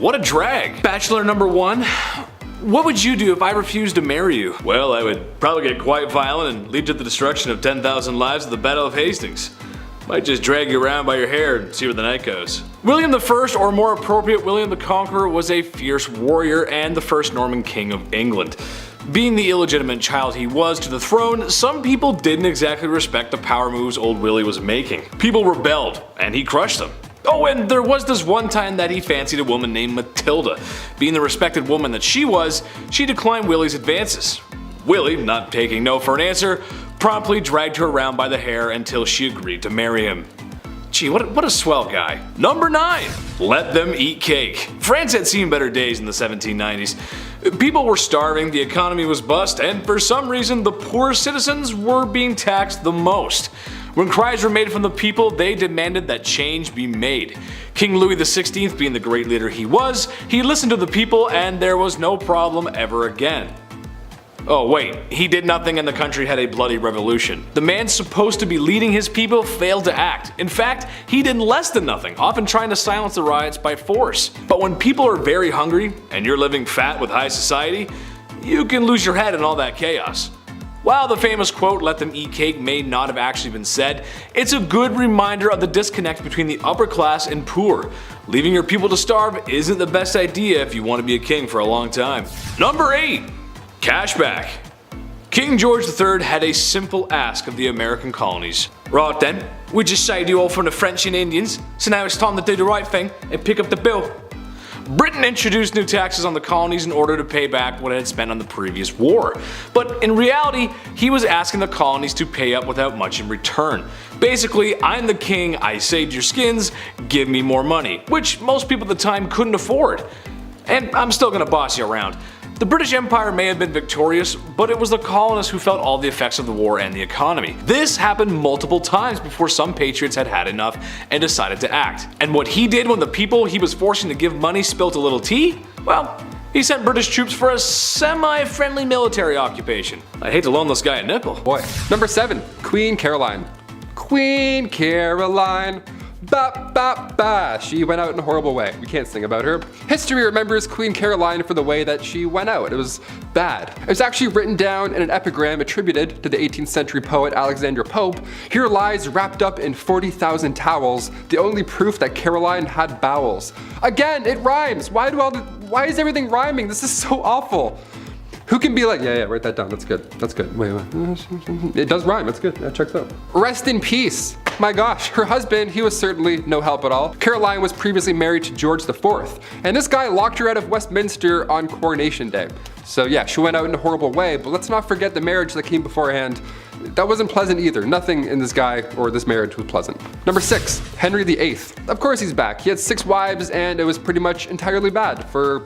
What a drag. Bachelor number 1. What would you do if I refused to marry you? Well, I would probably get quite violent and lead to the destruction of 10,000 lives at the Battle of Hastings. Might just drag you around by your hair and see where the night goes. William I, or more appropriate, William the Conqueror, was a fierce warrior and the first Norman king of England. Being the illegitimate child he was to the throne, some people didn't exactly respect the power moves old Willie was making. People rebelled, and he crushed them. Oh, and there was this one time that he fancied a woman named Matilda. Being the respected woman that she was, she declined Willie's advances. Willie, not taking no for an answer, promptly dragged her around by the hair until she agreed to marry him. Gee, what a swell guy. Number 9. Let them eat cake. France had seen better days in the 1790s. People were starving, the economy was bust, and for some reason the poor citizens were being taxed the most. When cries were made from the people, they demanded that change be made. King Louis XVI, being the great leader he was, he listened to the people and there was no problem ever again. Oh wait, he did nothing and the country had a bloody revolution. The man supposed to be leading his people failed to act. In fact, he did less than nothing, often trying to silence the riots by force. But when people are very hungry and you're living fat with high society, you can lose your head in all that chaos. While the famous quote, "let them eat cake," may not have actually been said, it's a good reminder of the disconnect between the upper class and poor. Leaving your people to starve isn't the best idea if you want to be a king for a long time. Number 8. Cashback. King George III had a simple ask of the American colonies. Right then, we just saved you all from the French and Indians, so now it's time to do the right thing and pick up the bill. Britain introduced new taxes on the colonies in order to pay back what it had spent on the previous war. But in reality, he was asking the colonies to pay up without much in return. Basically, I'm the king, I saved your skins, give me more money, which most people at the time couldn't afford. And I'm still gonna boss you around. The British Empire may have been victorious, but it was the colonists who felt all the effects of the war and the economy. This happened multiple times before some patriots had had enough and decided to act. And what he did when the people he was forcing to give money spilt a little tea? Well, he sent British troops for a semi-friendly military occupation. I hate to loan this guy a nickel. Boy. Number 7. Queen Caroline. Queen Caroline. Ba ba ba. She went out in a horrible way. We can't sing about her. History remembers Queen Caroline for the way that she went out. It was bad. It was actually written down in an epigram attributed to the 18th century poet Alexander Pope. Here lies wrapped up in 40,000 towels, the only proof that Caroline had bowels. Again, it rhymes. Why is everything rhyming? This is so awful. Who can be like, yeah, write that down, that's good, that's good. Wait. It does rhyme, that's good, that checks out. Rest in peace. My gosh, her husband, he was certainly no help at all. Caroline was previously married to George IV, and this guy locked her out of Westminster on Coronation Day. So yeah, she went out in a horrible way, but let's not forget the marriage that came beforehand. That wasn't pleasant either. Nothing in this guy or this marriage was pleasant. Number 6, Henry VIII. Of course he's back. He had 6 wives and it was pretty much entirely bad for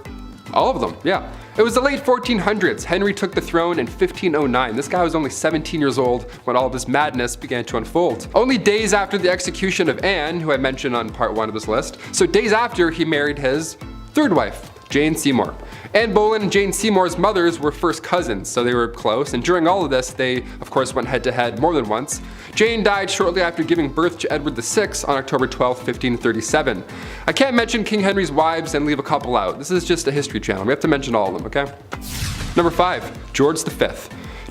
all of them, yeah. It was the late 1400s. Henry took the throne in 1509. This guy was only 17 years old when all of this madness began to unfold. Only days after the execution of Anne, who I mentioned on part 1 of this list, so days after he married his 3rd wife, Jane Seymour. Anne Boleyn and Jane Seymour's mothers were first cousins, so they were close, and during all of this, they of course went head to head more than once. Jane died shortly after giving birth to Edward VI on October 12, 1537. I can't mention King Henry's wives and leave a couple out. This is just a history channel. We have to mention all of them, okay? Number 5, George V.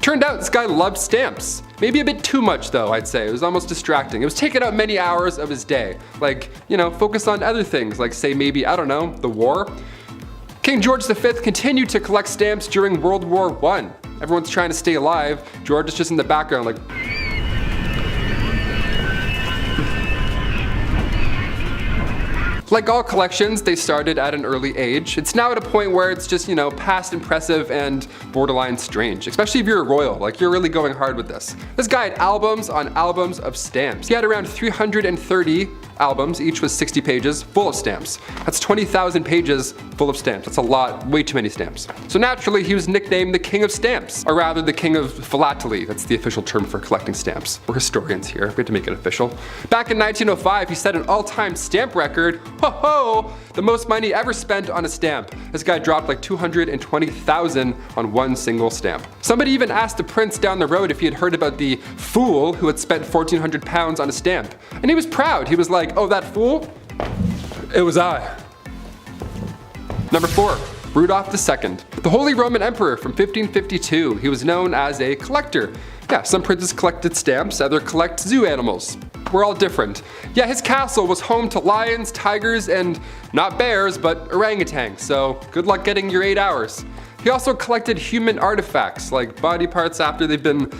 Turned out this guy loved stamps. Maybe a bit too much though, I'd say. It was almost distracting. It was taking out many hours of his day. Like, focus on other things, like say maybe, I don't know, the war. King George V continued to collect stamps during World War I. Everyone's trying to stay alive. George is just in the background like... Like all collections, they started at an early age. It's now at a point where it's just, past impressive and borderline strange. Especially if you're a royal, like you're really going hard with this. This guy had albums on albums of stamps. He had around 330 albums, each was 60 pages, full of stamps. That's 20,000 pages full of stamps. That's a lot, way too many stamps. So naturally, he was nicknamed the King of Stamps, or rather the King of Philately. That's the official term for collecting stamps. We're historians here, we have to make it official. Back in 1905, he set an all-time stamp record. Ho ho! The most money ever spent on a stamp. This guy dropped like 220,000 on one single stamp. Somebody even asked the prince down the road if he had heard about the fool who had spent 1,400 pounds on a stamp. And he was proud. He was like, oh, that fool? It was I. Number 4. Rudolph II, the Holy Roman Emperor from 1552. He was known as a collector. Yeah, some princes collected stamps, others collect zoo animals. We're all different. Yeah, his castle was home to lions, tigers, and not bears, but orangutans, so good luck getting your 8 hours. He also collected human artifacts, like body parts after they've been,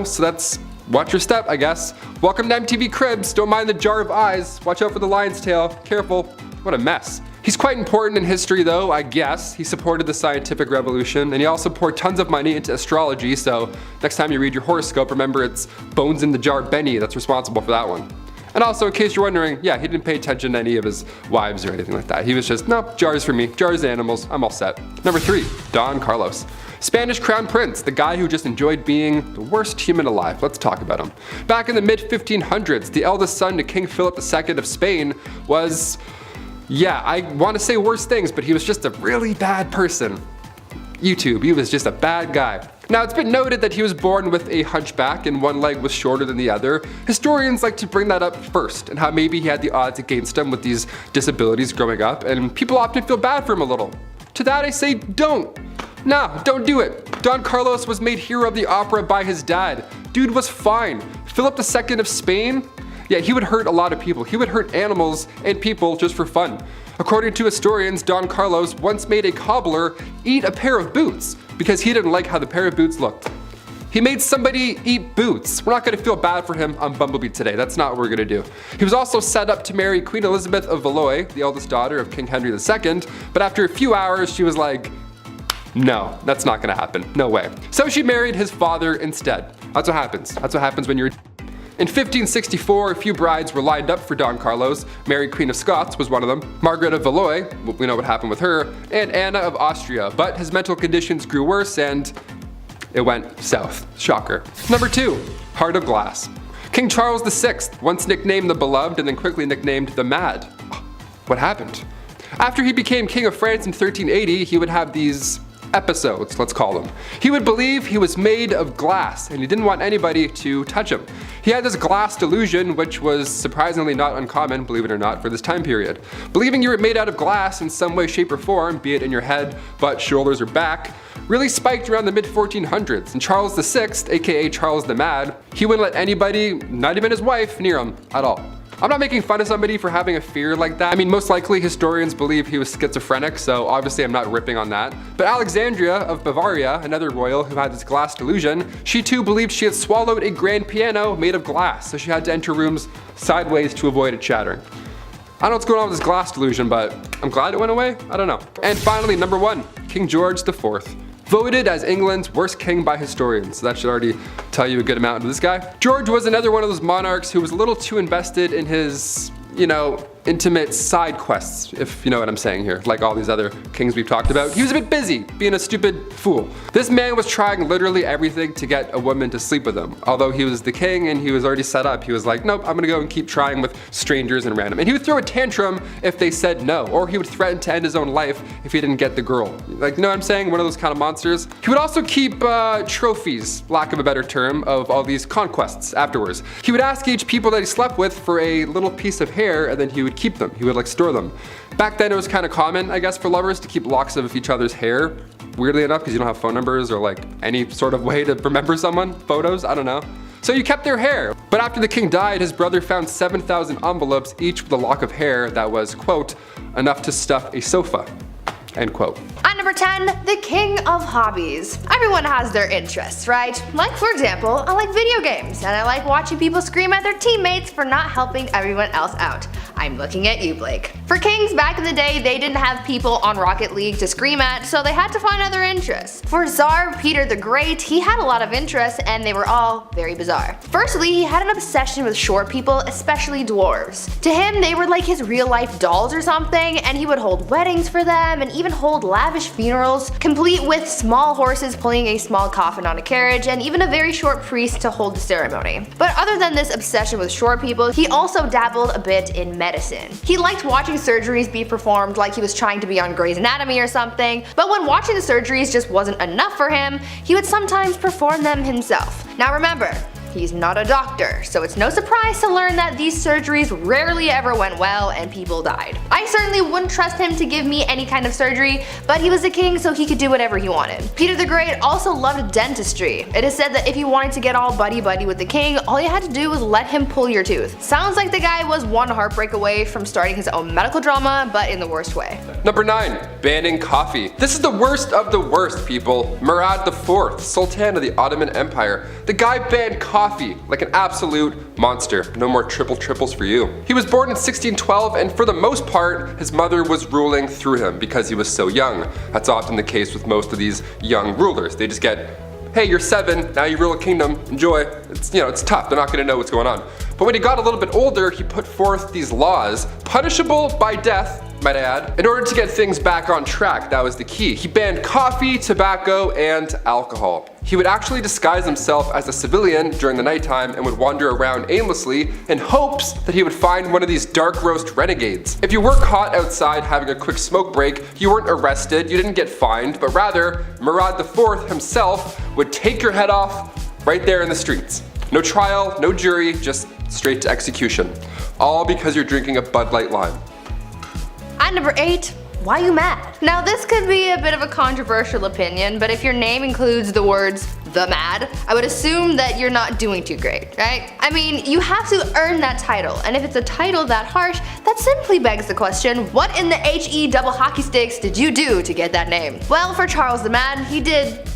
so that's watch your step, I guess. Welcome to MTV Cribs, don't mind the jar of eyes, watch out for the lion's tail, careful. What a mess. He's quite important in history though, I guess. He supported the scientific revolution, and he also poured tons of money into astrology, so next time you read your horoscope, remember it's Bones in the Jar Benny that's responsible for that one. And also, in case you're wondering, yeah, he didn't pay attention to any of his wives or anything like that. He was just, no, jars for me, jars animals, I'm all set. Number 3, Don Carlos. Spanish Crown Prince, the guy who just enjoyed being the worst human alive. Let's talk about him. Back in the mid-1500s, the eldest son to King Philip II of Spain was, yeah, I want to say worse things, but he was just a really bad person. YouTube, he was just a bad guy. Now, it's been noted that he was born with a hunchback and one leg was shorter than the other. Historians like to bring that up first, and how maybe he had the odds against him with these disabilities growing up, and people often feel bad for him a little. To that I say, don't. Nah, don't do it. Don Carlos was made hero of the opera by his dad. Dude was fine. Philip II of Spain? Yeah, he would hurt a lot of people. He would hurt animals and people just for fun. According to historians, Don Carlos once made a cobbler eat a pair of boots because he didn't like how the pair of boots looked. He made somebody eat boots. We're not gonna feel bad for him on Bumblebee today. That's not what we're gonna do. He was also set up to marry Queen Elizabeth of Valois, the eldest daughter of King Henry II, but after a few hours, she was like, no, that's not gonna happen. No way. So she married his father instead. That's what happens. That's what happens when you're... In 1564, a few brides were lined up for Don Carlos. Mary, Queen of Scots, was one of them. Margaret of Valois, we know what happened with her, and Anna of Austria. But his mental conditions grew worse and it went south. Shocker. Number 2, Heart of Glass. King Charles VI, once nicknamed the Beloved and then quickly nicknamed the Mad. What happened? After he became King of France in 1380, he would have these episodes, let's call them. He would believe he was made of glass and he didn't want anybody to touch him. He had this glass delusion, which was surprisingly not uncommon, believe it or not, for this time period. Believing you were made out of glass in some way, shape, or form, be it in your head, butt, shoulders, or back, really spiked around the mid-1400s, and Charles VI, aka Charles the Mad, he wouldn't let anybody, not even his wife, near him at all. I'm not making fun of somebody for having a fear like that. I mean, most likely historians believe he was schizophrenic, so obviously I'm not ripping on that. But Alexandria of Bavaria, another royal who had this glass delusion, she too believed she had swallowed a grand piano made of glass, so she had to enter rooms sideways to avoid it shattering. I don't know what's going on with this glass delusion, but I'm glad it went away. I don't know. And finally, number 1, King George IV. Voted as England's worst king by historians, so that should already tell you a good amount of this guy. George was another one of those monarchs who was a little too invested in his, intimate side quests, if you know what I'm saying here, like all these other kings we've talked about. He was a bit busy, being a stupid fool. This man was trying literally everything to get a woman to sleep with him. Although he was the king and he was already set up, he was like, nope, I'm gonna go and keep trying with strangers and random. And he would throw a tantrum if they said no, or he would threaten to end his own life if he didn't get the girl. Like, you know what I'm saying? One of those kind of monsters. He would also keep trophies, lack of a better term, of all these conquests afterwards. He would ask each people that he slept with for a little piece of hair, and then he would keep them. He would like store them. Back then it was kind of common, I guess, for lovers to keep locks of each other's hair. Weirdly enough, because you don't have phone numbers or like any sort of way to remember someone, photos, I don't know. So you kept their hair. But after the king died, his brother found 7,000 envelopes, each with a lock of hair that was, quote, enough to stuff a sofa, end quote. At number 10, the king of hobbies. Everyone has their interests, right? Like, for example, I like video games, and I like watching people scream at their teammates for not helping everyone else out. I'm looking at you, Blake. For kings back in the day, they didn't have people on Rocket League to scream at, so they had to find other interests. For Tsar Peter the Great, he had a lot of interests, and they were all very bizarre. Firstly, he had an obsession with short people, especially dwarves. To him, they were like his real-life dolls or something, and he would hold weddings for them, and even hold lavish funerals, complete with small horses pulling a small coffin on a carriage, and even a very short priest to hold the ceremony. But other than this obsession with short people, he also dabbled a bit in medicine. He liked watching surgeries be performed like he was trying to be on Grey's Anatomy or something, but when watching the surgeries just wasn't enough for him, he would sometimes perform them himself. Now remember, He's not a doctor, so it's no surprise to learn that these surgeries rarely ever went well and people died. I certainly wouldn't trust him to give me any kind of surgery, but he was a king so he could do whatever he wanted. Peter the Great also loved dentistry. It is said that if you wanted to get all buddy-buddy with the king, all you had to do was let him pull your tooth. Sounds like the guy was one heartbreak away from starting his own medical drama, but in the worst way. Number 9. Banning coffee. This is the worst of the worst, people. Murad IV, Sultan of the Ottoman Empire. The guy banned coffee like an absolute monster. No more triples for you. He was born in 1612, and for the most part, his mother was ruling through him because he was so young. That's often the case with most of these young rulers. They just get, hey, you're 7, now you rule a kingdom, enjoy. It's tough, they're not gonna know what's going on. But when he got a little bit older, he put forth these laws, punishable by death, might I add, in order to get things back on track. That was the key. He banned coffee, tobacco, and alcohol. He would actually disguise himself as a civilian during the nighttime and would wander around aimlessly in hopes that he would find one of these dark roast renegades. If you were caught outside having a quick smoke break, you weren't arrested, you didn't get fined, but rather, Murad IV himself would take your head off right there in the streets. No trial, no jury, just straight to execution. All because you're drinking a Bud Light Lime. At number 8, why you mad? Now this could be a bit of a controversial opinion, but if your name includes the words the mad, I would assume that you're not doing too great, right? I mean, you have to earn that title, and if it's a title that harsh, that simply begs the question, what in the HE double hockey sticks did you do to get that name? Well, for Charles the Mad, he did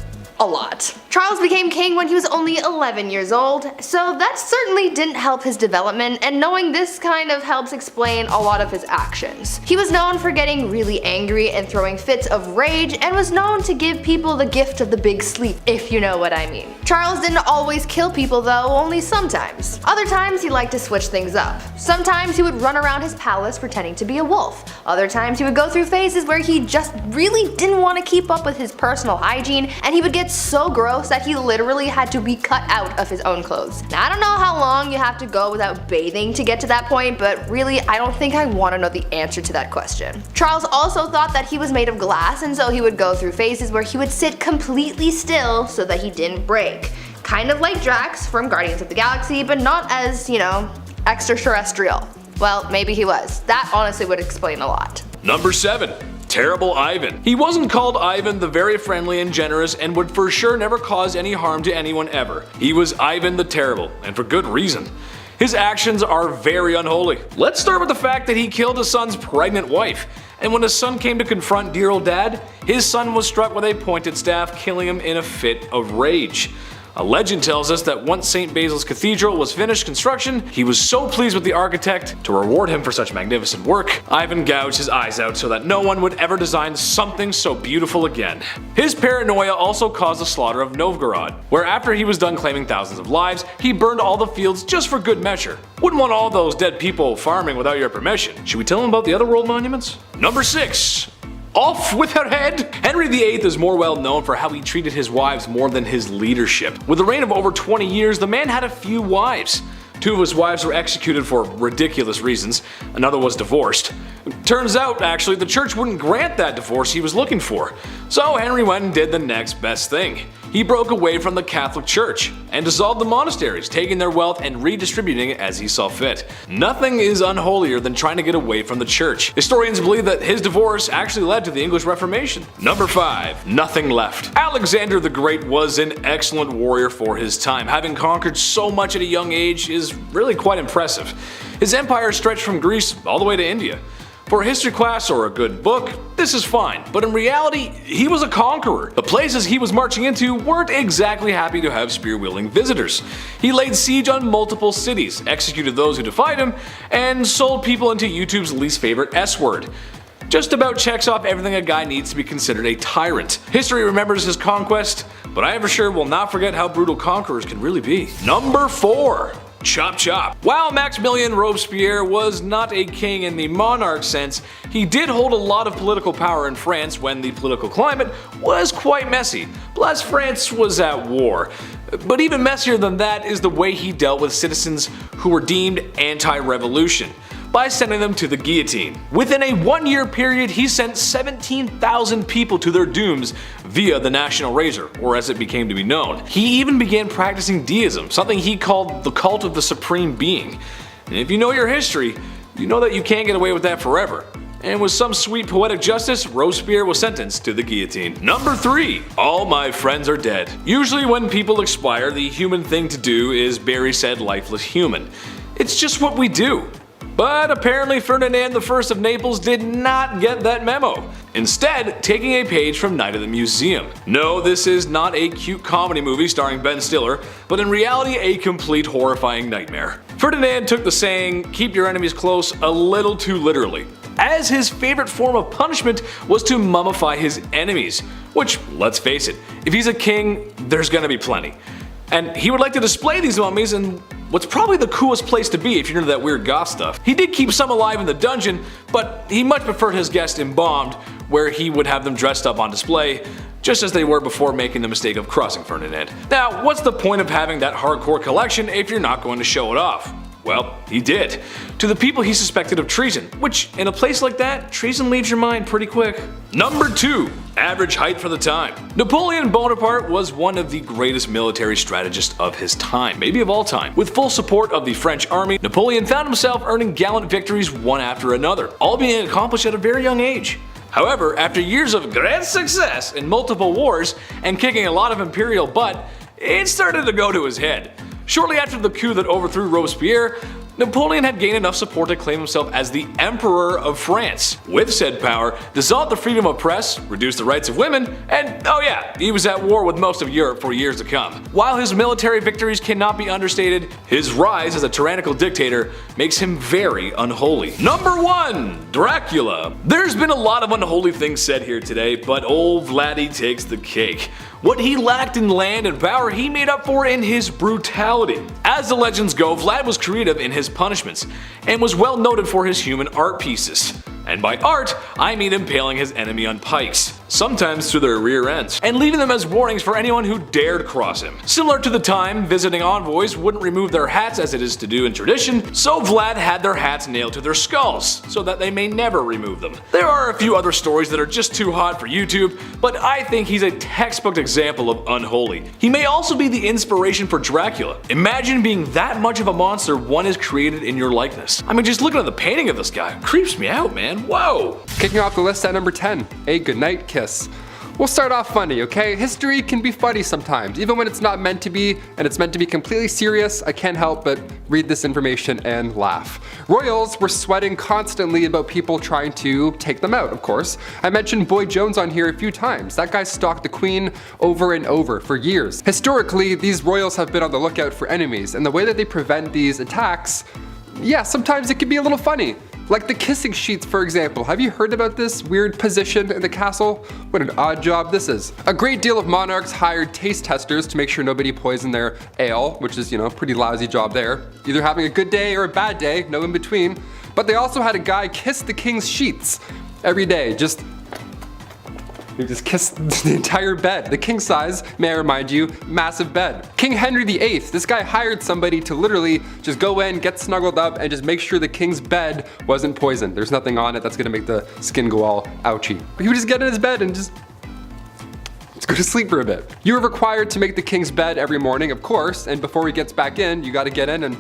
a lot. Charles became king when he was only 11 years old, so that certainly didn't help his development, and knowing this kind of helps explain a lot of his actions. He was known for getting really angry and throwing fits of rage, and was known to give people the gift of the big sleep, if you know what I mean. Charles didn't always kill people though, only sometimes. Other times he liked to switch things up. Sometimes he would run around his palace pretending to be a wolf. Other times he would go through phases where he just really didn't want to keep up with his personal hygiene, and he would get so gross that he literally had to be cut out of his own clothes. Now I don't know how long you have to go without bathing to get to that point, but really I don't think I want to know the answer to that question. Charles also thought that he was made of glass, and so he would go through phases where he would sit completely still so that he didn't break. Kind of like Drax from Guardians of the Galaxy, but not as, extraterrestrial. Well, maybe he was. That honestly would explain a lot. Number 7. Terrible Ivan. He wasn't called Ivan the Very Friendly and Generous, and would for sure never cause any harm to anyone ever. He was Ivan the Terrible, and for good reason. His actions are very unholy. Let's start with the fact that he killed his son's pregnant wife, and when his son came to confront dear old dad, his son was struck with a pointed staff, killing him in a fit of rage. A legend tells us that once St. Basil's Cathedral was finished construction, he was so pleased with the architect, to reward him for such magnificent work, Ivan gouged his eyes out so that no one would ever design something so beautiful again. His paranoia also caused the slaughter of Novgorod, where after he was done claiming thousands of lives, he burned all the fields just for good measure. Wouldn't want all those dead people farming without your permission. Should we tell him about the other world monuments? Number 6. Off with her head! Henry VIII is more well known for how he treated his wives more than his leadership. With a reign of over 20 years, the man had a few wives. 2 of his wives were executed for ridiculous reasons, another was divorced. Turns out, actually, the church wouldn't grant that divorce he was looking for. So Henry went and did the next best thing. He broke away from the Catholic Church and dissolved the monasteries, taking their wealth and redistributing it as he saw fit. Nothing is unholier than trying to get away from the church. Historians believe that his divorce actually led to the English Reformation. Number 5. Nothing left. Alexander the Great was an excellent warrior for his time. Having conquered so much at a young age is really quite impressive. His empire stretched from Greece all the way to India. For a history class or a good book, this is fine, but in reality, he was a conqueror. The places he was marching into weren't exactly happy to have spear-wielding visitors. He laid siege on multiple cities, executed those who defied him, and sold people into YouTube's least favorite S-word. Just about checks off everything a guy needs to be considered a tyrant. History remembers his conquest, but I for sure will not forget how brutal conquerors can really be. Number 4. Chop chop. While Maximilien Robespierre was not a king in the monarch sense, he did hold a lot of political power in France when the political climate was quite messy. Plus, France was at war. But even messier than that is the way he dealt with citizens who were deemed anti-revolution. by sending them to the guillotine. Within a 1-year period, he sent 17,000 people to their dooms via the National Razor, or as it became to be known. He even began practicing deism, something he called the cult of the Supreme Being. And if you know your history, you know that you can't get away with that forever. And with some sweet poetic justice, Robespierre was sentenced to the guillotine. Number 3. All my friends are dead. Usually when people expire, the human thing to do is bury said lifeless human. It's just what we do. But apparently Ferdinand I of Naples did not get that memo, instead taking a page from Night at the Museum. No, this is not a cute comedy movie starring Ben Stiller, but in reality a complete horrifying nightmare. Ferdinand took the saying, "keep your enemies close," a little too literally, as his favorite form of punishment was to mummify his enemies, which, let's face it, if he's a king, there's gonna be plenty. And he would like to display these mummies in what's probably the coolest place to be if you're into that weird goth stuff. He did keep some alive in the dungeon, but he much preferred his guests embalmed, where he would have them dressed up on display, just as they were before making the mistake of crossing Ferdinand. Now, what's the point of having that hardcore collection if you're not going to show it off? Well, he did. To the people he suspected of treason, which, in a place like that, treason leaves your mind pretty quick. Number 2. Average height for the time. Napoleon Bonaparte was one of the greatest military strategists of his time, maybe of all time. With full support of the French army, Napoleon found himself earning gallant victories one after another, all being accomplished at a very young age. However, after years of great success in multiple wars and kicking a lot of imperial butt, it started to go to his head. Shortly after the coup that overthrew Robespierre, Napoleon had gained enough support to claim himself as the Emperor of France. With said power, dissolved the freedom of press, reduced the rights of women, and oh yeah, he was at war with most of Europe for years to come. While his military victories cannot be understated, his rise as a tyrannical dictator makes him very unholy. Number 1. Dracula. There's been a lot of unholy things said here today, but old Vladdy takes the cake. What he lacked in land and power, he made up for in his brutality. As the legends go, Vlad was creative in his punishments, and was well noted for his human art pieces. And by art, I mean impaling his enemy on pikes, sometimes through their rear ends, and leaving them as warnings for anyone who dared cross him. Similar to the time visiting envoys wouldn't remove their hats as it is to do in tradition, so Vlad had their hats nailed to their skulls, so that they may never remove them. There are a few other stories that are just too hot for YouTube, but I think he's a textbook example of unholy. He may also be the inspiration for Dracula. Imagine being that much of a monster one is created in your likeness. I mean, just looking at the painting of this guy creeps me out, man. Whoa! Kicking off the list at number 10, a goodnight kiss. We'll start off funny, okay? History can be funny sometimes, even when it's not meant to be, and it's meant to be completely serious. I can't help but read this information and laugh. Royals were sweating constantly about people trying to take them out, of course. I mentioned Boy Jones on here a few times. That guy stalked the Queen over and over for years. Historically, these royals have been on the lookout for enemies, and the way that they prevent these attacks, yeah, sometimes it can be a little funny. Like the kissing sheets, for example. Have you heard about this weird position in the castle? What an odd job this is. A great deal of monarchs hired taste testers to make sure nobody poisoned their ale, which is, a pretty lousy job there. Either having a good day or a bad day, no in between. But they also had a guy kiss the king's sheets every day, He just kissed the entire bed. The king size, may I remind you, massive bed. King Henry VIII, this guy hired somebody to literally just go in, get snuggled up, and just make sure the king's bed wasn't poisoned. There's nothing on it that's gonna make the skin go all ouchy. But he would just get in his bed and just go to sleep for a bit. You are required to make the king's bed every morning, of course, and before he gets back in, you gotta get in and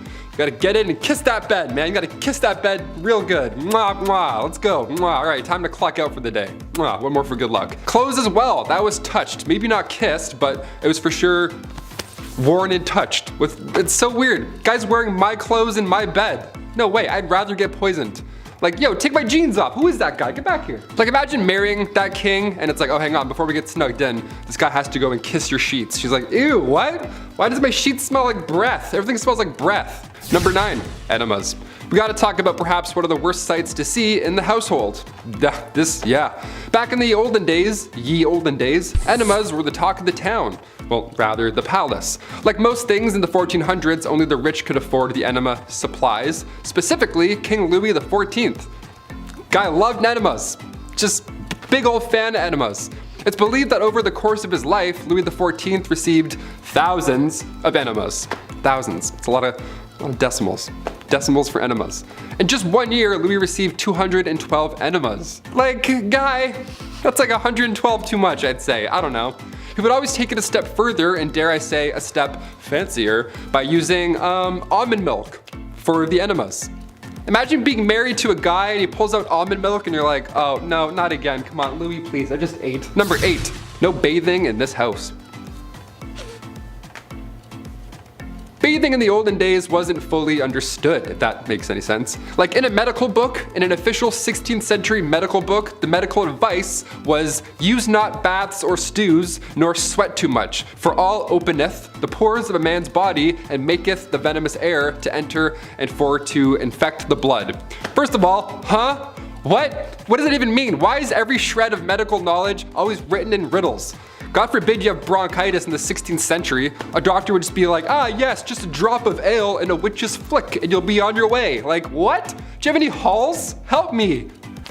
kiss that bed, man. You gotta kiss that bed real good. Mwah, mwah, let's go. Mwah. All right, time to clock out for the day. Mwah, one more for good luck. Clothes as well, that was touched. Maybe not kissed, but it was for sure worn and touched. It's so weird. Guys wearing my clothes in my bed. No way, I'd rather get poisoned. Like, yo, take my jeans off. Who is that guy? Get back here. Like, imagine marrying that king and it's like, oh, hang on, before we get snugged in, this guy has to go and kiss your sheets. She's like, ew, what? Why does my sheets smell like breath? Everything smells like breath. Number 9, enemas. We gotta talk about perhaps one of the worst sights to see in the household. Back in the olden days, enemas were the talk of the town. Well, rather, the palace. Like most things in the 1400s, only the rich could afford the enema supplies. Specifically, King Louis XIV. Guy loved enemas. Just big old fan of enemas. It's believed that over the course of his life, Louis XIV received thousands of enemas. Thousands. It's a lot A lot of decimals. Decimals for enemas. In just 1 year, Louis received 212 enemas. Like, guy, that's like 112 too much, I'd say. I don't know. He would always take it a step further, and dare I say, a step fancier, by using almond milk for the enemas. Imagine being married to a guy and he pulls out almond milk and you're like, oh no, not again. Come on, Louis, please, I just ate. Number 8, no bathing in this house. Bathing in the olden days wasn't fully understood, if that makes any sense. Like in a medical book, in an official 16th century medical book, the medical advice was, use not baths or stews, nor sweat too much, for all openeth the pores of a man's body, and maketh the venomous air to enter and for to infect the blood. First of all, huh? What? What does it even mean? Why is every shred of medical knowledge always written in riddles? God forbid you have bronchitis in the 16th century, a doctor would just be like, ah yes, just a drop of ale and a witch's flick and you'll be on your way. Like, what? Do you have any halls? Help me.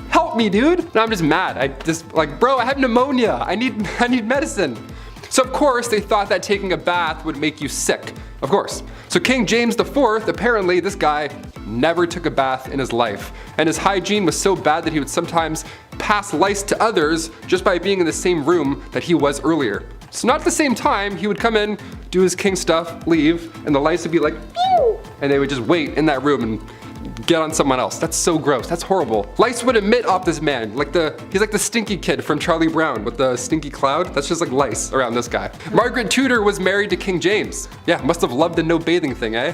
Help me, dude. No, I'm just mad. I just like, bro, I have pneumonia. I need medicine. So of course they thought that taking a bath would make you sick. Of course. So King James IV, apparently this guy never took a bath in his life. And his hygiene was so bad that he would sometimes pass lice to others just by being in the same room that he was earlier. So not at the same time, he would come in, do his king stuff, leave, and the lice would be like, pew! And they would just wait in that room and get on someone else. That's so gross, that's horrible. Lice would emit off this man, he's like the stinky kid from Charlie Brown with the stinky cloud. That's just like lice around this guy. Margaret Tudor was married to King James. Yeah, must have loved the no bathing thing, eh?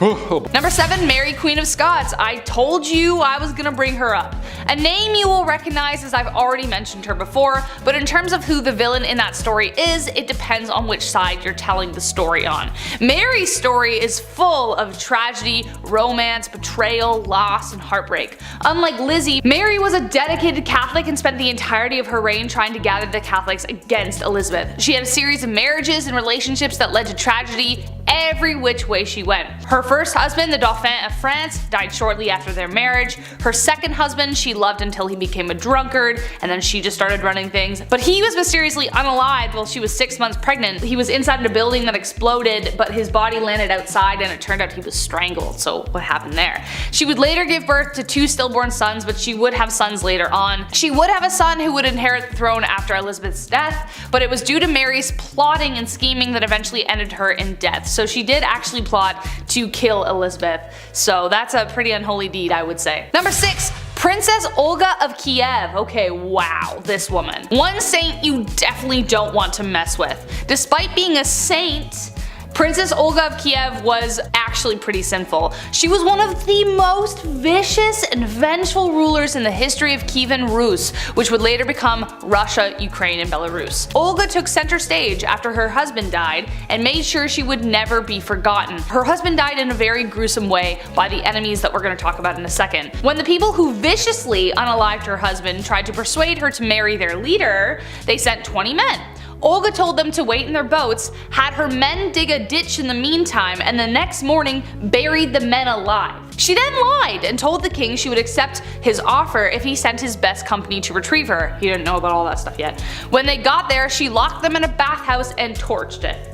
Number 7, Mary Queen of Scots. I told you I was gonna bring her up. A name you will recognize as I've already mentioned her before, but in terms of who the villain in that story is, it depends on which side you're telling the story on. Mary's story is full of tragedy, romance, betrayal, loss, and heartbreak. Unlike Lizzie, Mary was a dedicated Catholic and spent the entirety of her reign trying to gather the Catholics against Elizabeth. She had a series of marriages and relationships that led to tragedy every which way she went. Her first husband, the Dauphin of France, died shortly after their marriage. Her second husband she loved until he became a drunkard, and then she just started running things. But he was mysteriously unalived while she was 6 months pregnant. He was inside a building that exploded, but his body landed outside and it turned out he was strangled. So what happened there? She would later give birth to 2 stillborn sons, but she would have sons later on. She would have a son who would inherit the throne after Elizabeth's death, but it was due to Mary's plotting and scheming that eventually ended her in death. So she did actually plot to kill Elizabeth. So that's a pretty unholy deed, I would say. Number 6. Princess Olga of Kiev. Okay, wow, this woman. One saint you definitely don't want to mess with. Despite being a saint, Princess Olga of Kiev was actually pretty sinful. She was one of the most vicious and vengeful rulers in the history of Kievan Rus, which would later become Russia, Ukraine, and Belarus. Olga took center stage after her husband died and made sure she would never be forgotten. Her husband died in a very gruesome way by the enemies that we're going to talk about in a second. When the people who viciously unalived her husband tried to persuade her to marry their leader, they sent 20 men. Olga told them to wait in their boats, had her men dig a ditch in the meantime, and the next morning buried the men alive. She then lied and told the king she would accept his offer if he sent his best company to retrieve her. He didn't know about all that stuff yet. When they got there, she locked them in a bathhouse and torched it.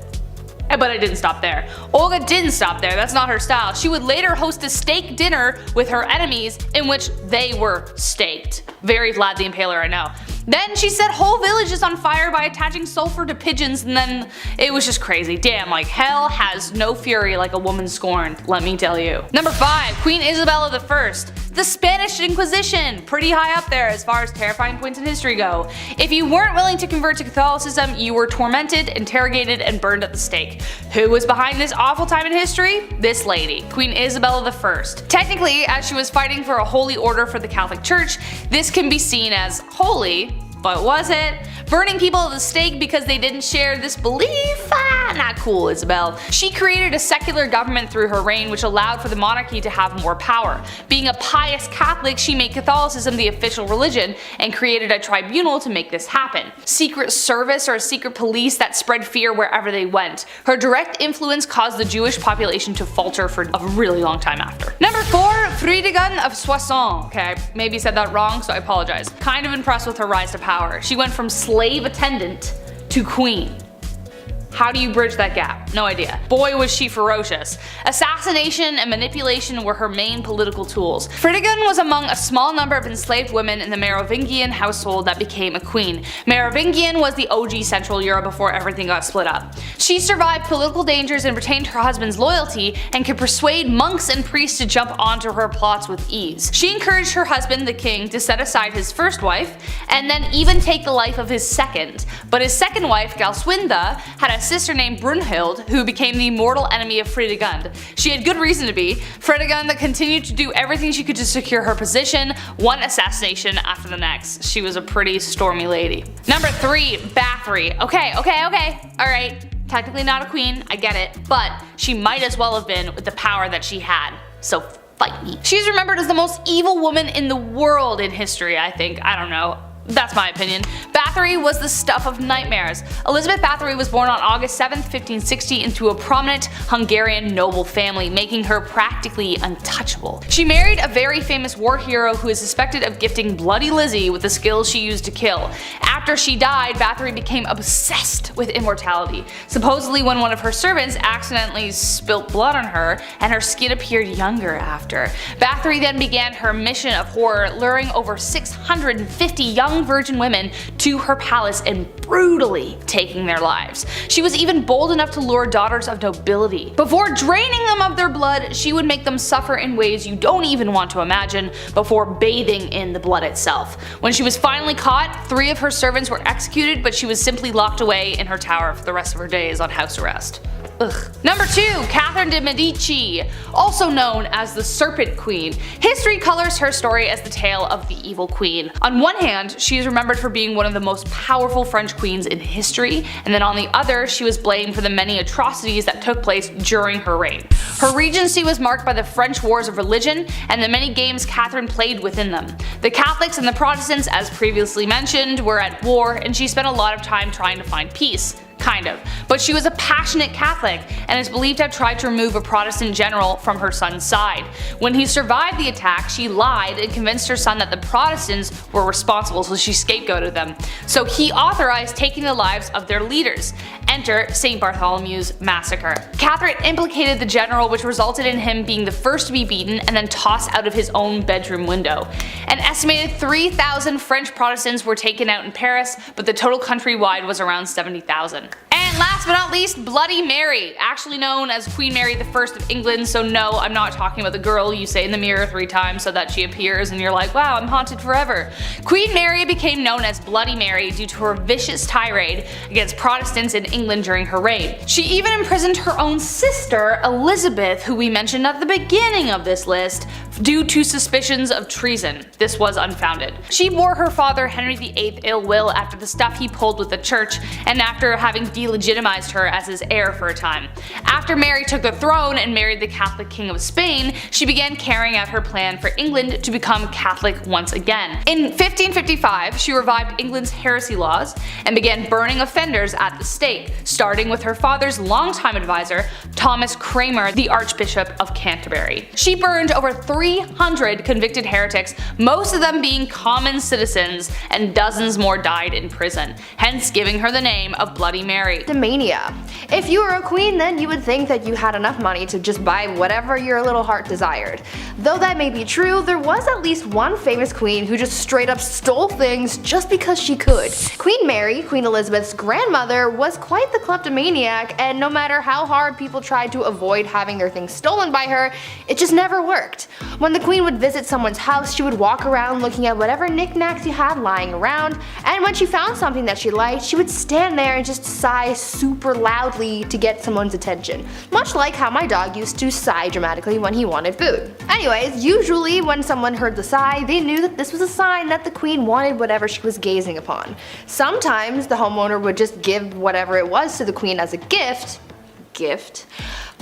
But it didn't stop there. Olga didn't stop there, that's not her style. She would later host a steak dinner with her enemies in which they were staked. Very Vlad the Impaler, I know. Then she set whole villages on fire by attaching sulfur to pigeons, and then it was just crazy. Damn, like hell has no fury like a woman scorned, let me tell you. Number 5, Queen Isabella I. The Spanish Inquisition, pretty high up there as far as terrifying points in history go. If you weren't willing to convert to Catholicism, you were tormented, interrogated, and burned at the stake. Who was behind this awful time in history? This lady, Queen Isabella I. Technically, as she was fighting for a holy order for the Catholic Church, this can be seen as holy, but was it? Burning people at the stake because they didn't share this belief? Ah, not cool, Isabel. She created a secular government through her reign which allowed for the monarchy to have more power. Being a pious Catholic, she made Catholicism the official religion and created a tribunal to make this happen. Secret service or a secret police that spread fear wherever they went. Her direct influence caused the Jewish population to falter for a really long time after. Number 4, Fridegund of Soissons. Okay, I maybe said that wrong, so I apologize. Kind of impressed with her rise to power. She went from slave attendant to queen. How do you bridge that gap? No idea. Boy was she ferocious. Assassination and manipulation were her main political tools. Fredegund was among a small number of enslaved women in the Merovingian household that became a queen. Merovingian was the OG Central Europe before everything got split up. She survived political dangers and retained her husband's loyalty and could persuade monks and priests to jump onto her plots with ease. She encouraged her husband, the king, to set aside his first wife and then even take the life of his second. But his second wife, Galswinda, had a sister named Brunhild who became the mortal enemy of Fredegund. She had good reason to be. Fredegund continued to do everything she could to secure her position, one assassination after the next. She was a pretty stormy lady. Number 3, Bathory. Okay. Alright, technically not a queen, I get it, but she might as well have been with the power that she had. So fight me. She's remembered as the most evil woman in the world in history, I think. I don't know. That's my opinion. Bathory was the stuff of nightmares. Elizabeth Bathory was born on August 7, 1560 into a prominent Hungarian noble family, making her practically untouchable. She married a very famous war hero who is suspected of gifting Bloody Lizzie with the skills she used to kill. After she died, Bathory became obsessed with immortality. Supposedly when one of her servants accidentally spilt blood on her, and her skin appeared younger after. Bathory then began her mission of horror, luring over 650 young virgin women to her palace and brutally taking their lives. She was even bold enough to lure daughters of nobility. Before draining them of their blood, she would make them suffer in ways you don't even want to imagine before bathing in the blood itself. When she was finally caught, 3 of her servants were executed, but she was simply locked away in her tower for the rest of her days on house arrest. Ugh. Number 2, Catherine de' Medici, also known as the Serpent Queen. History colors her story as the tale of the evil queen. On one hand, she is remembered for being one of the most powerful French queens in history, and then on the other, she was blamed for the many atrocities that took place during her reign. Her regency was marked by the French wars of religion and the many games Catherine played within them. The Catholics and the Protestants, as previously mentioned, were at war, and she spent a lot of time trying to find peace. Kind of. But she was a passionate Catholic and is believed to have tried to remove a Protestant general from her son's side. When he survived the attack, she lied and convinced her son that the Protestants were responsible, so she scapegoated them. So he authorized taking the lives of their leaders. Enter St. Bartholomew's Massacre. Catherine implicated the general, which resulted in him being the first to be beaten and then tossed out of his own bedroom window. An estimated 3,000 French Protestants were taken out in Paris, but the total countrywide was around 70,000. And last but not least, Bloody Mary, actually known as Queen Mary I of England, so no, I'm not talking about the girl you say in the mirror 3 times so that she appears and you're like, wow, I'm haunted forever. Queen Mary became known as Bloody Mary due to her vicious tirade against Protestants in England during her reign. She even imprisoned her own sister, Elizabeth, who we mentioned at the beginning of this list, due to suspicions of treason. This was unfounded. She bore her father Henry VIII ill will after the stuff he pulled with the church and after having delegitimized her as his heir for a time. After Mary took the throne and married the Catholic King of Spain, she began carrying out her plan for England to become Catholic once again. In 1555, she revived England's heresy laws and began burning offenders at the stake, starting with her father's longtime advisor, Thomas Cranmer, the Archbishop of Canterbury. She burned over 300 convicted heretics, most of them being common citizens, and dozens more died in prison, hence giving her the name of Bloody Mary. The mania. If you were a queen, then you would think that you had enough money to just buy whatever your little heart desired. Though that may be true, there was at least one famous queen who just straight up stole things just because she could. Queen Mary, Queen Elizabeth's grandmother, was quite the kleptomaniac, and no matter how hard people tried to avoid having their things stolen by her, it just never worked. When the queen would visit someone's house, she would walk around looking at whatever knickknacks you had lying around, and when she found something that she liked, she would stand there and just sigh super loudly to get someone's attention. Much like how my dog used to sigh dramatically when he wanted food. Anyways, usually when someone heard the sigh, they knew that this was a sign that the queen wanted whatever she was gazing upon. Sometimes the homeowner would just give whatever it was to the queen as a gift.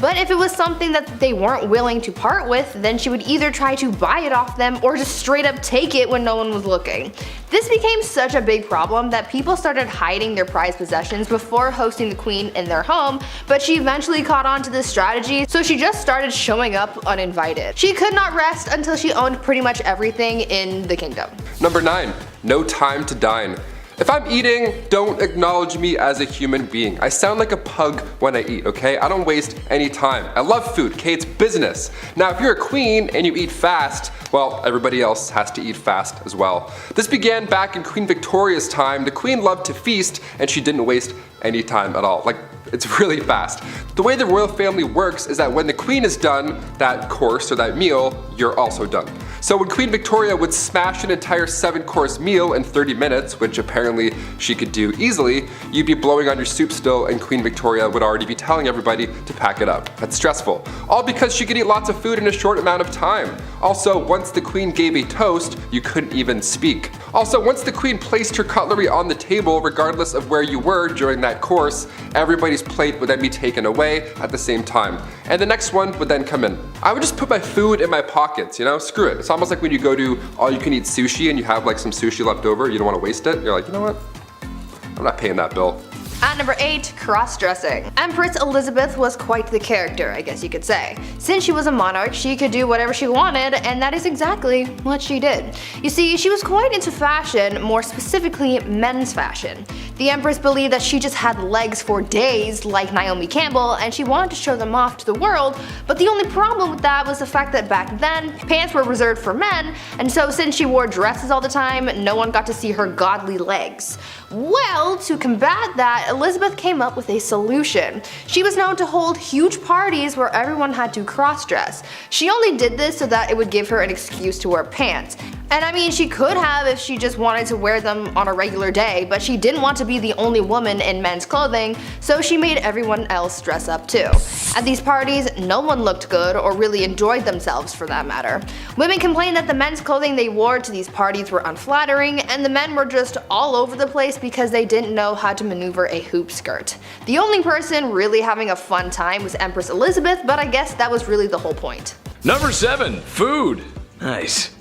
But if it was something that they weren't willing to part with, then she would either try to buy it off them or just straight up take it when no one was looking. This became such a big problem that people started hiding their prized possessions before hosting the queen in their home, but she eventually caught on to this strategy, so she just started showing up uninvited. She could not rest until she owned pretty much everything in the kingdom. Number 9. No Time to Dine. If I'm eating, don't acknowledge me as a human being. I sound like a pug when I eat, okay? I don't waste any time. I love food, okay? It's business. Now, if you're a queen and you eat fast, well, everybody else has to eat fast as well. This began back in Queen Victoria's time. The queen loved to feast and she didn't waste any time at all. Like, it's really fast. The way the royal family works is that when the queen is done that course or that meal, you're also done. So when Queen Victoria would smash an entire 7-course meal in 30 minutes, which apparently she could do easily, you'd be blowing on your soup still and Queen Victoria would already be telling everybody to pack it up. That's stressful. All because she could eat lots of food in a short amount of time. Also, once the queen gave a toast, you couldn't even speak. Also, once the queen placed her cutlery on the table, regardless of where you were during that course, everybody's plate would then be taken away at the same time. And the next one would then come in. I would just put my food in my pockets, you know, screw it. It's almost like when you go to all-you-can-eat sushi and you have like some sushi left over, you don't want to waste it. You're like, you know what? I'm not paying that bill. At number 8, cross-dressing. Empress Elizabeth was quite the character, I guess you could say. Since she was a monarch, she could do whatever she wanted, and that is exactly what she did. You see, she was quite into fashion, more specifically men's fashion. The Empress believed that she just had legs for days, like Naomi Campbell, and she wanted to show them off to the world, but the only problem with that was the fact that back then, pants were reserved for men, and so since she wore dresses all the time, no one got to see her godly legs. Well, to combat that, Elizabeth came up with a solution. She was known to hold huge parties where everyone had to cross-dress. She only did this so that it would give her an excuse to wear pants. And I mean, she could have if she just wanted to wear them on a regular day, but she didn't want to be the only woman in men's clothing, so she made everyone else dress up too. At these parties, no one looked good or really enjoyed themselves for that matter. Women complained that the men's clothing they wore to these parties were unflattering, and the men were just all over the place because they didn't know how to maneuver a hoop skirt. The only person really having a fun time was Empress Elizabeth, but I guess that was really the whole point. Number 7, food. Nice.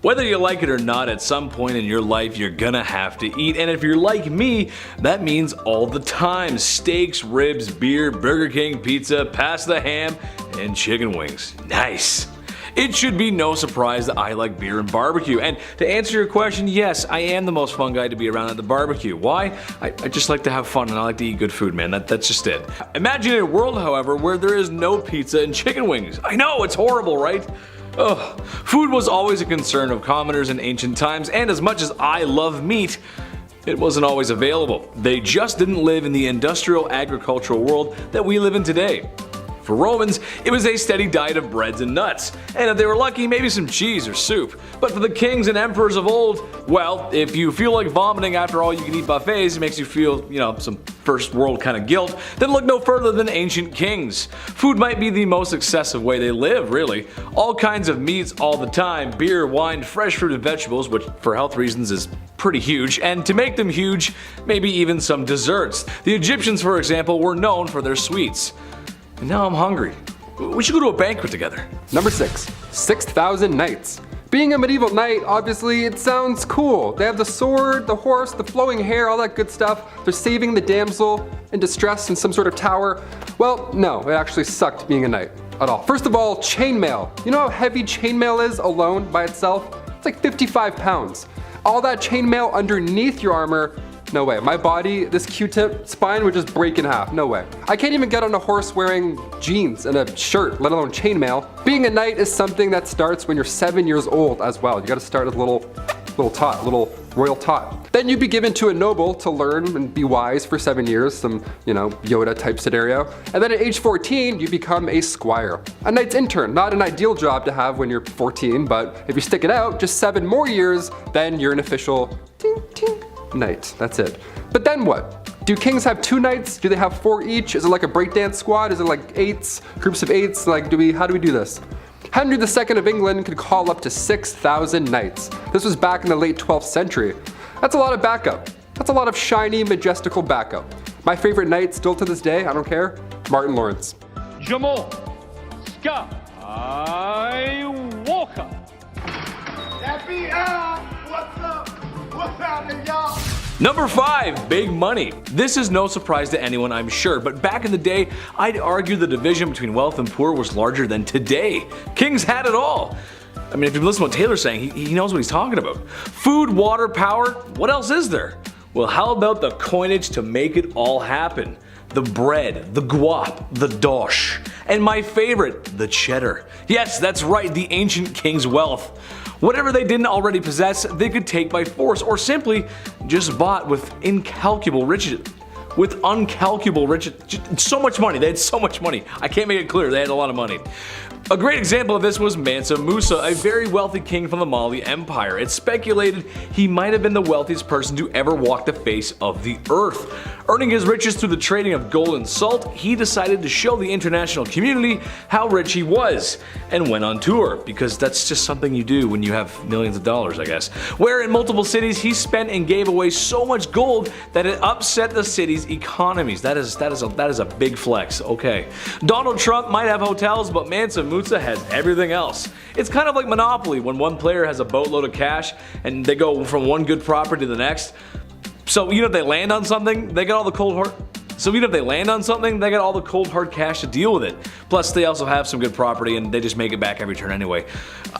Whether you like it or not, at some point in your life you're gonna have to eat, and if you're like me, that means all the time. Steaks, ribs, beer, Burger King, pizza, pasta, ham, and chicken wings. Nice. It should be no surprise that I like beer and barbecue, and to answer your question, yes, I am the most fun guy to be around at the barbecue. Why? I just like to have fun and I like to eat good food, man. That's just it. Imagine a world, however, where there is no pizza and chicken wings. I know, it's horrible, right? Ugh. Food was always a concern of commoners in ancient times, and as much as I love meat, it wasn't always available. They just didn't live in the industrial agricultural world that we live in today. For Romans, it was a steady diet of breads and nuts, and if they were lucky, maybe some cheese or soup. But for the kings and emperors of old, well, if you feel like vomiting after all you can eat buffets, it makes you feel, some first world kind of guilt, then look no further than ancient kings. Food might be the most excessive way they live, really. All kinds of meats all the time, beer, wine, fresh fruit and vegetables, which for health reasons is pretty huge, and to make them huge, maybe even some desserts. The Egyptians, for example, were known for their sweets. And now I'm hungry. We should go to a banquet together. Number 6, 6,000 knights. Being a medieval knight, obviously, it sounds cool. They have the sword, the horse, the flowing hair, all that good stuff. They're saving the damsel in distress in some sort of tower. Well, no, it actually sucked being a knight at all. First of all, chainmail. You know how heavy chainmail is alone by itself? It's like 55 pounds. All that chainmail underneath your armor, no way. My body, this Q-tip spine would just break in half. No way. I can't even get on a horse wearing jeans and a shirt, let alone chainmail. Being a knight is something that starts when you're 7 years old as well. You gotta start as a little royal tot. Then you'd be given to a noble to learn and be wise for 7 years, some, Yoda type scenario. And then at age 14, you become a squire. A knight's intern, not an ideal job to have when you're 14, but if you stick it out just 7 more years, then you're an official knight. That's it. But then what? Do kings have 2 knights? Do they have 4 each? Is it like a breakdance squad? Is it like 8s? Groups of 8s? How do we do this? Henry II of England could call up to 6,000 knights. This was back in the late 12th century. That's a lot of backup. That's a lot of shiny, majestical backup. My favorite knight still to this day, I don't care, Martin Lawrence. Jamal, Scott, Walker. What's up? What's happening, y'all? Number 5, big money. This is no surprise to anyone, I'm sure, but back in the day, I'd argue the division between wealth and poor was larger than today. Kings had it all. If you listen to what Taylor's saying, he knows what he's talking about. Food, water, power, what else is there? Well, how about the coinage to make it all happen? The bread, the guap, the dosh, and my favorite, the cheddar. Yes, that's right, the ancient king's wealth. Whatever they didn't already possess, they could take by force or simply just bought with incalculable riches. With uncalculable riches. So much money. They had so much money. I can't make it clear. They had a lot of money. A great example of this was Mansa Musa, a very wealthy king from the Mali Empire. It's speculated he might have been the wealthiest person to ever walk the face of the earth. Earning his riches through the trading of gold and salt, he decided to show the international community how rich he was, and went on tour, because that's just something you do when you have millions of dollars, I guess. Where in multiple cities he spent and gave away so much gold that it upset the city's economies. That is a big flex. Okay. Donald Trump might have hotels, but Mansa Musa has everything else. It's kind of like Monopoly when one player has a boatload of cash and they go from one good property to the next. So if they land on something, they got all the cold hard cash to deal with it. Plus, they also have some good property and they just make it back every turn anyway.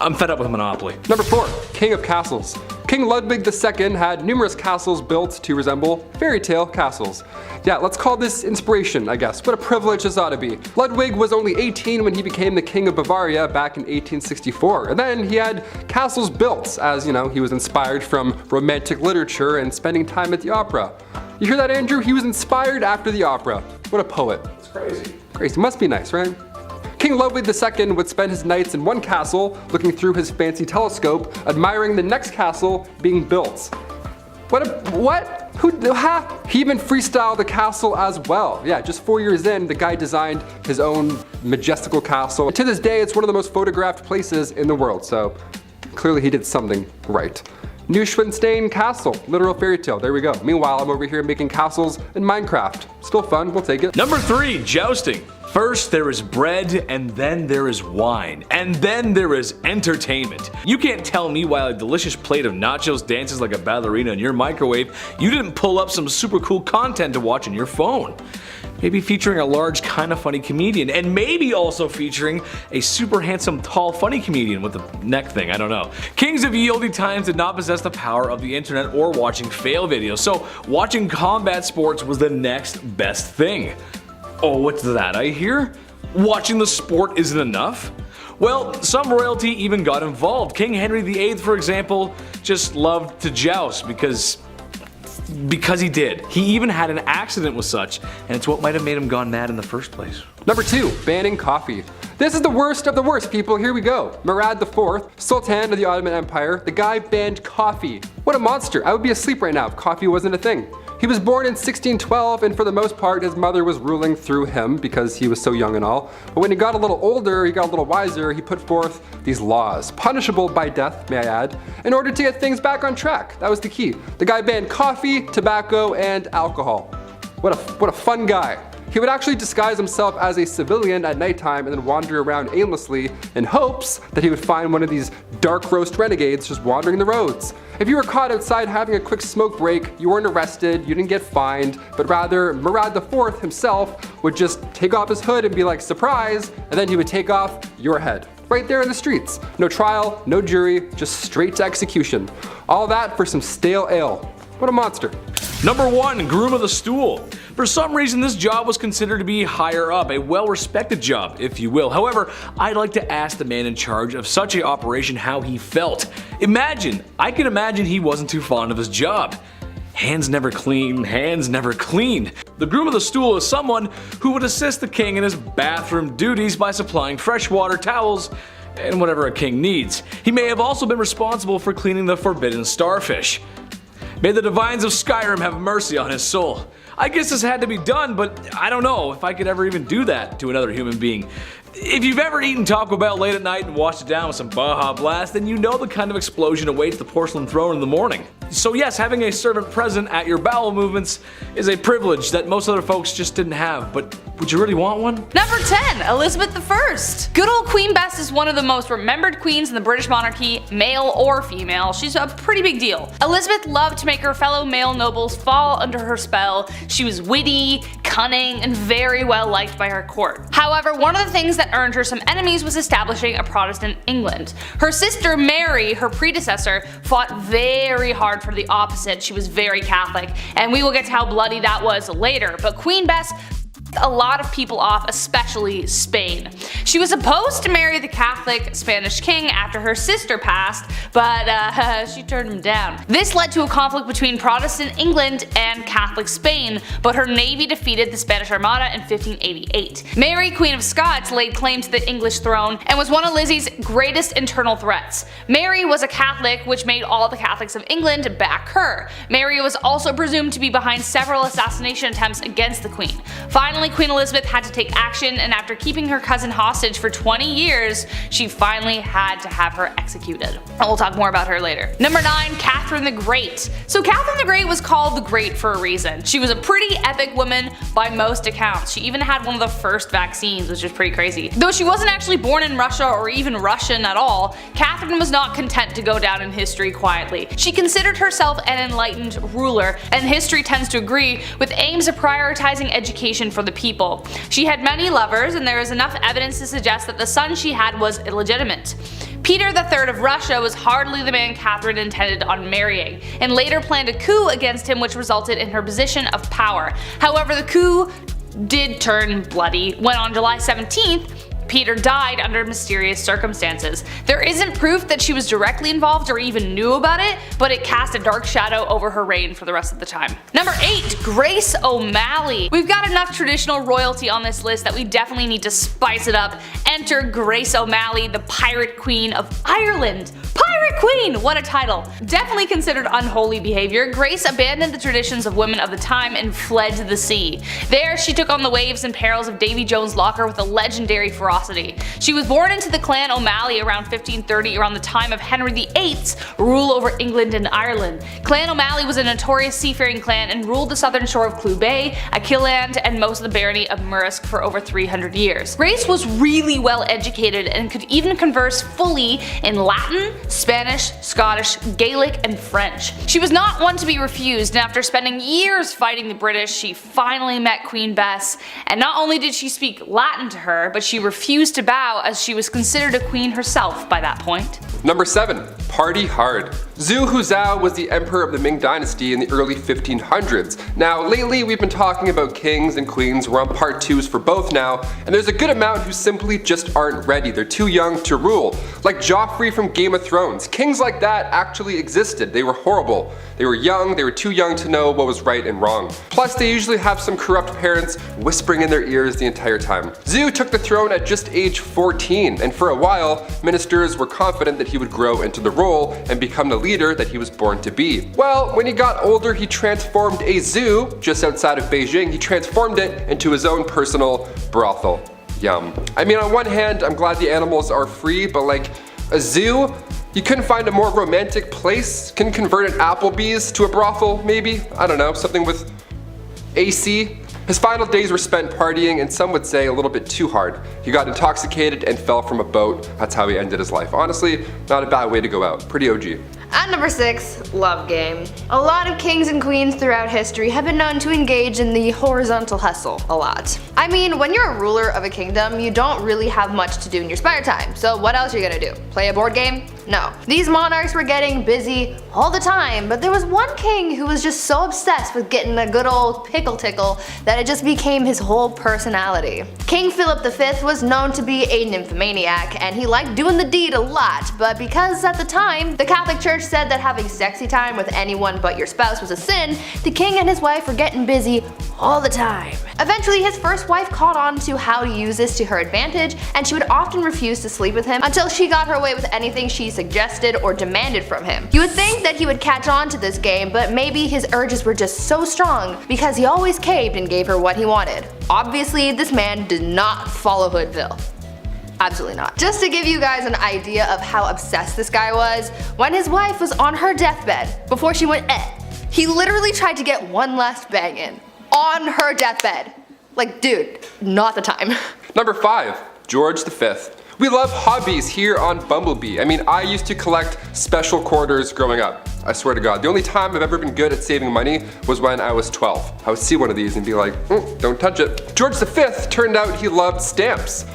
I'm fed up with Monopoly. Number 4. King of Castles. King Ludwig II had numerous castles built to resemble fairy tale castles. Yeah, let's call this inspiration, I guess. What a privilege this ought to be. Ludwig was only 18 when he became the King of Bavaria back in 1864, and then he had castles built as, he was inspired from romantic literature and spending time at the opera. You hear that, Andrew? He was inspired after the opera. What a poet. It's crazy. Crazy. Must be nice, right? King Ludwig II would spend his nights in one castle, looking through his fancy telescope, admiring the next castle being built. What? He even freestyled the castle as well. Yeah, just 4 years in, the guy designed his own majestical castle. And to this day, it's one of the most photographed places in the world, so clearly he did something right. Neuschwanstein Castle, literal fairy tale, there we go. Meanwhile, I'm over here making castles in Minecraft. Still fun, we'll take it. Number 3, jousting. First there is bread, and then there is wine, and then there is entertainment. You can't tell me while a delicious plate of nachos dances like a ballerina in your microwave, you didn't pull up some super cool content to watch on your phone. Maybe featuring a large, kinda funny comedian, and maybe also featuring a super handsome, tall, funny comedian with a neck thing, I don't know. Kings of ye olde times did not possess the power of the internet or watching fail videos, so watching combat sports was the next best thing. Oh, what's that I hear? Watching the sport isn't enough? Well, some royalty even got involved. King Henry VIII, for example, just loved to joust because he did. He even had an accident with such, and it's what might have made him gone mad in the first place. Number 2, banning coffee. This is the worst of the worst, people. Here we go. Murad IV, Sultan of the Ottoman Empire, the guy banned coffee. What a monster. I would be asleep right now if coffee wasn't a thing. He was born in 1612, and for the most part, his mother was ruling through him because he was so young and all. But when he got a little older, he got a little wiser, he put forth these laws, punishable by death, may I add, in order to get things back on track. That was the key. The guy banned coffee, tobacco, and alcohol. What a fun guy. He would actually disguise himself as a civilian at nighttime and then wander around aimlessly in hopes that he would find one of these dark roast renegades just wandering the roads. If you were caught outside having a quick smoke break, you weren't arrested, you didn't get fined, but rather Murad IV himself would just take off his hood and be like, surprise, and then he would take off your head. Right there in the streets. No trial, no jury, just straight to execution. All that for some stale ale. What a monster. Number 1, groom of the stool. For some reason, this job was considered to be higher up, a well-respected job, if you will. However, I'd like to ask the man in charge of such an operation how he felt. I can imagine he wasn't too fond of his job. Hands never clean, hands never cleaned. The groom of the stool is someone who would assist the king in his bathroom duties by supplying fresh water, towels, and whatever a king needs. He may have also been responsible for cleaning the forbidden starfish. May the divines of Skyrim have mercy on his soul. I guess this had to be done, but I don't know if I could ever even do that to another human being. If you've ever eaten Taco Bell late at night and washed it down with some Baja Blast, then you know the kind of explosion awaits the porcelain throne in the morning. So yes, having a servant present at your bowel movements is a privilege that most other folks just didn't have, but would you really want one? Number 10, Elizabeth I. Good old Queen Bess is one of the most remembered queens in the British monarchy, male or female. She's a pretty big deal. Elizabeth loved to make her fellow male nobles fall under her spell. She was witty, cunning, and very well liked by her court. However, one of the things that earned her some enemies was establishing a Protestant England. Her sister Mary, her predecessor, fought very hard hard for the opposite. She was very Catholic, and we will get to how bloody that was later. But Queen Bess a lot of people off, especially Spain. She was supposed to marry the Catholic Spanish king after her sister passed, but she turned him down. This led to a conflict between Protestant England and Catholic Spain, but her navy defeated the Spanish Armada in 1588. Mary, Queen of Scots, laid claim to the English throne and was one of Lizzie's greatest internal threats. Mary was a Catholic, which made all the Catholics of England back her. Mary was also presumed to be behind several assassination attempts against the Queen. Finally, Queen Elizabeth had to take action, and after keeping her cousin hostage for 20 years, she finally had to have her executed. And we'll talk more about her later. Number 9, Catherine the Great. So Catherine the Great was called the Great for a reason. She was a pretty epic woman by most accounts. She even had one of the first vaccines, which is pretty crazy. Though she wasn't actually born in Russia or even Russian at all, Catherine was not content to go down in history quietly. She considered herself an enlightened ruler, and history tends to agree, with aims of prioritizing education for the people. She had many lovers, and there is enough evidence to suggest that the son she had was illegitimate. Peter III of Russia was hardly the man Catherine intended on marrying, and later planned a coup against him, which resulted in her position of power. However, the coup did turn bloody when on July 17th, Peter died under mysterious circumstances. There isn't proof that she was directly involved or even knew about it, but it cast a dark shadow over her reign for the rest of the time. Number 8, Grace O'Malley. We've got enough traditional royalty on this list that we definitely need to spice it up. Enter Grace O'Malley, the Pirate Queen of Ireland. Pirate Queen! What a title. Definitely considered unholy behavior, Grace abandoned the traditions of women of the time and fled to the sea. There, she took on the waves and perils of Davy Jones' locker with a legendary ferocity. She was born into the clan O'Malley around 1530, around the time of Henry VIII's rule over England and Ireland. Clan O'Malley was a notorious seafaring clan and ruled the southern shore of Clew Bay, Achilleland, and most of the barony of Murrisk for over 300 years. Grace was really well educated and could even converse fully in Latin, Spanish, Scottish, Gaelic, and French. She was not one to be refused, and after spending years fighting the British, she finally met Queen Bess, and not only did she speak Latin to her, but she refused to bow, as she was considered a queen herself by that point. Number 7, Party Hard. Zhu Huzhou was the emperor of the Ming Dynasty in the early 1500s. Now, lately we've been talking about kings and queens. We're on part 2s for both now, and there's a good amount who simply just aren't ready. They're too young to rule. Like Joffrey from Game of Thrones. Kings like that actually existed. They were horrible. They were young, they were too young to know what was right and wrong. Plus, they usually have some corrupt parents whispering in their ears the entire time. Zhu took the throne at just age 14, and for a while, ministers were confident that he would grow into the role and become the leader that he was born to be. Well, when he got older, he transformed a zoo just outside of Beijing. He transformed it into his own personal brothel. Yum. I mean, on one hand, I'm glad the animals are free, but like a zoo? You couldn't find a more romantic place? Can convert an Applebee's to a brothel, maybe? I don't know, something with AC? His final days were spent partying, and some would say a little bit too hard. He got intoxicated and fell from a boat. That's how he ended his life. Honestly, not a bad way to go out. Pretty OG. At number 6, love game. A lot of kings and queens throughout history have been known to engage in the horizontal hustle a lot. I mean, when you're a ruler of a kingdom, you don't really have much to do in your spare time, so what else are you gonna do? Play a board game? No. These monarchs were getting busy all the time, but there was one king who was just so obsessed with getting a good old pickle tickle that it just became his whole personality. King Philip V was known to be a nymphomaniac, and he liked doing the deed a lot, but because at the time, the Catholic Church said that having sexy time with anyone but your spouse was a sin, the king and his wife were getting busy all the time. Eventually, his first wife caught on to how to use this to her advantage, and she would often refuse to sleep with him until she got her way with anything she suggested or demanded from him. You would think that he would catch on to this game, but maybe his urges were just so strong because he always caved and gave her what he wanted. Obviously, this man did not follow Hoodville. Absolutely not. Just to give you guys an idea of how obsessed this guy was, when his wife was on her deathbed, before she went he literally tried to get one last bang in. On her deathbed. Like, dude, not the time. Number 5, George V. We love hobbies here on Bumblebee. I mean, I used to collect special quarters growing up. I swear to God. The only time I've ever been good at saving money was when I was 12. I would see one of these and be like, don't touch it. George V turned out he loved stamps.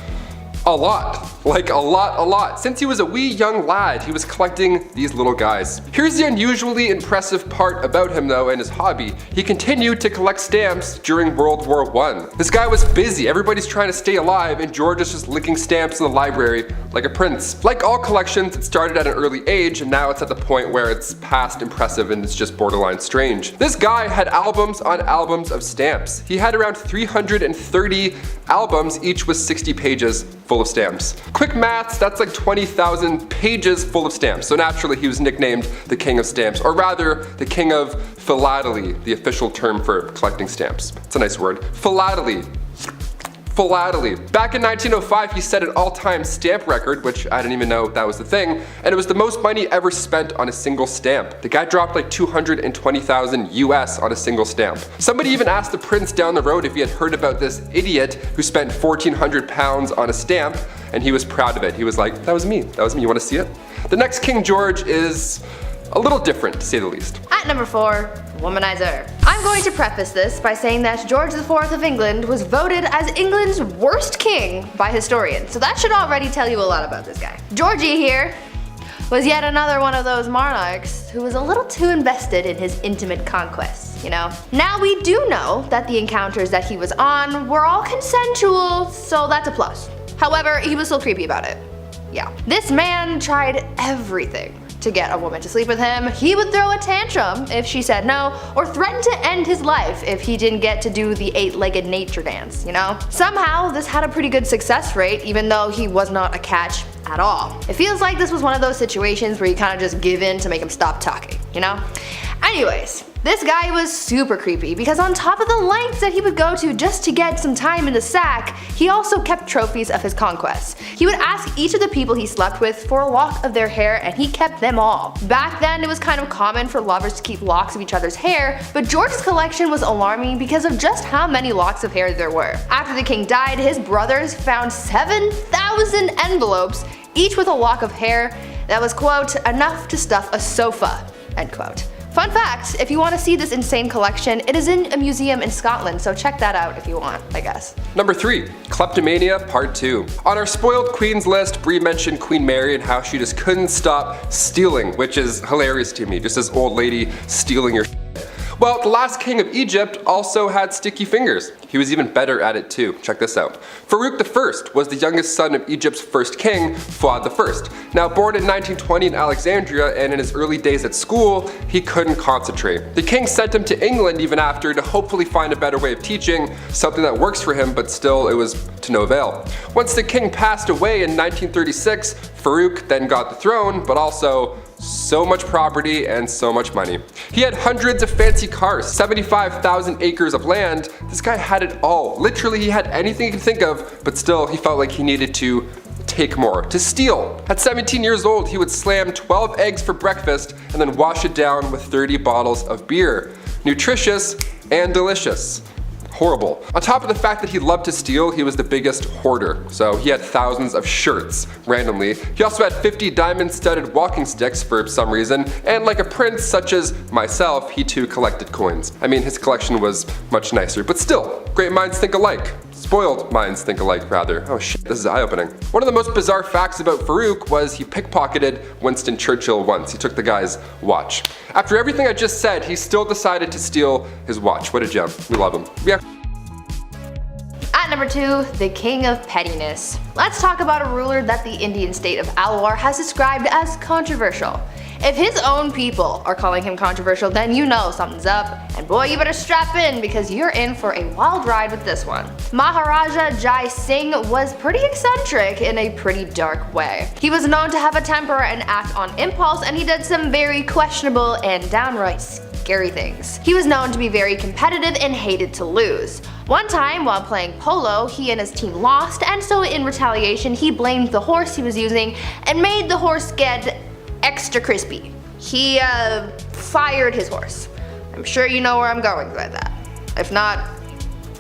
A lot. Like a lot. Since he was a wee young lad, he was collecting these little guys. Here's the unusually impressive part about him though and his hobby. He continued to collect stamps during World War I. This guy was busy, everybody's trying to stay alive, and George is just licking stamps in the library like a prince. Like all collections, it started at an early age and now it's at the point where it's past impressive and it's just borderline strange. This guy had albums on albums of stamps. He had around 330 albums, each with 60 pages full of stamps. Quick maths, that's like 20,000 pages full of stamps. So naturally he was nicknamed the King of Stamps, or rather the King of Philately, the official term for collecting stamps. It's a nice word. Philately. Back in 1905, he set an all-time stamp record, which I didn't even know that was the thing, and it was the most money ever spent on a single stamp. The guy dropped like 220,000 US on a single stamp. Somebody even asked the prince down the road if he had heard about this idiot who spent 1,400 pounds on a stamp, and he was proud of it. He was like, that was me, you wanna see it? The next King George is a little different, to say the least. At number 4, womanizer. I'm going to preface this by saying that George IV of England was voted as England's worst king by historians, so that should already tell you a lot about this guy. Georgie here was yet another one of those monarchs who was a little too invested in his intimate conquests, you know? Now we do know that the encounters that he was on were all consensual, so that's a plus. However, he was still creepy about it. Yeah. This man tried everything to get a woman to sleep with him. He would throw a tantrum if she said no, or threaten to end his life if he didn't get to do the 8-legged nature dance, you know? Somehow, this had a pretty good success rate, even though he was not a catch at all. It feels like this was one of those situations where you kind of just give in to make him stop talking, you know? Anyways, this guy was super creepy because on top of the lengths that he would go to just to get some time in the sack, he also kept trophies of his conquests. He would ask each of the people he slept with for a lock of their hair, and he kept them all. Back then, it was kind of common for lovers to keep locks of each other's hair, but George's collection was alarming because of just how many locks of hair there were. After the king died, his brothers found 7,000 envelopes, each with a lock of hair that was, quote, enough to stuff a sofa, end quote. Fun fact, if you want to see this insane collection, it is in a museum in Scotland, so check that out if you want, I guess. Number 3, kleptomania part 2. On our spoiled queens list, Brie mentioned Queen Mary and how she just couldn't stop stealing, which is hilarious to me, just this old lady stealing your shit. Well, the last king of Egypt also had sticky fingers. He was even better at it too. Check this out. Farouk I was the youngest son of Egypt's first king, Fuad I. Now born in 1920 in Alexandria, and in his early days at school, he couldn't concentrate. The king sent him to England even after to hopefully find a better way of teaching, something that works for him, but still it was to no avail. Once the king passed away in 1936, Farouk then got the throne, but also so much property and so much money. He had hundreds of fancy cars, 75,000 acres of land. This guy had it all. Literally, he had anything he could think of, but still he felt like he needed to take more, to steal. At 17 years old, he would slam 12 eggs for breakfast and then wash it down with 30 bottles of beer. Nutritious and delicious. Horrible. On top of the fact that he loved to steal, he was the biggest hoarder. So he had thousands of shirts, randomly. He also had 50 diamond-studded walking sticks for some reason, and like a prince such as myself, he too collected coins. I mean, his collection was much nicer, but still, great minds think alike. Spoiled minds think alike, rather. Oh shit, this is eye-opening. One of the most bizarre facts about Farouk was he pickpocketed Winston Churchill once. He took the guy's watch. After everything I just said, he still decided to steal his watch. What a gem. We love him. Yeah. At number 2, the king of pettiness. Let's talk about a ruler that the Indian state of Alwar has described as controversial. If his own people are calling him controversial, then you know something's up, and boy, you better strap in because you're in for a wild ride with this one. Maharaja Jai Singh was pretty eccentric in a pretty dark way. He was known to have a temper and act on impulse, and he did some very questionable and downright scary things. He was known to be very competitive and hated to lose. One time while playing polo, he and his team lost, and so in retaliation he blamed the horse he was using and made the horse get extra crispy. He fired his horse. I'm sure you know where I'm going with that. If not,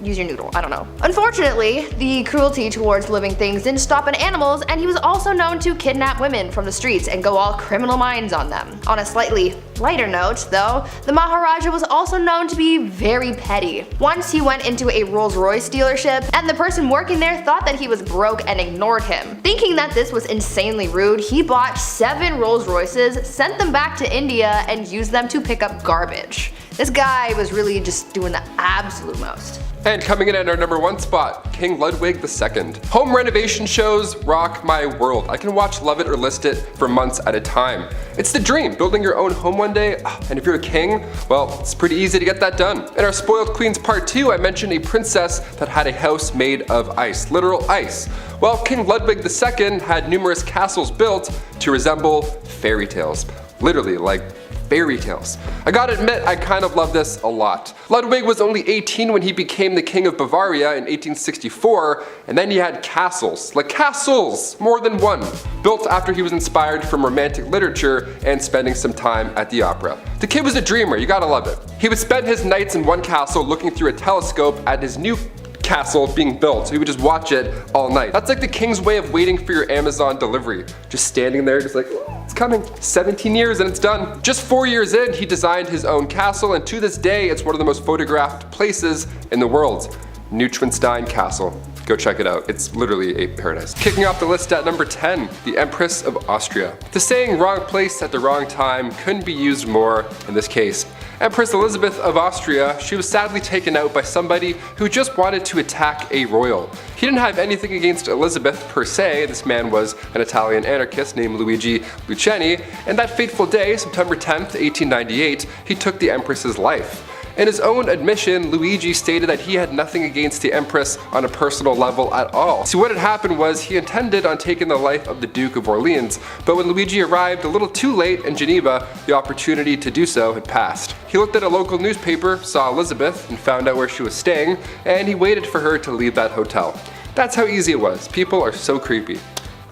use your noodle, I don't know. Unfortunately, the cruelty towards living things didn't stop at animals, and he was also known to kidnap women from the streets and go all criminal minds on them. On a slightly Lighter note, though, the Maharaja was also known to be very petty. Once he went into a Rolls-Royce dealership, and the person working there thought that he was broke and ignored him. Thinking that this was insanely rude, he bought 7 Rolls-Royces, sent them back to India, and used them to pick up garbage. This guy was really just doing the absolute most. And coming in at our number 1 spot, King Ludwig II. Home renovation shows rock my world. I can watch, love it, or list it for months at a time. It's the dream, building your own home one day, and if you're a king, well, it's pretty easy to get that done. In our Spoiled Queens Part 2, I mentioned a princess that had a house made of ice, literal ice. Well, King Ludwig II had numerous castles built to resemble fairy tales. Literally, like fairy tales. I gotta admit, I kind of love this a lot. Ludwig was only 18 when he became the King of Bavaria in 1864, and then he had castles, like castles, more than one, built after he was inspired from romantic literature and spending some time at the opera. The kid was a dreamer, you gotta love it. He would spend his nights in one castle looking through a telescope at his new castle being built, so he would just watch it all night. That's like the king's way of waiting for your Amazon delivery. Just standing there, just like, oh, it's coming. 17 years and it's done. Just 4 years in, he designed his own castle, and to this day, it's one of the most photographed places in the world. Neuschwanstein Castle. Go check it out. It's literally a paradise. Kicking off the list at number 10, the Empress of Austria. The saying wrong place at the wrong time couldn't be used more in this case. Empress Elizabeth of Austria, she was sadly taken out by somebody who just wanted to attack a royal. He didn't have anything against Elizabeth per se, this man was an Italian anarchist named Luigi Lucchini, and that fateful day, September 10th, 1898, he took the Empress's life. In his own admission, Luigi stated that he had nothing against the Empress on a personal level at all. So what had happened was he intended on taking the life of the Duke of Orleans, but when Luigi arrived a little too late in Geneva, the opportunity to do so had passed. He looked at a local newspaper, saw Elizabeth, and found out where she was staying, and he waited for her to leave that hotel. That's how easy it was. People are so creepy.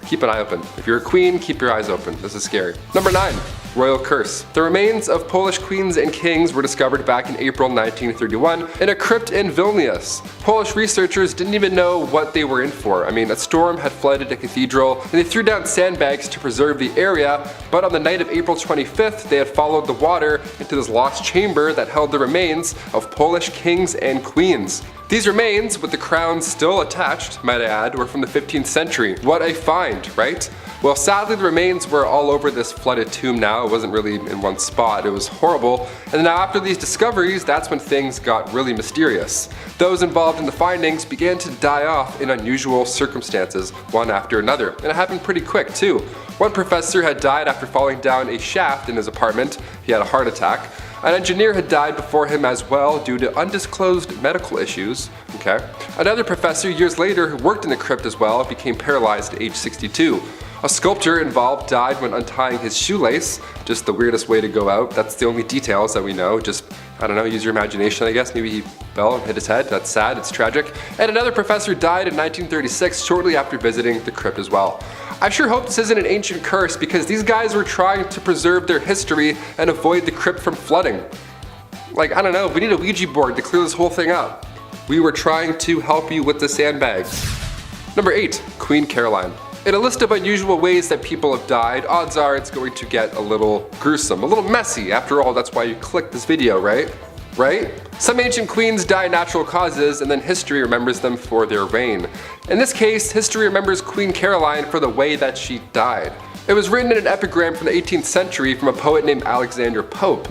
Keep an eye open. If you're a queen, keep your eyes open. This is scary. Number 9. Royal curse. The remains of Polish queens and kings were discovered back in April 1931 in a crypt in Vilnius. Polish researchers didn't even know what they were in for. I mean, a storm had flooded a cathedral, and they threw down sandbags to preserve the area, but on the night of April 25th, they had followed the water into this lost chamber that held the remains of Polish kings and queens. These remains, with the crowns still attached, might I add, were from the 15th century. What a find, right? Well, sadly, the remains were all over this flooded tomb now. It wasn't really in one spot. It was horrible. And now after these discoveries, that's when things got really mysterious. Those involved in the findings began to die off in unusual circumstances, one after another. And it happened pretty quick, too. One professor had died after falling down a shaft in his apartment. He had a heart attack. An engineer had died before him as well due to undisclosed medical issues. Okay. Another professor years later who worked in the crypt as well became paralyzed at age 62. A sculptor involved died when untying his shoelace. Just the weirdest way to go out. That's the only details that we know. Just, I don't know, use your imagination, I guess. Maybe he fell and hit his head. That's sad, it's tragic. And another professor died in 1936 shortly after visiting the crypt as well. I sure hope this isn't an ancient curse because these guys were trying to preserve their history and avoid the crypt from flooding. Like, I don't know, we need a Ouija board to clear this whole thing up. We were trying to help you with the sandbags. Number 8, Queen Caroline. In a list of unusual ways that people have died, odds are it's going to get a little gruesome, a little messy. After all, that's why you clicked this video, right? Right? Some ancient queens die natural causes, and then history remembers them for their reign. In this case, history remembers Queen Caroline for the way that she died. It was written in an epigram from the 18th century from a poet named Alexander Pope.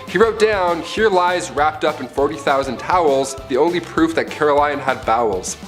He wrote down, "Here lies wrapped up in 40,000 towels, the only proof that Caroline had bowels."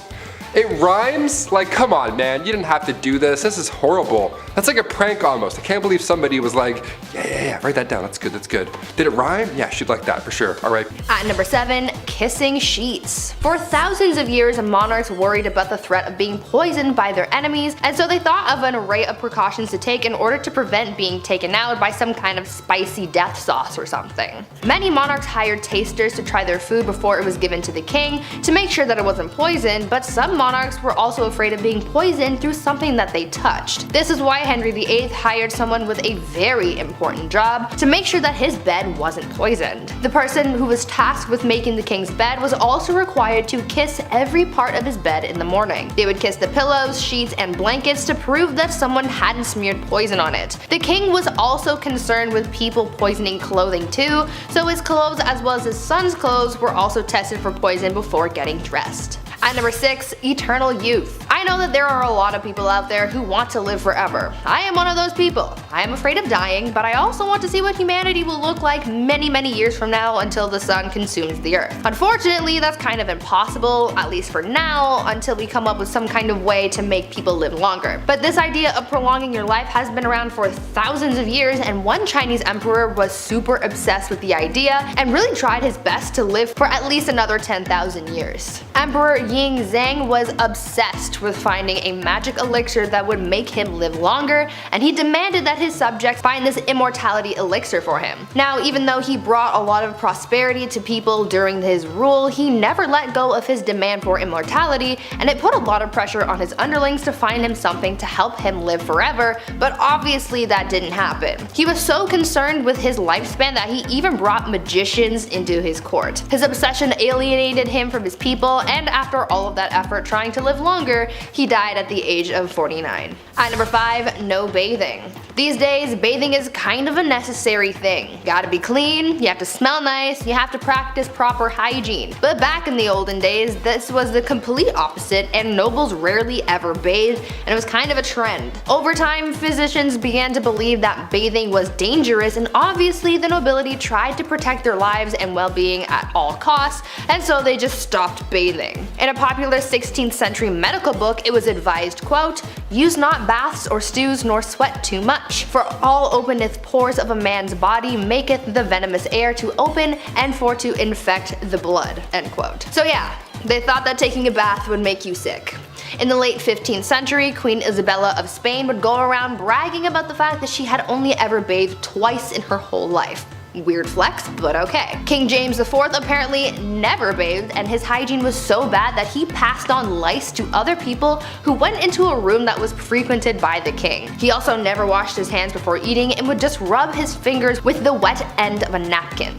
It rhymes? Like, come on, man, you didn't have to do this. This is horrible. That's like a prank almost. I can't believe somebody was like, yeah, write that down. That's good, that's good. Did it rhyme? Yeah, she'd like that for sure. All right. At number 7, kissing sheets. For thousands of years, monarchs worried about the threat of being poisoned by their enemies, and so they thought of an array of precautions to take in order to prevent being taken out by some kind of spicy death sauce or something. Many monarchs hired tasters to try their food before it was given to the king to make sure that it wasn't poisoned, but some monarchs were also afraid of being poisoned through something that they touched. This is why Henry VIII hired someone with a very important job to make sure that his bed wasn't poisoned. The person who was tasked with making the king's bed was also required to kiss every part of his bed in the morning. They would kiss the pillows, sheets, and blankets to prove that someone hadn't smeared poison on it. The king was also concerned with people poisoning clothing too, so his clothes as well as his son's clothes were also tested for poison before getting dressed. At number 6, eternal youth. I know that there are a lot of people out there who want to live forever. I am one of those people. I am afraid of dying, but I also want to see what humanity will look like many years from now until the sun consumes the earth. Unfortunately, that's kind of impossible, at least for now, until we come up with some kind of way to make people live longer. But this idea of prolonging your life has been around for thousands of years, and one Chinese emperor was super obsessed with the idea and really tried his best to live for at least another 10,000 years. Emperor Ying Zhang was obsessed with finding a magic elixir that would make him live longer, and he demanded that his subjects find this immortality elixir for him. Now, even though he brought a lot of prosperity to people during his rule, he never let go of his demand for immortality, and it put a lot of pressure on his underlings to find him something to help him live forever, but obviously that didn't happen. He was so concerned with his lifespan that he even brought magicians into his court. His obsession alienated him from his people, and after all of that effort trying to live longer, he died at the age of 49. At number 5, no bathing. These days, bathing is kind of a necessary thing. You gotta be clean, you have to smell nice, you have to practice proper hygiene. But back in the olden days, this was the complete opposite, and nobles rarely ever bathed, and it was kind of a trend. Over time, physicians began to believe that bathing was dangerous, and obviously the nobility tried to protect their lives and well-being at all costs, and so they just stopped bathing. In a popular 16th century medical book, it was advised, quote, "Use not baths or stews nor sweat too much, for all openeth pores of a man's body maketh the venomous air to open and for to infect the blood," end quote. So yeah, they thought that taking a bath would make you sick. In the late 15th century, Queen Isabella of Spain would go around bragging about the fact that she had only ever bathed twice in her whole life. Weird flex, but okay. King James IV apparently never bathed, and his hygiene was so bad that he passed on lice to other people who went into a room that was frequented by the king. He also never washed his hands before eating and would just rub his fingers with the wet end of a napkin.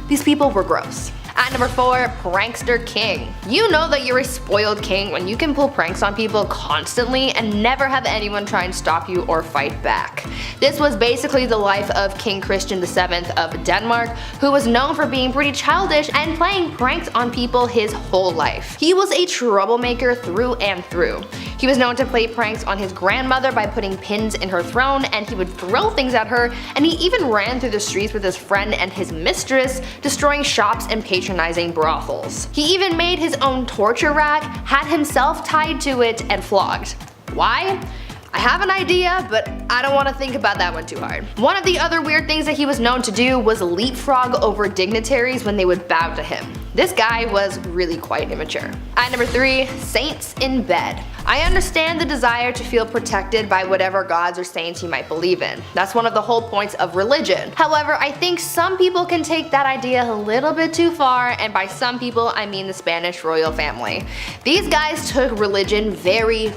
These people were gross. At number 4, prankster king. You know that you're a spoiled king when you can pull pranks on people constantly and never have anyone try and stop you or fight back. This was basically the life of King Christian VII of Denmark, who was known for being pretty childish and playing pranks on people his whole life. He was a troublemaker through and through. He was known to play pranks on his grandmother by putting pins in her throne, and he would throw things at her, and he even ran through the streets with his friend and his mistress, destroying shops and patronizing brothels. He even made his own torture rack, had himself tied to it, and flogged. Why? I have an idea, but I don't want to think about that one too hard. One of the other weird things that he was known to do was leapfrog over dignitaries when they would bow to him. This guy was really quite immature. At number 3, saints in bed. I understand the desire to feel protected by whatever gods or saints you might believe in. That's one of the whole points of religion. However, I think some people can take that idea a little bit too far, and by some people I mean the Spanish royal family. These guys took religion very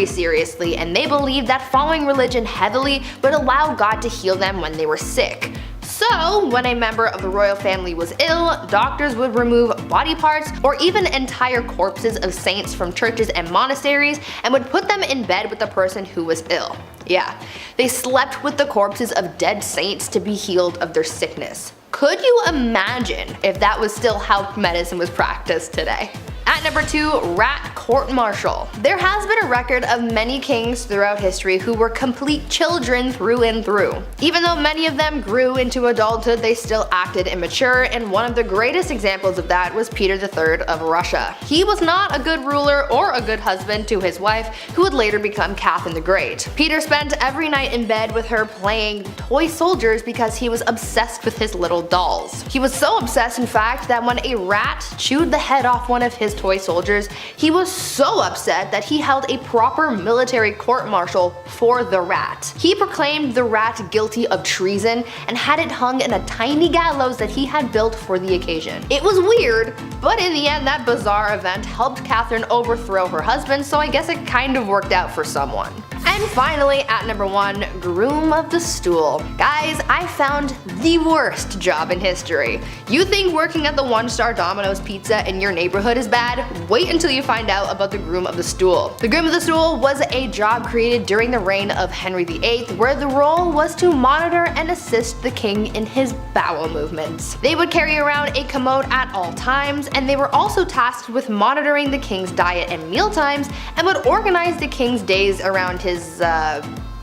seriously, and they believed that following religion heavily would allow God to heal them when they were sick. So, when a member of the royal family was ill, doctors would remove body parts or even entire corpses of saints from churches and monasteries and would put them in bed with the person who was ill. Yeah, they slept with the corpses of dead saints to be healed of their sickness. Could you imagine if that was still how medicine was practiced today? At number 2, rat court-martial. There has been a record of many kings throughout history who were complete children through and through. Even though many of them grew into adulthood, they still acted immature, and one of the greatest examples of that was Peter III of Russia. He was not a good ruler or a good husband to his wife, who would later become Catherine the Great. Peter spent every night in bed with her playing toy soldiers because he was obsessed with his little dolls. He was so obsessed, in fact, that when a rat chewed the head off one of his toy soldiers, he was so upset that he held a proper military court-martial for the rat. He proclaimed the rat guilty of treason and had it hung in a tiny gallows that he had built for the occasion. It was weird, but in the end that bizarre event helped Catherine overthrow her husband, so I guess it kind of worked out for someone. And finally, at number 1, groom of the stool. Guys, I found the worst job in history. You think working at the 1-star Domino's Pizza in your neighborhood is bad? Wait until you find out about the groom of the stool. The groom of the stool was a job created during the reign of Henry VIII, where the role was to monitor and assist the king in his bowel movements. They would carry around a commode at all times, and they were also tasked with monitoring the king's diet and meal times, and would organize the king's days around his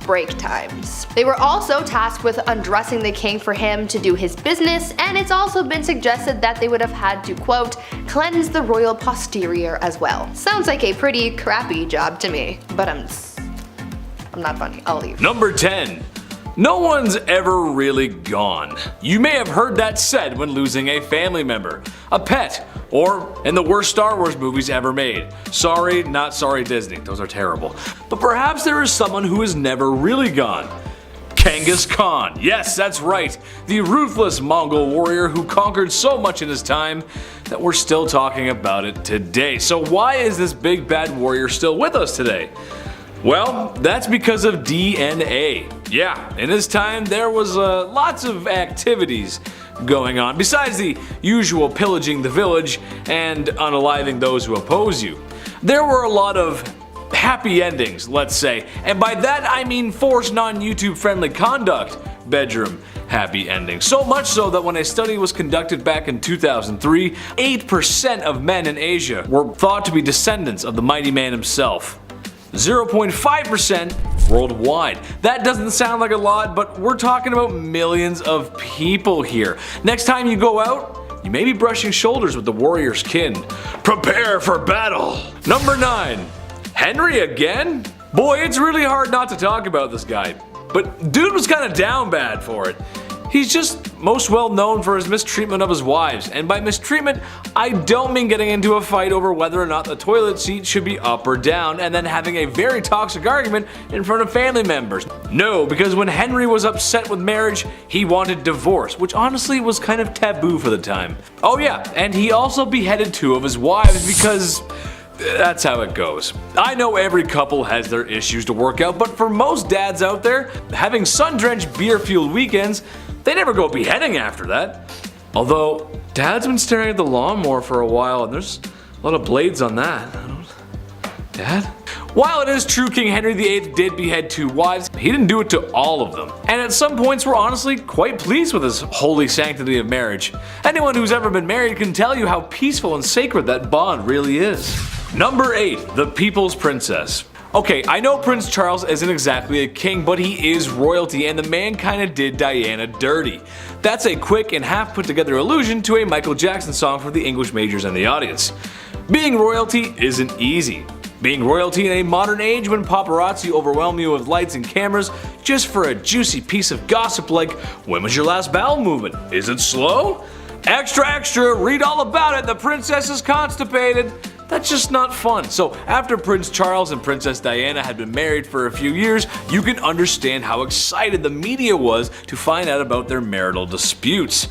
break times. They were also tasked with undressing the king for him to do his business, and it's also been suggested that they would have had to, quote, cleanse the royal posterior as well. Sounds like a pretty crappy job to me, but I'm not funny. I'll leave. Number 10. No one's ever really gone. You may have heard that said when losing a family member, a pet, or in the worst Star Wars movies ever made. Sorry, not sorry Disney, those are terrible. But perhaps there is someone who is never really gone. Genghis Khan. Yes, that's right. The ruthless Mongol warrior who conquered so much in his time that we're still talking about it today. So why is this big bad warrior still with us today? Well, that's because of DNA. Yeah, in his time there was lots of activities going on, besides the usual pillaging the village and unaliving those who oppose you. There were a lot of happy endings, let's say, and by that I mean forced non-YouTube friendly conduct bedroom happy endings. So much so that when a study was conducted back in 2003, 8% of men in Asia were thought to be descendants of the mighty man himself. 0.5% worldwide. That doesn't sound like a lot, but we're talking about millions of people here. Next time you go out, you may be brushing shoulders with the warrior's kin. Prepare for battle! Number 9. Henry again? Boy, it's really hard not to talk about this guy. But dude was kinda down bad for it. He's just most well known for his mistreatment of his wives, and by mistreatment, I don't mean getting into a fight over whether or not the toilet seat should be up or down and then having a very toxic argument in front of family members. No, because when Henry was upset with marriage, he wanted divorce, which honestly was kind of taboo for the time. Oh yeah, and he also beheaded 2 of his wives because that's how it goes. I know every couple has their issues to work out, but for most dads out there, having sun-drenched beer-fueled weekends, they never go beheading after that. Although, Dad's been staring at the lawnmower for a while and there's a lot of blades on that. Dad? While it is true King Henry VIII did behead 2 wives, he didn't do it to all of them. And at some points we're honestly quite pleased with his holy sanctity of marriage. Anyone who's ever been married can tell you how peaceful and sacred that bond really is. Number 8. The People's Princess. Okay, I know Prince Charles isn't exactly a king, but he is royalty, and the man kinda did Diana dirty. That's a quick and half put together allusion to a Michael Jackson song for the English majors and the audience. Being royalty isn't easy. Being royalty in a modern age when paparazzi overwhelm you with lights and cameras just for a juicy piece of gossip like, when was your last bowel movement? Is it slow? Extra extra, read all about it, the princess is constipated. That's just not fun. So after Prince Charles and Princess Diana had been married for a few years, you can understand how excited the media was to find out about their marital disputes.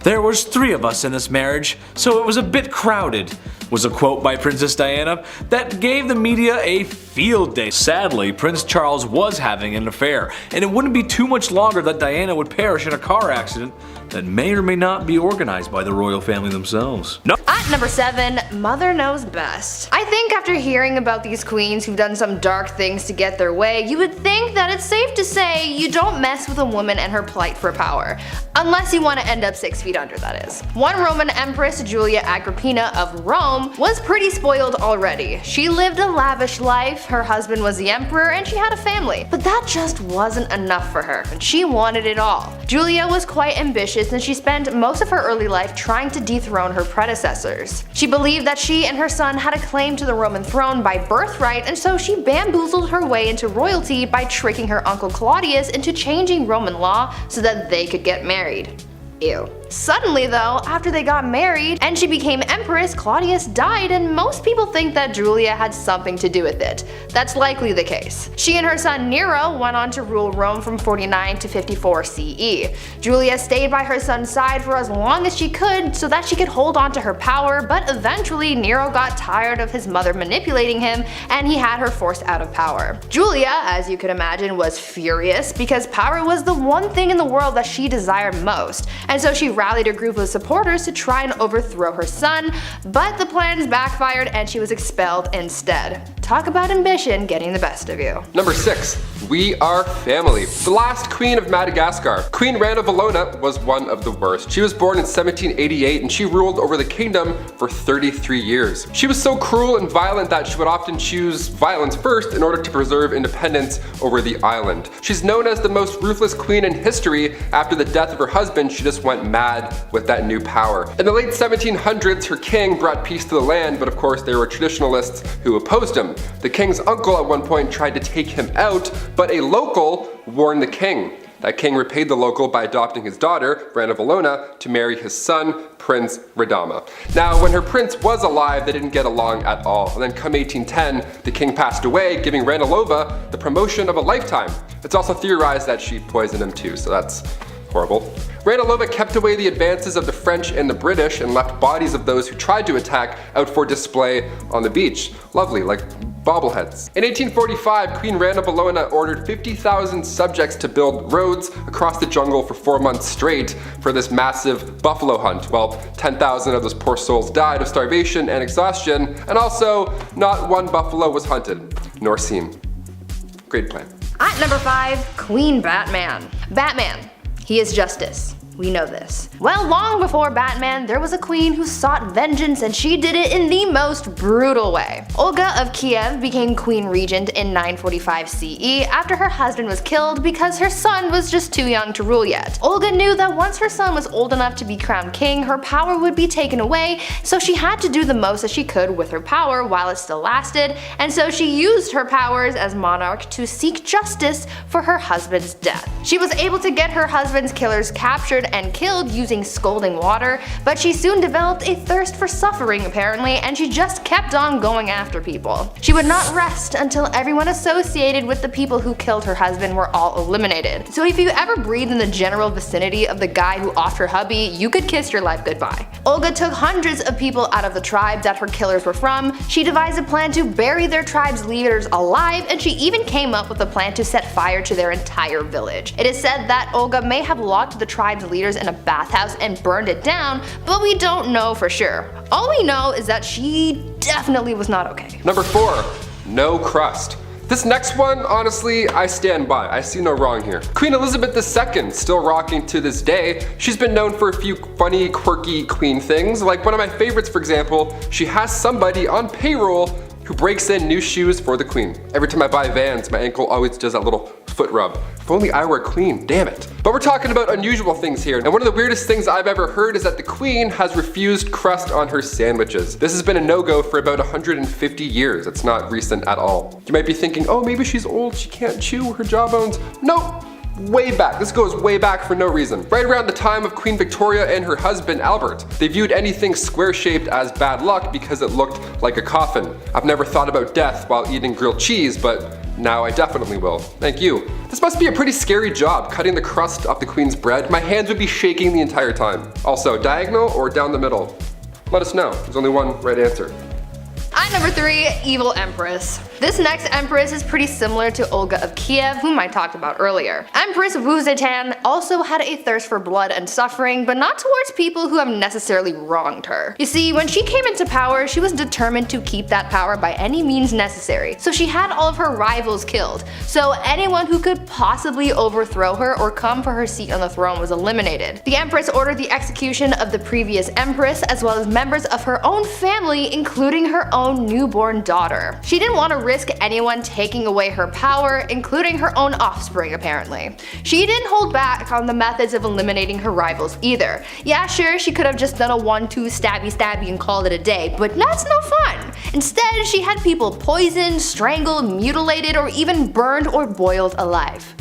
There was 3 of us in this marriage, so it was a bit crowded, was a quote by Princess Diana that gave the media a field day. Sadly, Prince Charles was having an affair, and it wouldn't be too much longer that Diana would perish in a car accident that may or may not be organized by the royal family themselves. At number 7, Mother Knows Best. I think after hearing about these queens who've done some dark things to get their way, you would think that it's safe to say you don't mess with a woman and her plight for power. Unless you want to end up 6 feet under, that is. One Roman Empress, Julia Agrippina of Rome, was pretty spoiled already. She lived a lavish life, her husband was the emperor, and she had a family. But that just wasn't enough for her, and she wanted it all. Julia was quite ambitious, and she spent most of her early life trying to dethrone her predecessors. She believed that she and her son had a claim to the Roman throne by birthright, and so she bamboozled her way into royalty by tricking her uncle Claudius into changing Roman law so that they could get married. Ew. Suddenly though, after they got married and she became empress, Claudius died, and most people think that Julia had something to do with it. That's likely the case. She and her son Nero went on to rule Rome from 49 to 54 CE. Julia stayed by her son's side for as long as she could so that she could hold on to her power, but eventually Nero got tired of his mother manipulating him and he had her forced out of power. Julia, as you could imagine, was furious because power was the one thing in the world that she desired most, and so she rallied a group of supporters to try and overthrow her son, but the plans backfired and she was expelled instead. Talk about ambition getting the best of you. Number 6. We are family. The last queen of Madagascar. Queen Rana Valona was one of the worst. She was born in 1788 and she ruled over the kingdom for 33 years. She was so cruel and violent that she would often choose violence first in order to preserve independence over the island. She's known as the most ruthless queen in history. After the death of her husband, she just went mad with that new power. In the late 1700s, her king brought peace to the land, but of course there were traditionalists who opposed him. The king's uncle at one point tried to take him out, but a local warned the king. That king repaid the local by adopting his daughter, Rana Valona, to marry his son, Prince Radama. Now, when her prince was alive, they didn't get along at all. And then come 1810, the king passed away, giving Ranilova the promotion of a lifetime. It's also theorized that she poisoned him too, so that's horrible. Ranilova kept away the advances of the French and the British and left bodies of those who tried to attack out for display on the beach. Lovely, like bobbleheads. In 1845, Queen Rana Valona ordered 50,000 subjects to build roads across the jungle for 4 months straight for this massive buffalo hunt. Well, 10,000 of those poor souls died of starvation and exhaustion, and also not one buffalo was hunted, nor seen. Great plan. At number 5, Queen Batman. Batman. He is justice. We know this. Well, long before Batman, there was a queen who sought vengeance, and she did it in the most brutal way. Olga of Kiev became queen regent in 945 CE after her husband was killed because her son was just too young to rule yet. Olga knew that once her son was old enough to be crowned king, her power would be taken away, so she had to do the most that she could with her power while it still lasted, and so she used her powers as monarch to seek justice for her husband's death. She was able to get her husband's killers captured and killed using scalding water, but she soon developed a thirst for suffering apparently, and she just kept on going after people. She would not rest until everyone associated with the people who killed her husband were all eliminated. So if you ever breathed in the general vicinity of the guy who offed her hubby, you could kiss your life goodbye. Olga took hundreds of people out of the tribe that her killers were from. She devised a plan to bury their tribe's leaders alive, and she even came up with a plan to set fire to their entire village. It is said that Olga may have locked the tribe's leaders in a bathhouse and burned it down, but we don't know for sure. All we know is that she definitely was not okay. Number 4, no crust. This next one, honestly, I stand by. I see no wrong here. Queen Elizabeth II, still rocking to this day. She's been known for a few funny, quirky queen things. Like one of my favorites, for example, she has somebody on payroll who breaks in new shoes for the queen. Every time I buy Vans, my ankle always does that little foot rub. If only I were a queen, damn it. But we're talking about unusual things here, and one of the weirdest things I've ever heard is that the queen has refused crust on her sandwiches. This has been a no-go for about 150 years. It's not recent at all. You might be thinking, oh, maybe she's old, she can't chew her jawbones. Nope. Way back. This goes way back for no reason. Right around the time of Queen Victoria and her husband Albert. They viewed anything square-shaped as bad luck because it looked like a coffin. I've never thought about death while eating grilled cheese, but now I definitely will. Thank you. This must be a pretty scary job, cutting the crust off the queen's bread. My hands would be shaking the entire time. Also, diagonal or down the middle? Let us know. There's only one right answer. At number 3, Evil Empress. This next empress is pretty similar to Olga of Kiev, whom I talked about earlier. Empress Wu Zetian also had a thirst for blood and suffering, but not towards people who have necessarily wronged her. You see, when she came into power, she was determined to keep that power by any means necessary, so she had all of her rivals killed. So anyone who could possibly overthrow her or come for her seat on the throne was eliminated. The empress ordered the execution of the previous empress, as well as members of her own family, including her own newborn daughter. She didn't want to risk anyone taking away her power, including her own offspring apparently. She didn't hold back on the methods of eliminating her rivals either. Yeah, sure, she could have just done a 1-2 stabby stabby and called it a day, but that's no fun. Instead, she had people poisoned, strangled, mutilated, or even burned or boiled alive.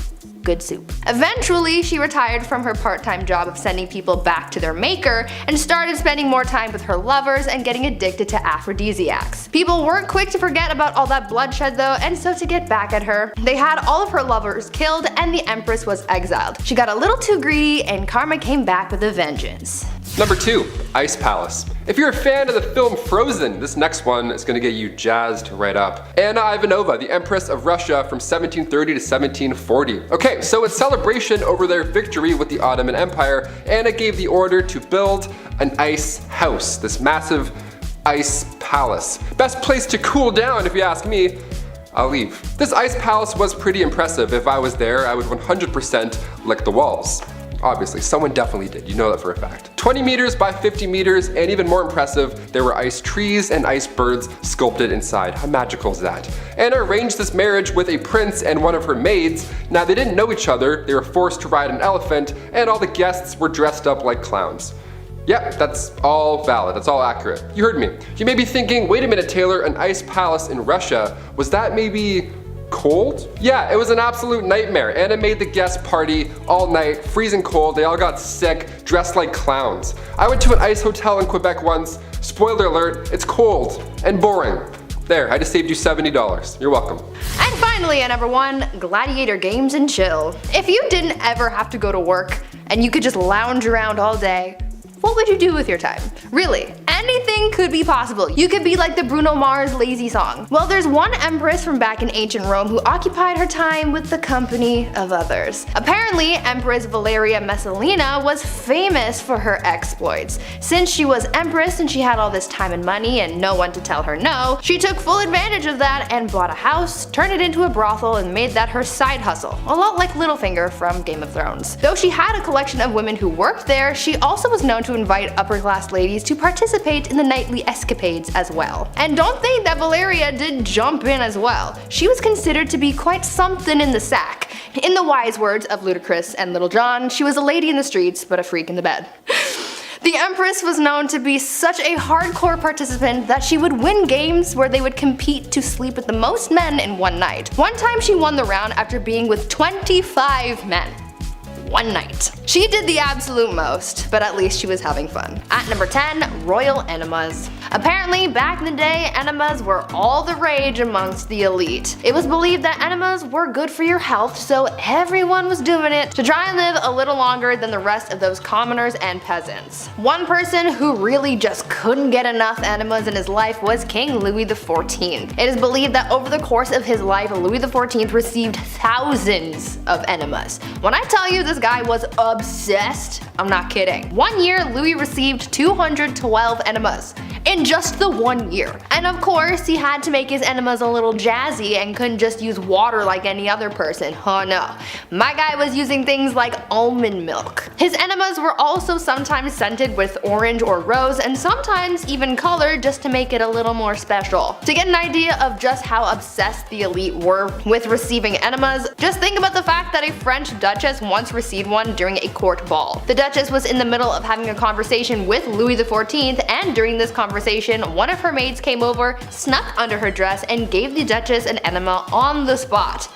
good soup. Eventually, she retired from her part-time job of sending people back to their maker and started spending more time with her lovers and getting addicted to aphrodisiacs. People weren't quick to forget about all that bloodshed though, and so to get back at her, they had all of her lovers killed and the Empress was exiled. She got a little too greedy and karma came back with a vengeance. Number 2, Ice Palace. If you're a fan of the film Frozen, this next one is gonna get you jazzed right up. Anna Ivanova, the Empress of Russia from 1730 to 1740. Okay, so in celebration over their victory with the Ottoman Empire, Anna gave the order to build an ice house, this massive ice palace. Best place to cool down if you ask me. I'll leave. This ice palace was pretty impressive. If I was there, I would 100% lick the walls. Obviously, someone definitely did, you know that for a fact. 20 meters by 50 meters, and even more impressive, there were ice trees and ice birds sculpted inside. How magical is that? Anna arranged this marriage with a prince and one of her maids. Now they didn't know each other, they were forced to ride an elephant, and all the guests were dressed up like clowns. Yep, that's all valid, that's all accurate. You heard me. You may be thinking, wait a minute Taylor, an ice palace in Russia, was that maybe cold? Yeah, it was an absolute nightmare. Anna made the guest party all night, freezing cold, they all got sick, dressed like clowns. I went to an ice hotel in Quebec once, spoiler alert, it's cold and boring. There, I just saved you $70. You're welcome. And finally at number 1, gladiator games and chill. If you didn't ever have to go to work and you could just lounge around all day, what would you do with your time? Really, anything could be possible. You could be like the Bruno Mars Lazy song. Well, there's one empress from back in ancient Rome who occupied her time with the company of others. Apparently, Empress Valeria Messalina was famous for her exploits. Since she was empress and she had all this time and money and no one to tell her no, she took full advantage of that and bought a house, turned it into a brothel, and made that her side hustle. A lot like Littlefinger from Game of Thrones. Though she had a collection of women who worked there, she also was known to invite upper class ladies to participate in the nightly escapades as well. And don't think that Valeria did jump in as well. She was considered to be quite something in the sack. In the wise words of Ludacris and Little John, she was a lady in the streets but a freak in the bed. The Empress was known to be such a hardcore participant that she would win games where they would compete to sleep with the most men in one night. One time she won the round after being with 25 men. One night. She did the absolute most, but at least she was having fun. At number 10, royal enemas. Apparently, back in the day, enemas were all the rage amongst the elite. It was believed that enemas were good for your health, so everyone was doing it to try and live a little longer than the rest of those commoners and peasants. One person who really just couldn't get enough enemas in his life was King Louis XIV. It is believed that over the course of his life, Louis XIV received thousands of enemas. When I tell you this guy was obsessed, I'm not kidding. One year, Louis received 212 enemas. In just the 1 year. And of course, he had to make his enemas a little jazzy and couldn't just use water like any other person. Oh no. My guy was using things like almond milk. His enemas were also sometimes scented with orange or rose and sometimes even colored just to make it a little more special. To get an idea of just how obsessed the elite were with receiving enemas, just think about the fact that a French duchess once received one during a court ball. The duchess was in the middle of having a conversation with Louis XIV, and during this conversation, one of her maids came over, snuck under her dress, and gave the duchess an enema on the spot.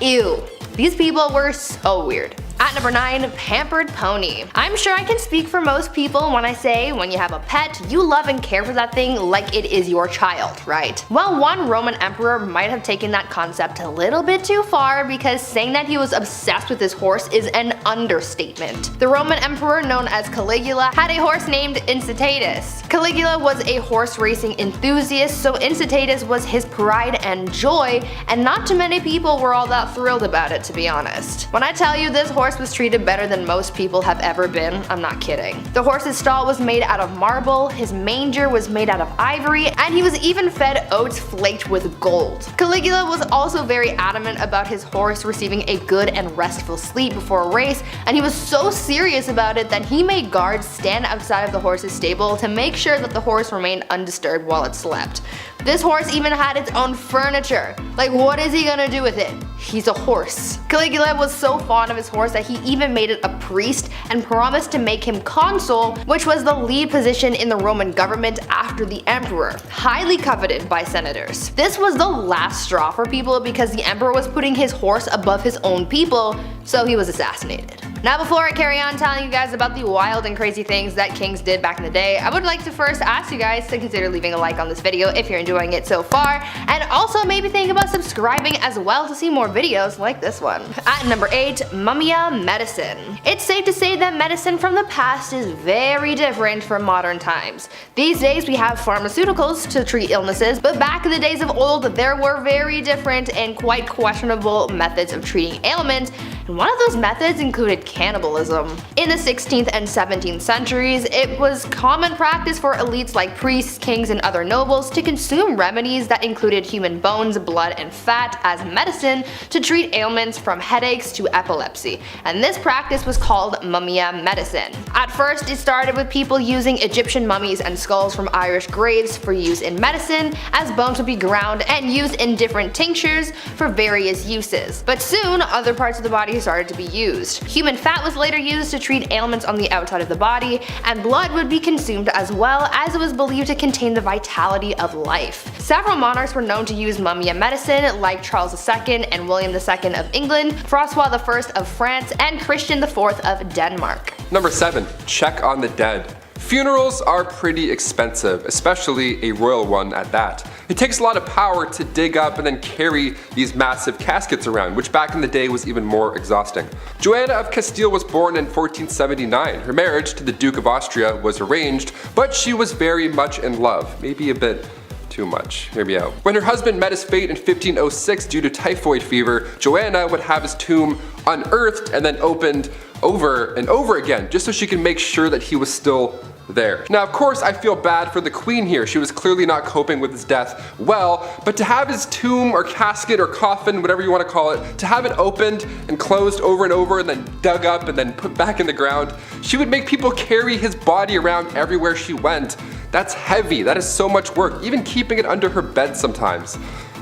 Ew. These people were so weird. At number 9, pampered pony. I'm sure I can speak for most people when I say when you have a pet, you love and care for that thing like it is your child, right? Well, one Roman emperor might have taken that concept a little bit too far because saying that he was obsessed with his horse is an understatement. The Roman emperor known as Caligula had a horse named Incitatus. Caligula was a horse racing enthusiast, so Incitatus was his pride and joy, and not too many people were all that thrilled about it, to be honest. When I tell you this horse was treated better than most people have ever been, I'm not kidding. The horse's stall was made out of marble, his manger was made out of ivory, and he was even fed oats flaked with gold. Caligula was also very adamant about his horse receiving a good and restful sleep before a race, and he was so serious about it that he made guards stand outside of the horse's stable to make sure that the horse remained undisturbed while it slept. This horse even had its own furniture. Like, what is he gonna do with it? He's a horse. Caligula was so fond of his horse that he even made it a priest and promised to make him consul, which was the lead position in the Roman government after the emperor, highly coveted by senators. This was the last straw for people because the emperor was putting his horse above his own people, so he was assassinated. Now before I carry on telling you guys about the wild and crazy things that kings did back in the day, I would like to first ask you guys to consider leaving a like on this video if you're enjoying it so far, and also maybe think about subscribing as well to see more videos like this one. At number 8, Mumia medicine. It's safe to say that medicine from the past is very different from modern times. These days we have pharmaceuticals to treat illnesses, but back in the days of old there were very different and quite questionable methods of treating ailments, and one of those methods included cannibalism. In the 16th and 17th centuries, it was common practice for elites like priests, kings, and other nobles to consume remedies that included human bones, blood, and fat as medicine to treat ailments from headaches to epilepsy, and this practice was called mumia medicine. At first, it started with people using Egyptian mummies and skulls from Irish graves for use in medicine, as bones would be ground and used in different tinctures for various uses. But soon, other parts of the body started to be used. Human fat was later used to treat ailments on the outside of the body, and blood would be consumed as well, as it was believed to contain the vitality of life. Several monarchs were known to use mumia medicine, like Charles II and William II of England, Francois I of France, and Christian IV of Denmark. Number 7. Check on the dead. Funerals are pretty expensive, especially a royal one at that. It takes a lot of power to dig up and then carry these massive caskets around, which back in the day was even more exhausting. Joanna of Castile was born in 1479. Her marriage to the Duke of Austria was arranged, but she was very much in love, maybe a bit too much. Hear me out. When her husband met his fate in 1506 due to typhoid fever, Joanna would have his tomb unearthed and then opened over and over again, just so she could make sure that he was still there. Now of course I feel bad for the queen here. She was clearly not coping with his death well, but to have his tomb or casket or coffin, whatever you want to call it, to have it opened and closed over and over and then dug up and then put back in the ground, she would make people carry his body around everywhere she went. That's heavy. That is so much work, even keeping it under her bed sometimes.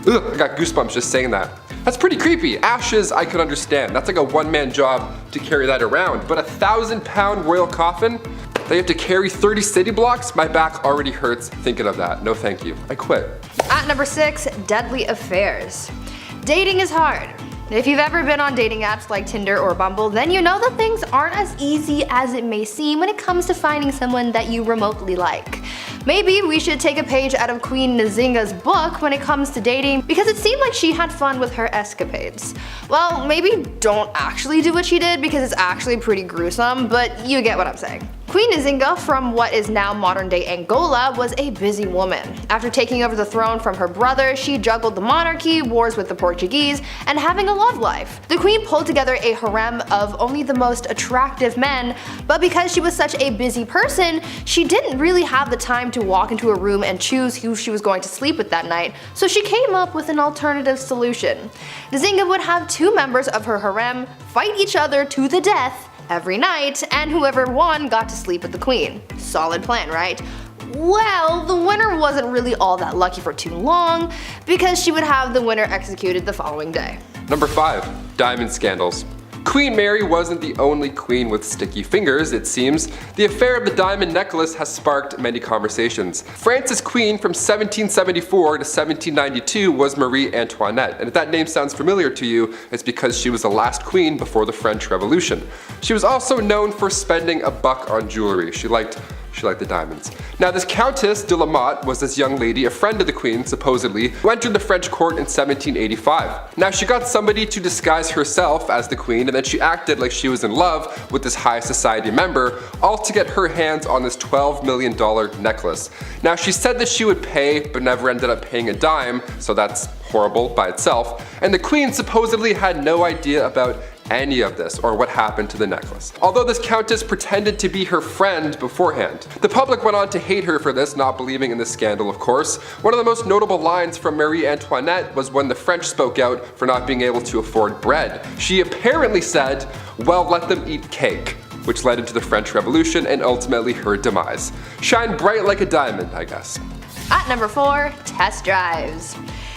Ugh, I got goosebumps just saying that. That's pretty creepy. Ashes I could understand. That's like a one-man job to carry that around, but a 1,000-pound royal coffin that you have to carry 30 city blocks? My back already hurts thinking of that. No thank you. I quit. At number 6, deadly affairs. Dating is hard. If you've ever been on dating apps like Tinder or Bumble, then you know that things aren't as easy as it may seem when it comes to finding someone that you remotely like. Maybe we should take a page out of Queen Nzinga's book when it comes to dating, because it seemed like she had fun with her escapades. Well, maybe don't actually do what she did because it's actually pretty gruesome, but you get what I'm saying. Queen Nzinga from what is now modern-day Angola was a busy woman. After taking over the throne from her brother, she juggled the monarchy, wars with the Portuguese, and having a love life. The queen pulled together a harem of only the most attractive men, but because she was such a busy person, she didn't really have the time to walk into a room and choose who she was going to sleep with that night, so she came up with an alternative solution. Nzinga would have 2 members of her harem fight each other to the death every night, and whoever won got to sleep with the queen. Solid plan, right? Well, the winner wasn't really all that lucky for too long, because she would have the winner executed the following day. Number 5. Diamond scandals. Queen Mary wasn't the only queen with sticky fingers, it seems. The affair of the diamond necklace has sparked many conversations. France's queen from 1774 to 1792 was Marie Antoinette, and if that name sounds familiar to you, it's because she was the last queen before the French Revolution. She was also known for spending a buck on jewelry. She liked the diamonds. Now this Countess de la Motte was this young lady, a friend of the queen supposedly, who entered the French court in 1785. Now she got somebody to disguise herself as the queen, and then she acted like she was in love with this high society member, all to get her hands on this $12 million necklace. Now she said that she would pay, but never ended up paying a dime, so that's horrible by itself, and the queen supposedly had no idea about any of this or what happened to the necklace. Although this countess pretended to be her friend beforehand. The public went on to hate her for this, not believing in the scandal of course. One of the most notable lines from Marie Antoinette was when the French spoke out for not being able to afford bread. She apparently said, "Well, let them eat cake," which led into the French Revolution and ultimately her demise. Shine bright like a diamond, I guess. At number 4, test drives.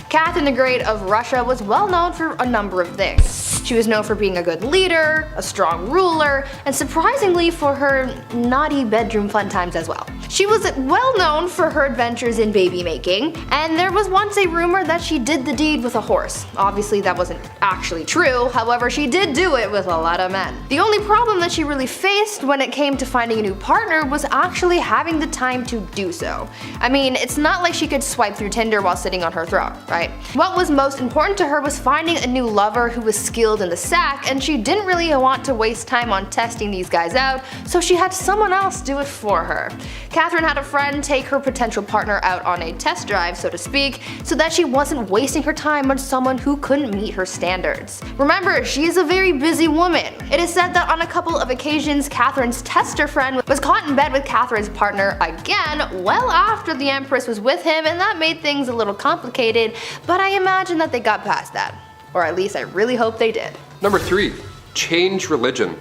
Catherine the Great of Russia was well known for a number of things. She was known for being a good leader, a strong ruler, and surprisingly for her naughty bedroom fun times as well. She was well known for her adventures in baby making, and there was once a rumor that she did the deed with a horse. Obviously that wasn't actually true, however she did do it with a lot of men. The only problem that she really faced when it came to finding a new partner was actually having the time to do so. I mean, it's not like she could swipe through Tinder while sitting on her throne, right? What was most important to her was finding a new lover who was skilled in the sack, and she didn't really want to waste time on testing these guys out, so she had someone else do it for her. Catherine had a friend take her potential partner out on a test drive, so to speak, so that she wasn't wasting her time on someone who couldn't meet her standards. Remember, she is a very busy woman. It is said that on a couple of occasions, Catherine's tester friend was caught in bed with Catherine's partner again well after the Empress was with him, and that made things a little complicated, but I imagine that they got past that. Or at least I really hope they did. Number 3. Change religion.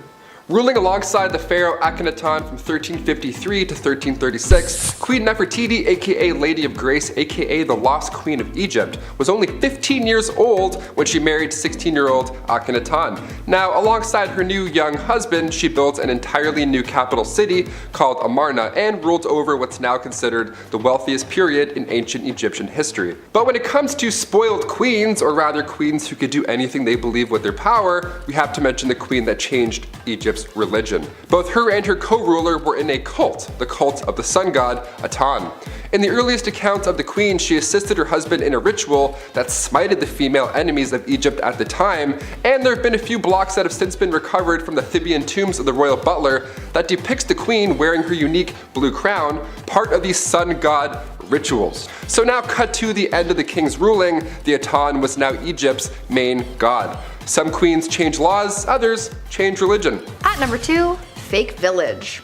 Ruling alongside the pharaoh Akhenaton from 1353 to 1336, Queen Nefertiti, aka Lady of Grace, aka the Lost Queen of Egypt, was only 15 years old when she married 16-year-old Akhenaton. Now, alongside her new young husband, she built an entirely new capital city called Amarna and ruled over what's now considered the wealthiest period in ancient Egyptian history. But when it comes to spoiled queens, or rather queens who could do anything they believe with their power, we have to mention the queen that changed Egypt's religion. Both her and her co-ruler were in a cult, the cult of the sun god Aton. In the earliest accounts of the queen, she assisted her husband in a ritual that smited the female enemies of Egypt at the time, and there have been a few blocks that have since been recovered from the Theban tombs of the royal butler that depicts the queen wearing her unique blue crown, part of these sun god rituals. So now cut to the end of the king's ruling, the Aton was now Egypt's main god. Some queens change laws, others change religion. At number 2, fake village.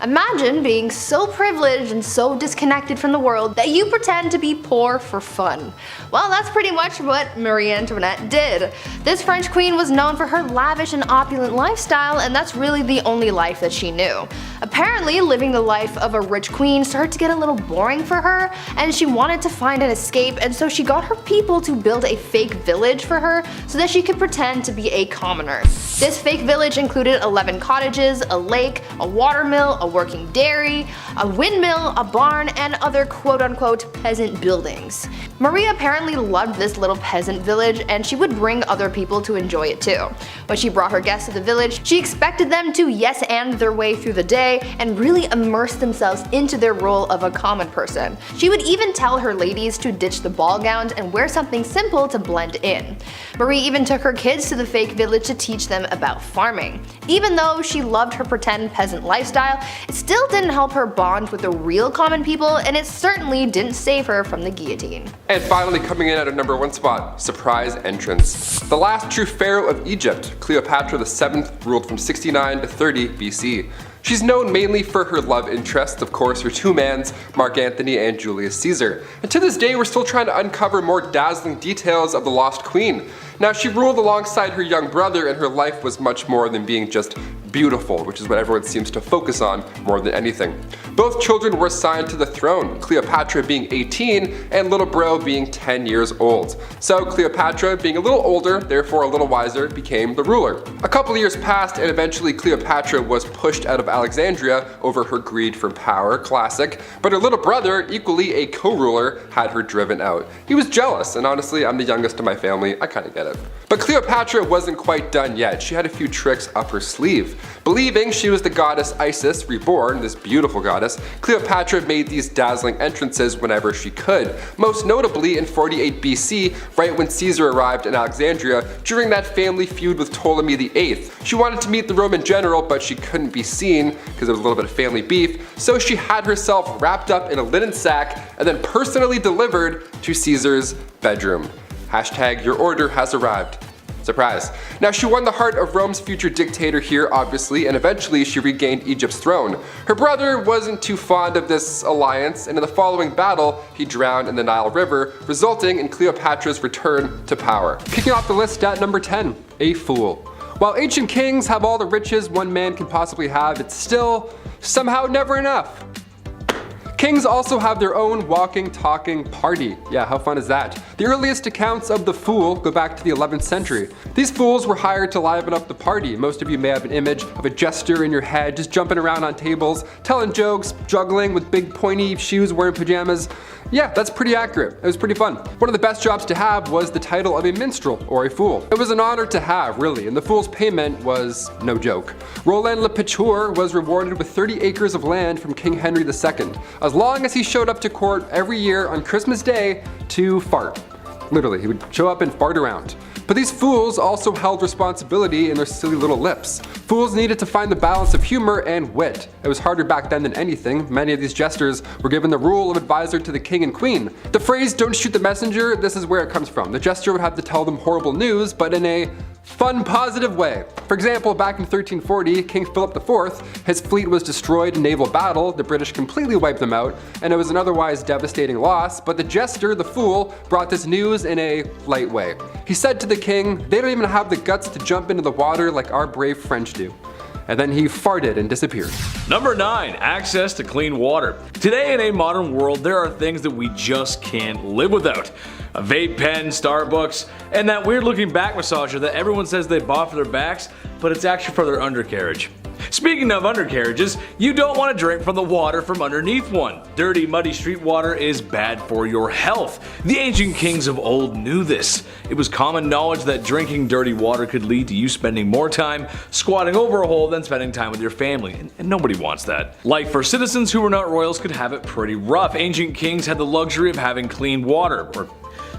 Imagine being so privileged and so disconnected from the world that you pretend to be poor for fun. Well, that's pretty much what Marie Antoinette did. This French queen was known for her lavish and opulent lifestyle, and that's really the only life that she knew. Apparently, living the life of a rich queen started to get a little boring for her, and she wanted to find an escape, and so she got her people to build a fake village for her so that she could pretend to be a commoner. This fake village included 11 cottages, a lake, a watermill, a working dairy, a windmill, a barn, and other quote-unquote peasant buildings. Marie apparently loved this little peasant village, and she would bring other people to enjoy it too. When she brought her guests to the village, she expected them to yes-and their way through the day and really immerse themselves into their role of a common person. She would even tell her ladies to ditch the ball gowns and wear something simple to blend in. Marie even took her kids to the fake village to teach them about farming. Even though she loved her pretend peasant lifestyle, it still didn't help her bond with the real common people, and it certainly didn't save her from the guillotine. And finally, coming in at a number 1 spot, surprise entrance. The last true pharaoh of Egypt, Cleopatra VII, ruled from 69 to 30 BC. She's known mainly for her love interests, of course, her two mans, Mark Antony and Julius Caesar. And to this day, we're still trying to uncover more dazzling details of the lost queen. Now, she ruled alongside her young brother, and her life was much more than being just beautiful, which is what everyone seems to focus on more than anything. Both children were assigned to the throne, Cleopatra being 18 and little bro being 10 years old. So Cleopatra, being a little older, therefore a little wiser, became the ruler. A couple of years passed, and eventually Cleopatra was pushed out of Alexandria over her greed for power, classic, but her little brother, equally a co-ruler, had her driven out. He was jealous, and honestly, I'm the youngest in my family, I kinda get it. But Cleopatra wasn't quite done yet. She had a few tricks up her sleeve. Believing she was the goddess Isis reborn, this beautiful goddess, Cleopatra made these dazzling entrances whenever she could, most notably in 48 BC, right when Caesar arrived in Alexandria during that family feud with Ptolemy VIII. She wanted to meet the Roman general, but she couldn't be seen because there was a little bit of family beef, so she had herself wrapped up in a linen sack and then personally delivered to Caesar's bedroom. Hashtag your order has arrived. Surprise. Now, she won the heart of Rome's future dictator here, obviously, and eventually she regained Egypt's throne. Her brother wasn't too fond of this alliance, and in the following battle, he drowned in the Nile River, resulting in Cleopatra's return to power. Kicking off the list at number 10, a fool. While ancient kings have all the riches one man can possibly have, it's still somehow never enough. Kings also have their own walking, talking party. Yeah, how fun is that? The earliest accounts of the fool go back to the 11th century. These fools were hired to liven up the party. Most of you may have an image of a jester in your head just jumping around on tables, telling jokes, juggling with big pointy shoes, wearing pajamas. Yeah, that's pretty accurate. It was pretty fun. One of the best jobs to have was the title of a minstrel or a fool. It was an honor to have, really, and the fool's payment was no joke. Roland le Picheur was rewarded with 30 acres of land from King Henry II, as long as he showed up to court every year on Christmas Day to fart. Literally, he would show up and fart around. But these fools also held responsibility in their silly little lips. Fools needed to find the balance of humor and wit. It was harder back then than anything. Many of these jesters were given the role of advisor to the king and queen. The phrase, "don't shoot the messenger," this is where it comes from. The jester would have to tell them horrible news, but in a fun, positive way. For example, back in 1340, King Philip IV, his fleet was destroyed in naval battle, the British completely wiped them out, and it was an otherwise devastating loss, but the jester, the fool, brought this news in a light way. He said to the king, "They don't even have the guts to jump into the water like our brave French do." And then he farted and disappeared. Number 9. Access to clean water. Today in a modern world, there are things that we just can't live without. A vape pen, Starbucks, and that weird looking back massager that everyone says they bought for their backs, but it's actually for their undercarriage. Speaking of undercarriages, you don't want to drink from the water from underneath one. Dirty, muddy street water is bad for your health. The ancient kings of old knew this. It was common knowledge that drinking dirty water could lead to you spending more time squatting over a hole than spending time with your family, and nobody wants that. Life for citizens who were not royals could have it pretty rough. Ancient kings had the luxury of having clean water, or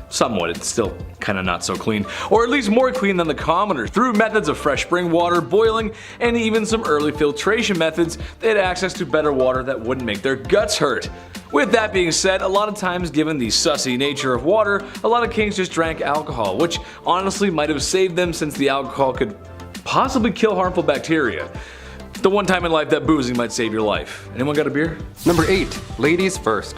somewhat, it's still kinda not so clean, or at least more clean than the commoners. Through methods of fresh spring water, boiling, and even some early filtration methods, they had access to better water that wouldn't make their guts hurt. With that being said, a lot of times given the sussy nature of water, a lot of kings just drank alcohol, which honestly might have saved them since the alcohol could possibly kill harmful bacteria. It's the one time in life that boozing might save your life. Anyone got a beer? Number 8. Ladies first.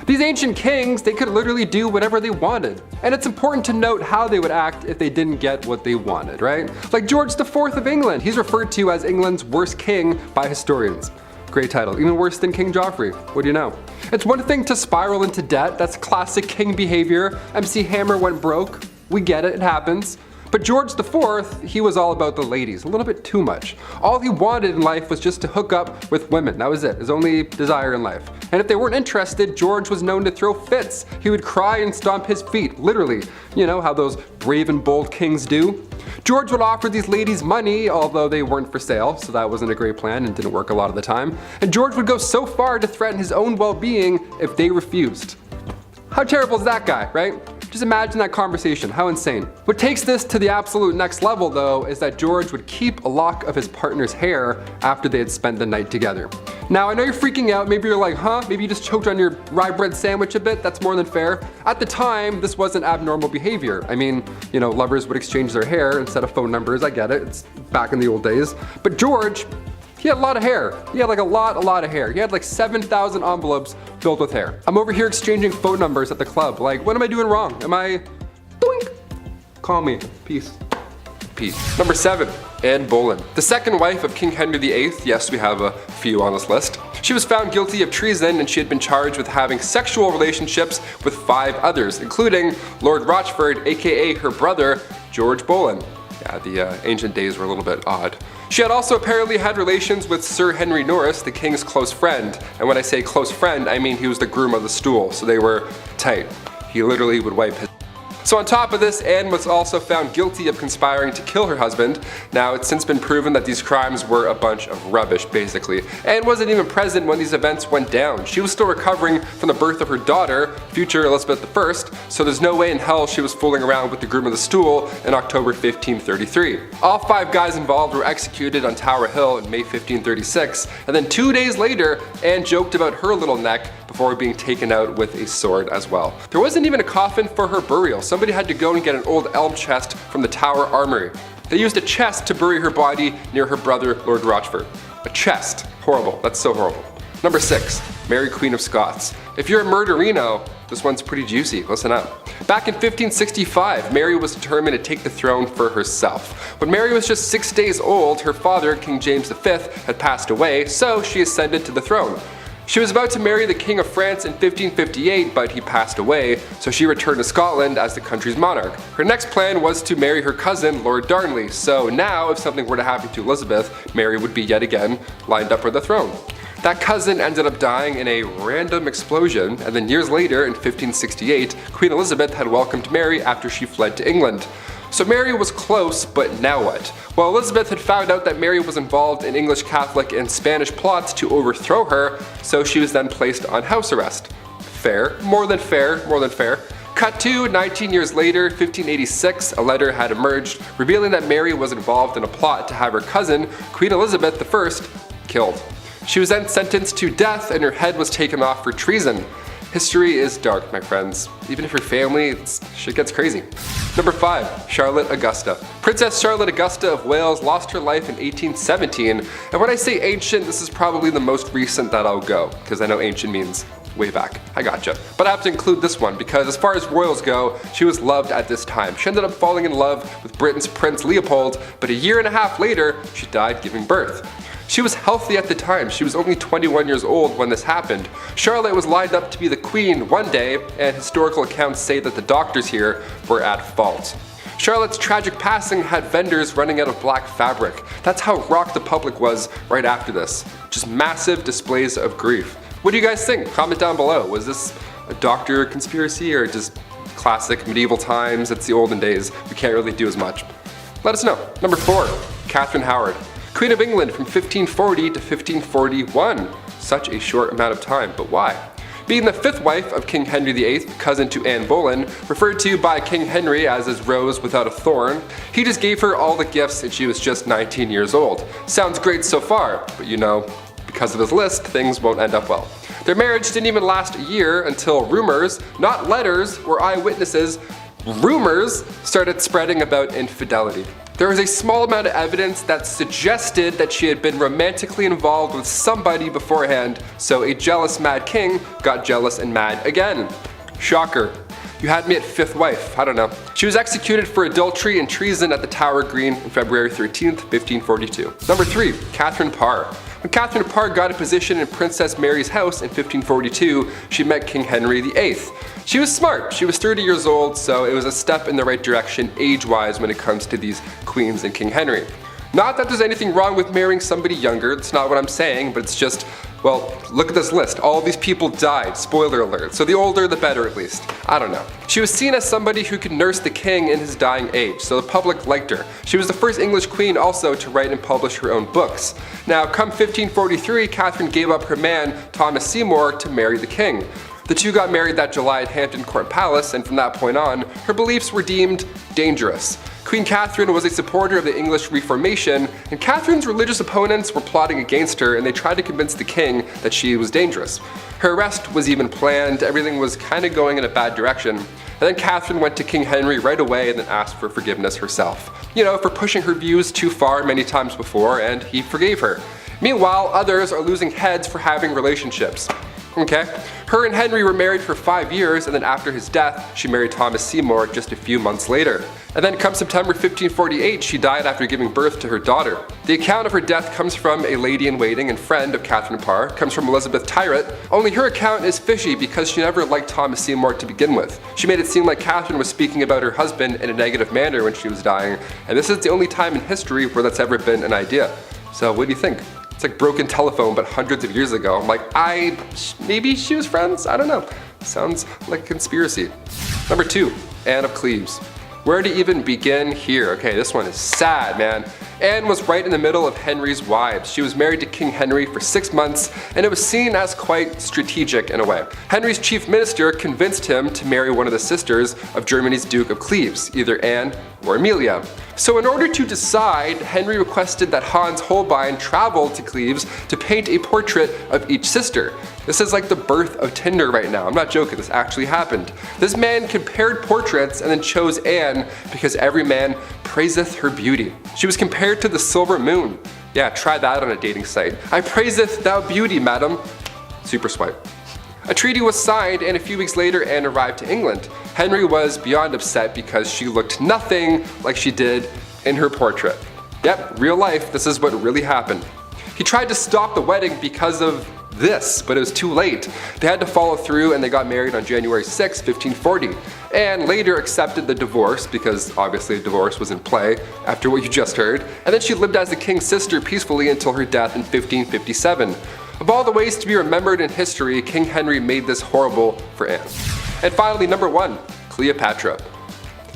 These ancient kings, they could literally do whatever they wanted. And it's important to note how they would act if they didn't get what they wanted, right? Like George IV of England, he's referred to as England's worst king by historians. Great title, even worse than King Joffrey, what do you know? It's one thing to spiral into debt, that's classic king behavior. MC Hammer went broke, we get it, it happens. But George IV, he was all about the ladies, a little bit too much. All he wanted in life was just to hook up with women, that was it, his only desire in life. And if they weren't interested, George was known to throw fits. He would cry and stomp his feet, literally. You know how those brave and bold kings do? George would offer these ladies money, although they weren't for sale, so that wasn't a great plan and didn't work a lot of the time. And George would go so far to threaten his own well-being if they refused. How terrible is that guy, right? Just imagine that conversation, how insane. What takes this to the absolute next level though is that George would keep a lock of his partner's hair after they had spent the night together. Now I know you're freaking out, maybe you're like, huh? Maybe you just choked on your rye bread sandwich a bit, that's more than fair. At the time, this wasn't abnormal behavior. I mean, you know, lovers would exchange their hair instead of phone numbers, I get it, it's back in the old days. But George, he had a lot of hair. He had like a lot of hair. He had like 7,000 envelopes filled with hair. I'm over here exchanging phone numbers at the club. Like, what am I doing wrong? Am I, doink? Call me, peace. Peace. Number 7, Anne Boleyn. The second wife of King Henry VIII, yes, we have a few on this list. She was found guilty of treason and she had been charged with having sexual relationships with 5 others, including Lord Rochford, aka her brother, George Boleyn. Yeah, the ancient days were a little bit odd. She had also apparently had relations with Sir Henry Norris, the king's close friend. And when I say close friend, I mean he was the groom of the stool, so they were tight. He literally would wipe his. So on top of this, Anne was also found guilty of conspiring to kill her husband. Now, it's since been proven that these crimes were a bunch of rubbish, basically. Anne wasn't even present when these events went down. She was still recovering from the birth of her daughter, future Elizabeth I, so there's no way in hell she was fooling around with the groom of the stool in October 1533. All 5 guys involved were executed on Tower Hill in May 1536, and then 2 days later, Anne joked about her little neck before being taken out with a sword as well. There wasn't even a coffin for her burial. Somebody had to go and get an old elm chest from the Tower Armory. They used a chest to bury her body near her brother, Lord Rochford. A chest. Horrible. That's so horrible. Number 6, Mary Queen of Scots. If you're a murderino, this one's pretty juicy. Listen up. Back in 1565, Mary was determined to take the throne for herself. When Mary was just 6 days old, her father, King James V, had passed away, so she ascended to the throne. She was about to marry the King of France in 1558, but he passed away, so she returned to Scotland as the country's monarch. Her next plan was to marry her cousin, Lord Darnley, so now if something were to happen to Elizabeth, Mary would be yet again lined up for the throne. That cousin ended up dying in a random explosion, and then years later, in 1568, Queen Elizabeth had welcomed Mary after she fled to England. So Mary was close, but now what? Well, Elizabeth had found out that Mary was involved in English Catholic and Spanish plots to overthrow her, so she was then placed on house arrest. Fair, more than fair, more than fair. Cut to 19 years later, 1586, a letter had emerged revealing that Mary was involved in a plot to have her cousin, Queen Elizabeth I, killed. She was then sentenced to death and her head was taken off for treason. History is dark, my friends. Even if you're family, shit gets crazy. Number 5. Charlotte Augusta. Princess Charlotte Augusta of Wales lost her life in 1817, and when I say ancient, this is probably the most recent that I'll go, because I know ancient means way back. I gotcha. But I have to include this one, because as far as royals go, she was loved at this time. She ended up falling in love with Britain's Prince Leopold, but a year and a half later, she died giving birth. She was healthy at the time, she was only 21 years old when this happened. Charlotte was lined up to be the queen one day, and historical accounts say that the doctors here were at fault. Charlotte's tragic passing had vendors running out of black fabric. That's how rocked the public was right after this. Just massive displays of grief. What do you guys think? Comment down below. Was this a doctor conspiracy or just classic medieval times? It's the olden days. We can't really do as much. Let us know. Number 4. Catherine Howard. Queen of England from 1540 to 1541. Such a short amount of time, but why? Being the 5th wife of King Henry VIII, cousin to Anne Boleyn, referred to by King Henry as his rose without a thorn, he just gave her all the gifts and she was just 19 years old. Sounds great so far, but you know, because of his list, things won't end up well. Their marriage didn't even last a year until rumors, not letters or eyewitnesses, rumors started spreading about infidelity. There was a small amount of evidence that suggested that she had been romantically involved with somebody beforehand, so a jealous mad king got jealous and mad again. Shocker. You had me at 5th wife, I don't know. She was executed for adultery and treason at the Tower Green on February 13th, 1542. Number 3. Catherine Parr. When Catherine Parr got a position in Princess Mary's house in 1542, she met King Henry VIII. She was smart, she was 30 years old, so it was a step in the right direction age-wise when it comes to these queens and King Henry. Not that there's anything wrong with marrying somebody younger, that's not what I'm saying, but it's just, well, look at this list. All these people died, spoiler alert, so the older the better at least. I don't know. She was seen as somebody who could nurse the king in his dying age, so the public liked her. She was the first English queen also to write and publish her own books. Now, come 1543, Catherine gave up her man, Thomas Seymour, to marry the king. The two got married that July at Hampton Court Palace, and from that point on, her beliefs were deemed dangerous. Queen Catherine was a supporter of the English Reformation, and Catherine's religious opponents were plotting against her and they tried to convince the king that she was dangerous. Her arrest was even planned, everything was kind of going in a bad direction. And then Catherine went to King Henry right away and then asked for forgiveness herself. You know, for pushing her views too far many times before, and he forgave her. Meanwhile, others are losing heads for having relationships. Okay? Her and Henry were married for 5 years, and then after his death, she married Thomas Seymour just a few months later. And then come September 1548, she died after giving birth to her daughter. The account of her death comes from a lady-in-waiting and friend of Catherine Parr, comes from Elizabeth Tyrrett, only her account is fishy because she never liked Thomas Seymour to begin with. She made it seem like Catherine was speaking about her husband in a negative manner when she was dying, and this is the only time in history where that's ever been an idea. So what do you think? It's like broken telephone, but hundreds of years ago. I'm like, maybe she was friends? I don't know. Sounds like a conspiracy. Number 2, Anne of Cleves. Where to even begin here? Okay, this one is sad, man. Anne was right in the middle of Henry's wives. She was married to King Henry for 6 months, and it was seen as quite strategic in a way. Henry's chief minister convinced him to marry one of the sisters of Germany's Duke of Cleves, either Anne or Amelia. So in order to decide, Henry requested that Hans Holbein travel to Cleves to paint a portrait of each sister. This is like the birth of Tinder right now. I'm not joking, this actually happened. This man compared portraits and then chose Anne because every man praiseth her beauty. She was compared to the silver moon. Yeah, try that on a dating site. I praiseth thou beauty, madam. Super swipe. A treaty was signed, and a few weeks later Anne arrived to England. Henry was beyond upset because she looked nothing like she did in her portrait. Yep, real life, this is what really happened. He tried to stop the wedding because of this, but it was too late. They had to follow through and they got married on January 6, 1540, and later accepted the divorce because obviously a divorce was in play after what you just heard, and then she lived as the king's sister peacefully until her death in 1557. Of all the ways to be remembered in history, King Henry made this horrible for Anne. And finally, number 1, Cleopatra.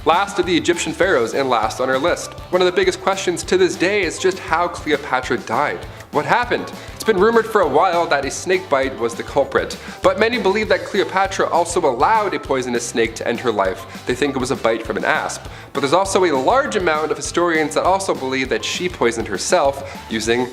Last of the Egyptian pharaohs and last on our list. One of the biggest questions to this day is just how Cleopatra died. What happened? It's been rumored for a while that a snake bite was the culprit, but many believe that Cleopatra also allowed a poisonous snake to end her life. They think it was a bite from an asp. But there's also a large amount of historians that also believe that she poisoned herself using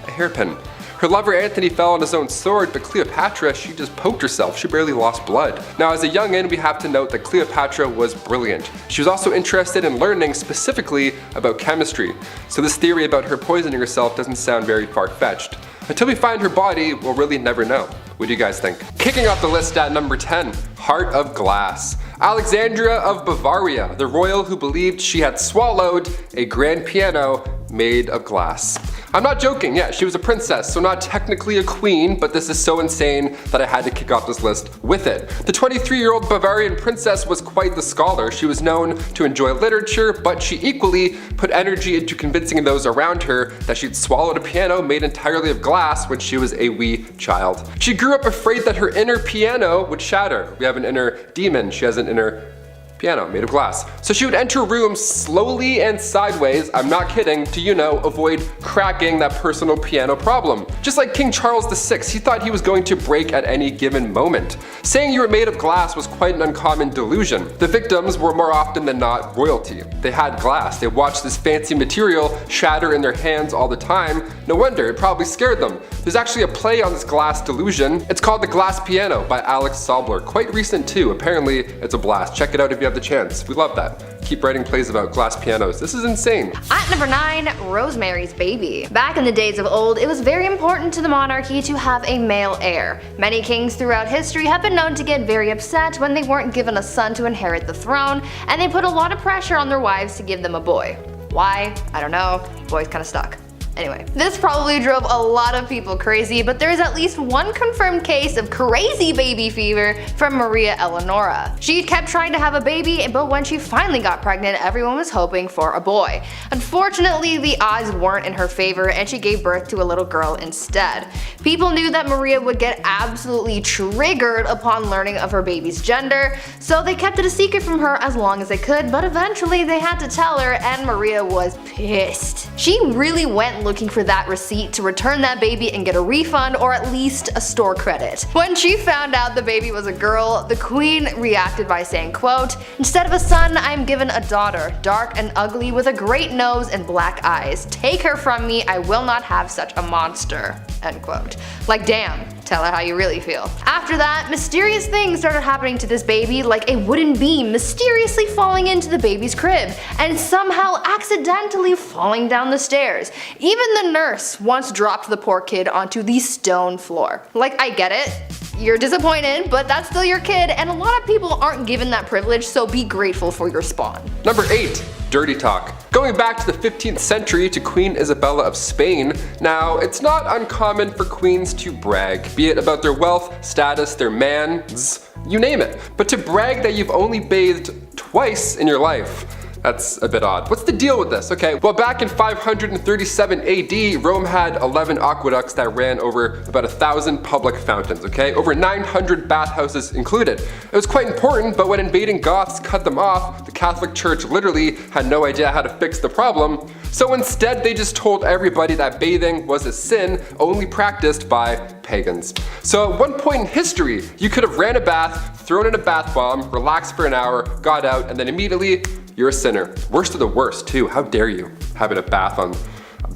a hairpin. Her lover Antony fell on his own sword, but Cleopatra, she just poked herself. She barely lost blood. Now, as a youngin', we have to note that Cleopatra was brilliant. She was also interested in learning specifically about chemistry. So this theory about her poisoning herself doesn't sound very far-fetched. Until we find her body, we'll really never know. What do you guys think? Kicking off the list at number 10, Heart of Glass. Alexandria of Bavaria, the royal who believed she had swallowed a grand piano made of glass. I'm not joking, yeah, she was a princess, so not technically a queen, but this is so insane that I had to kick off this list with it. The 23-year-old Bavarian princess was quite the scholar. She was known to enjoy literature, but she equally put energy into convincing those around her that she'd swallowed a piano made entirely of glass when she was a wee child. She grew up afraid that her inner piano would shatter. We have an inner demon, she has an inner piano made of glass. So she would enter rooms slowly and sideways, I'm not kidding, to, avoid cracking that personal piano problem. Just like King Charles VI, he thought he was going to break at any given moment. Saying you were made of glass was quite an uncommon delusion. The victims were more often than not royalty. They had glass, they watched this fancy material shatter in their hands all the time. No wonder, it probably scared them. There's actually a play on this glass delusion. It's called The Glass Piano by Alex Sobler. Quite recent too, apparently it's a blast. Check it out if you have the chance. We love that. Keep writing plays about glass pianos. This is insane. At number 9, Rosemary's Baby. Back in the days of old, it was very important to the monarchy to have a male heir. Many kings throughout history have been known to get very upset when they weren't given a son to inherit the throne, and they put a lot of pressure on their wives to give them a boy. Why? I don't know. Boy's kinda stuck. Anyway, this probably drove a lot of people crazy, but there is at least one confirmed case of crazy baby fever from Maria Eleonora. She kept trying to have a baby, but when she finally got pregnant, everyone was hoping for a boy. Unfortunately, the odds weren't in her favor, and she gave birth to a little girl instead. People knew that Maria would get absolutely triggered upon learning of her baby's gender, so they kept it a secret from her as long as they could, but eventually they had to tell her, and Maria was pissed. She really went looking for that receipt to return that baby and get a refund or at least a store credit. When she found out the baby was a girl, the queen reacted by saying, quote, "Instead of a son, I am given a daughter, dark and ugly with a great nose and black eyes. Take her from me, I will not have such a monster." End quote. Like damn, tell her how you really feel. After that, mysterious things started happening to this baby, like a wooden beam mysteriously falling into the baby's crib and somehow accidentally falling down the stairs. Even the nurse once dropped the poor kid onto the stone floor. Like, I get it. You're disappointed, but that's still your kid, and a lot of people aren't given that privilege, so be grateful for your spawn. Number 8, dirty talk. Going back to the 15th century to Queen Isabella of Spain, now it's not uncommon for queens to brag, be it about their wealth, status, their mans, you name it. But to brag that you've only bathed twice in your life, that's a bit odd. What's the deal with this? Okay, well back in 537 AD, Rome had 11 aqueducts that ran over about 1,000 public fountains, okay? Over 900 bathhouses included. It was quite important, but when invading Goths cut them off, the Catholic Church literally had no idea how to fix the problem. So instead, they just told everybody that bathing was a sin only practiced by pagans. So at one point in history, you could have ran a bath, thrown in a bath bomb, relaxed for an hour, got out, and then immediately you're a sinner. Worst of the worst too, how dare you? Having a bath on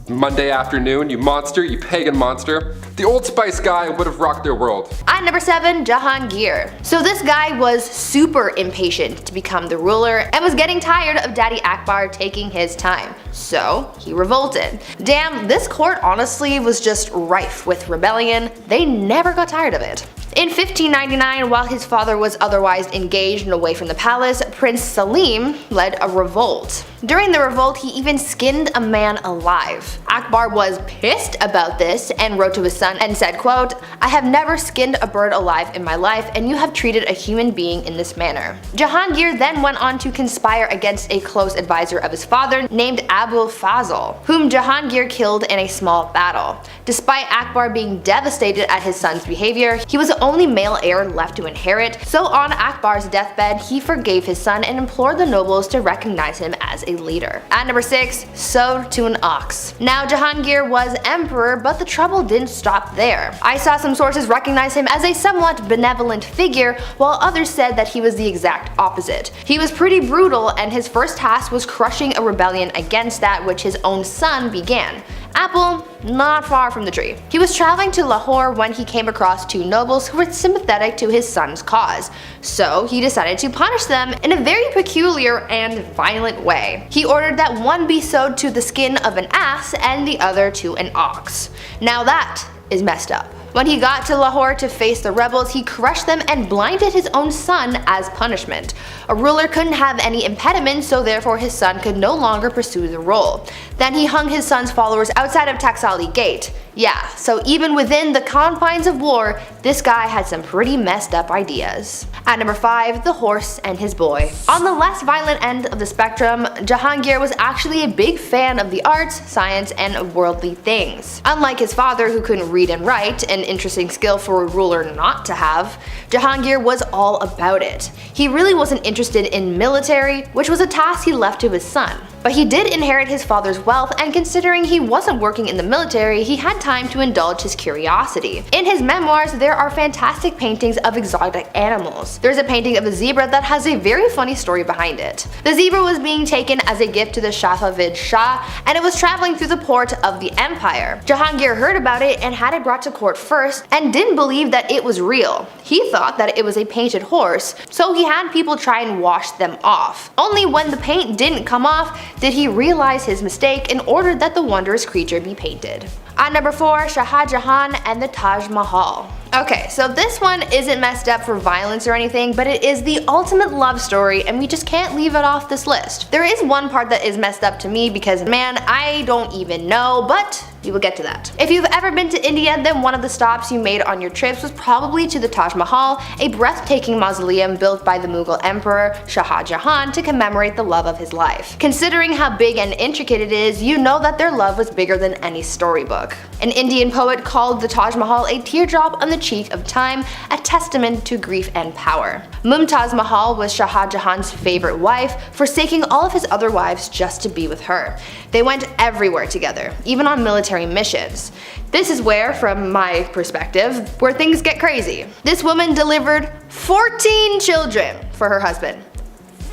Monday afternoon, you monster, you pagan monster. The Old Spice guy would have rocked their world. At number 7, Jahangir. So this guy was super impatient to become the ruler and was getting tired of Daddy Akbar taking his time. So he revolted. Damn, this court honestly was just rife with rebellion. They never got tired of it. In 1599, while his father was otherwise engaged and away from the palace, Prince Salim led a revolt. During the revolt, he even skinned a man alive. Akbar was pissed about this and wrote to his son and said, quote, "I have never skinned a bird alive in my life, and you have treated a human being in this manner." Jahangir then went on to conspire against a close advisor of his father named Abul Fazl, whom Jahangir killed in a small battle. Despite Akbar being devastated at his son's behavior, he was the only male heir left to inherit, so on Akbar's deathbed he forgave his son and implored the nobles to recognize him as a leader. At number 6, sewed to an ox. Now Jahangir was emperor, but the trouble didn't stop there. I saw some sources recognize him as a somewhat benevolent figure, while others said that he was the exact opposite. He was pretty brutal, and his first task was crushing a rebellion against that which his own son began. Apple, not far from the tree. He was traveling to Lahore when he came across two nobles who were sympathetic to his son's cause, so he decided to punish them in a very peculiar and violent way. He ordered that one be sewed to the skin of an ass and the other to an ox. Now that is messed up. When he got to Lahore to face the rebels, he crushed them and blinded his own son as punishment. A ruler couldn't have any impediment, so therefore his son could no longer pursue the role. Then he hung his son's followers outside of Taksali Gate. Yeah, so even within the confines of war, this guy had some pretty messed up ideas. At number 5, the horse and his boy. On the less violent end of the spectrum, Jahangir was actually a big fan of the arts, science, and worldly things. Unlike his father, who couldn't read and write, an interesting skill for a ruler not to have, Jahangir was all about it. He really wasn't interested in military, which was a task he left to his son. But he did inherit his father's wealth, and considering he wasn't working in the military, he had time to indulge his curiosity. In his memoirs, there are fantastic paintings of exotic animals. There's a painting of a zebra that has a very funny story behind it. The zebra was being taken as a gift to the Safavid Shah, and it was traveling through the port of the empire. Jahangir heard about it and had it brought to court first, and didn't believe that it was real. He thought that it was a painted horse, so he had people try and wash them off. Only when the paint didn't come off did he realize his mistake and ordered that the wondrous creature be painted. At number 4, Shah Jahan and the Taj Mahal. Okay, so this one isn't messed up for violence or anything, but it is the ultimate love story, and we just can't leave it off this list. There is one part that is messed up to me because, man, I don't even know, but we will get to that. If you've ever been to India, then one of the stops you made on your trips was probably to the Taj Mahal, a breathtaking mausoleum built by the Mughal Emperor Shah Jahan to commemorate the love of his life. Considering how big and intricate it is, you know that their love was bigger than any storybook. An Indian poet called the Taj Mahal a teardrop on the cheek of time, a testament to grief and power. Mumtaz Mahal was Shah Jahan's favorite wife, forsaking all of his other wives just to be with her. They went everywhere together, even on military missions. This is where, from my perspective, where things get crazy. This woman delivered 14 children for her husband.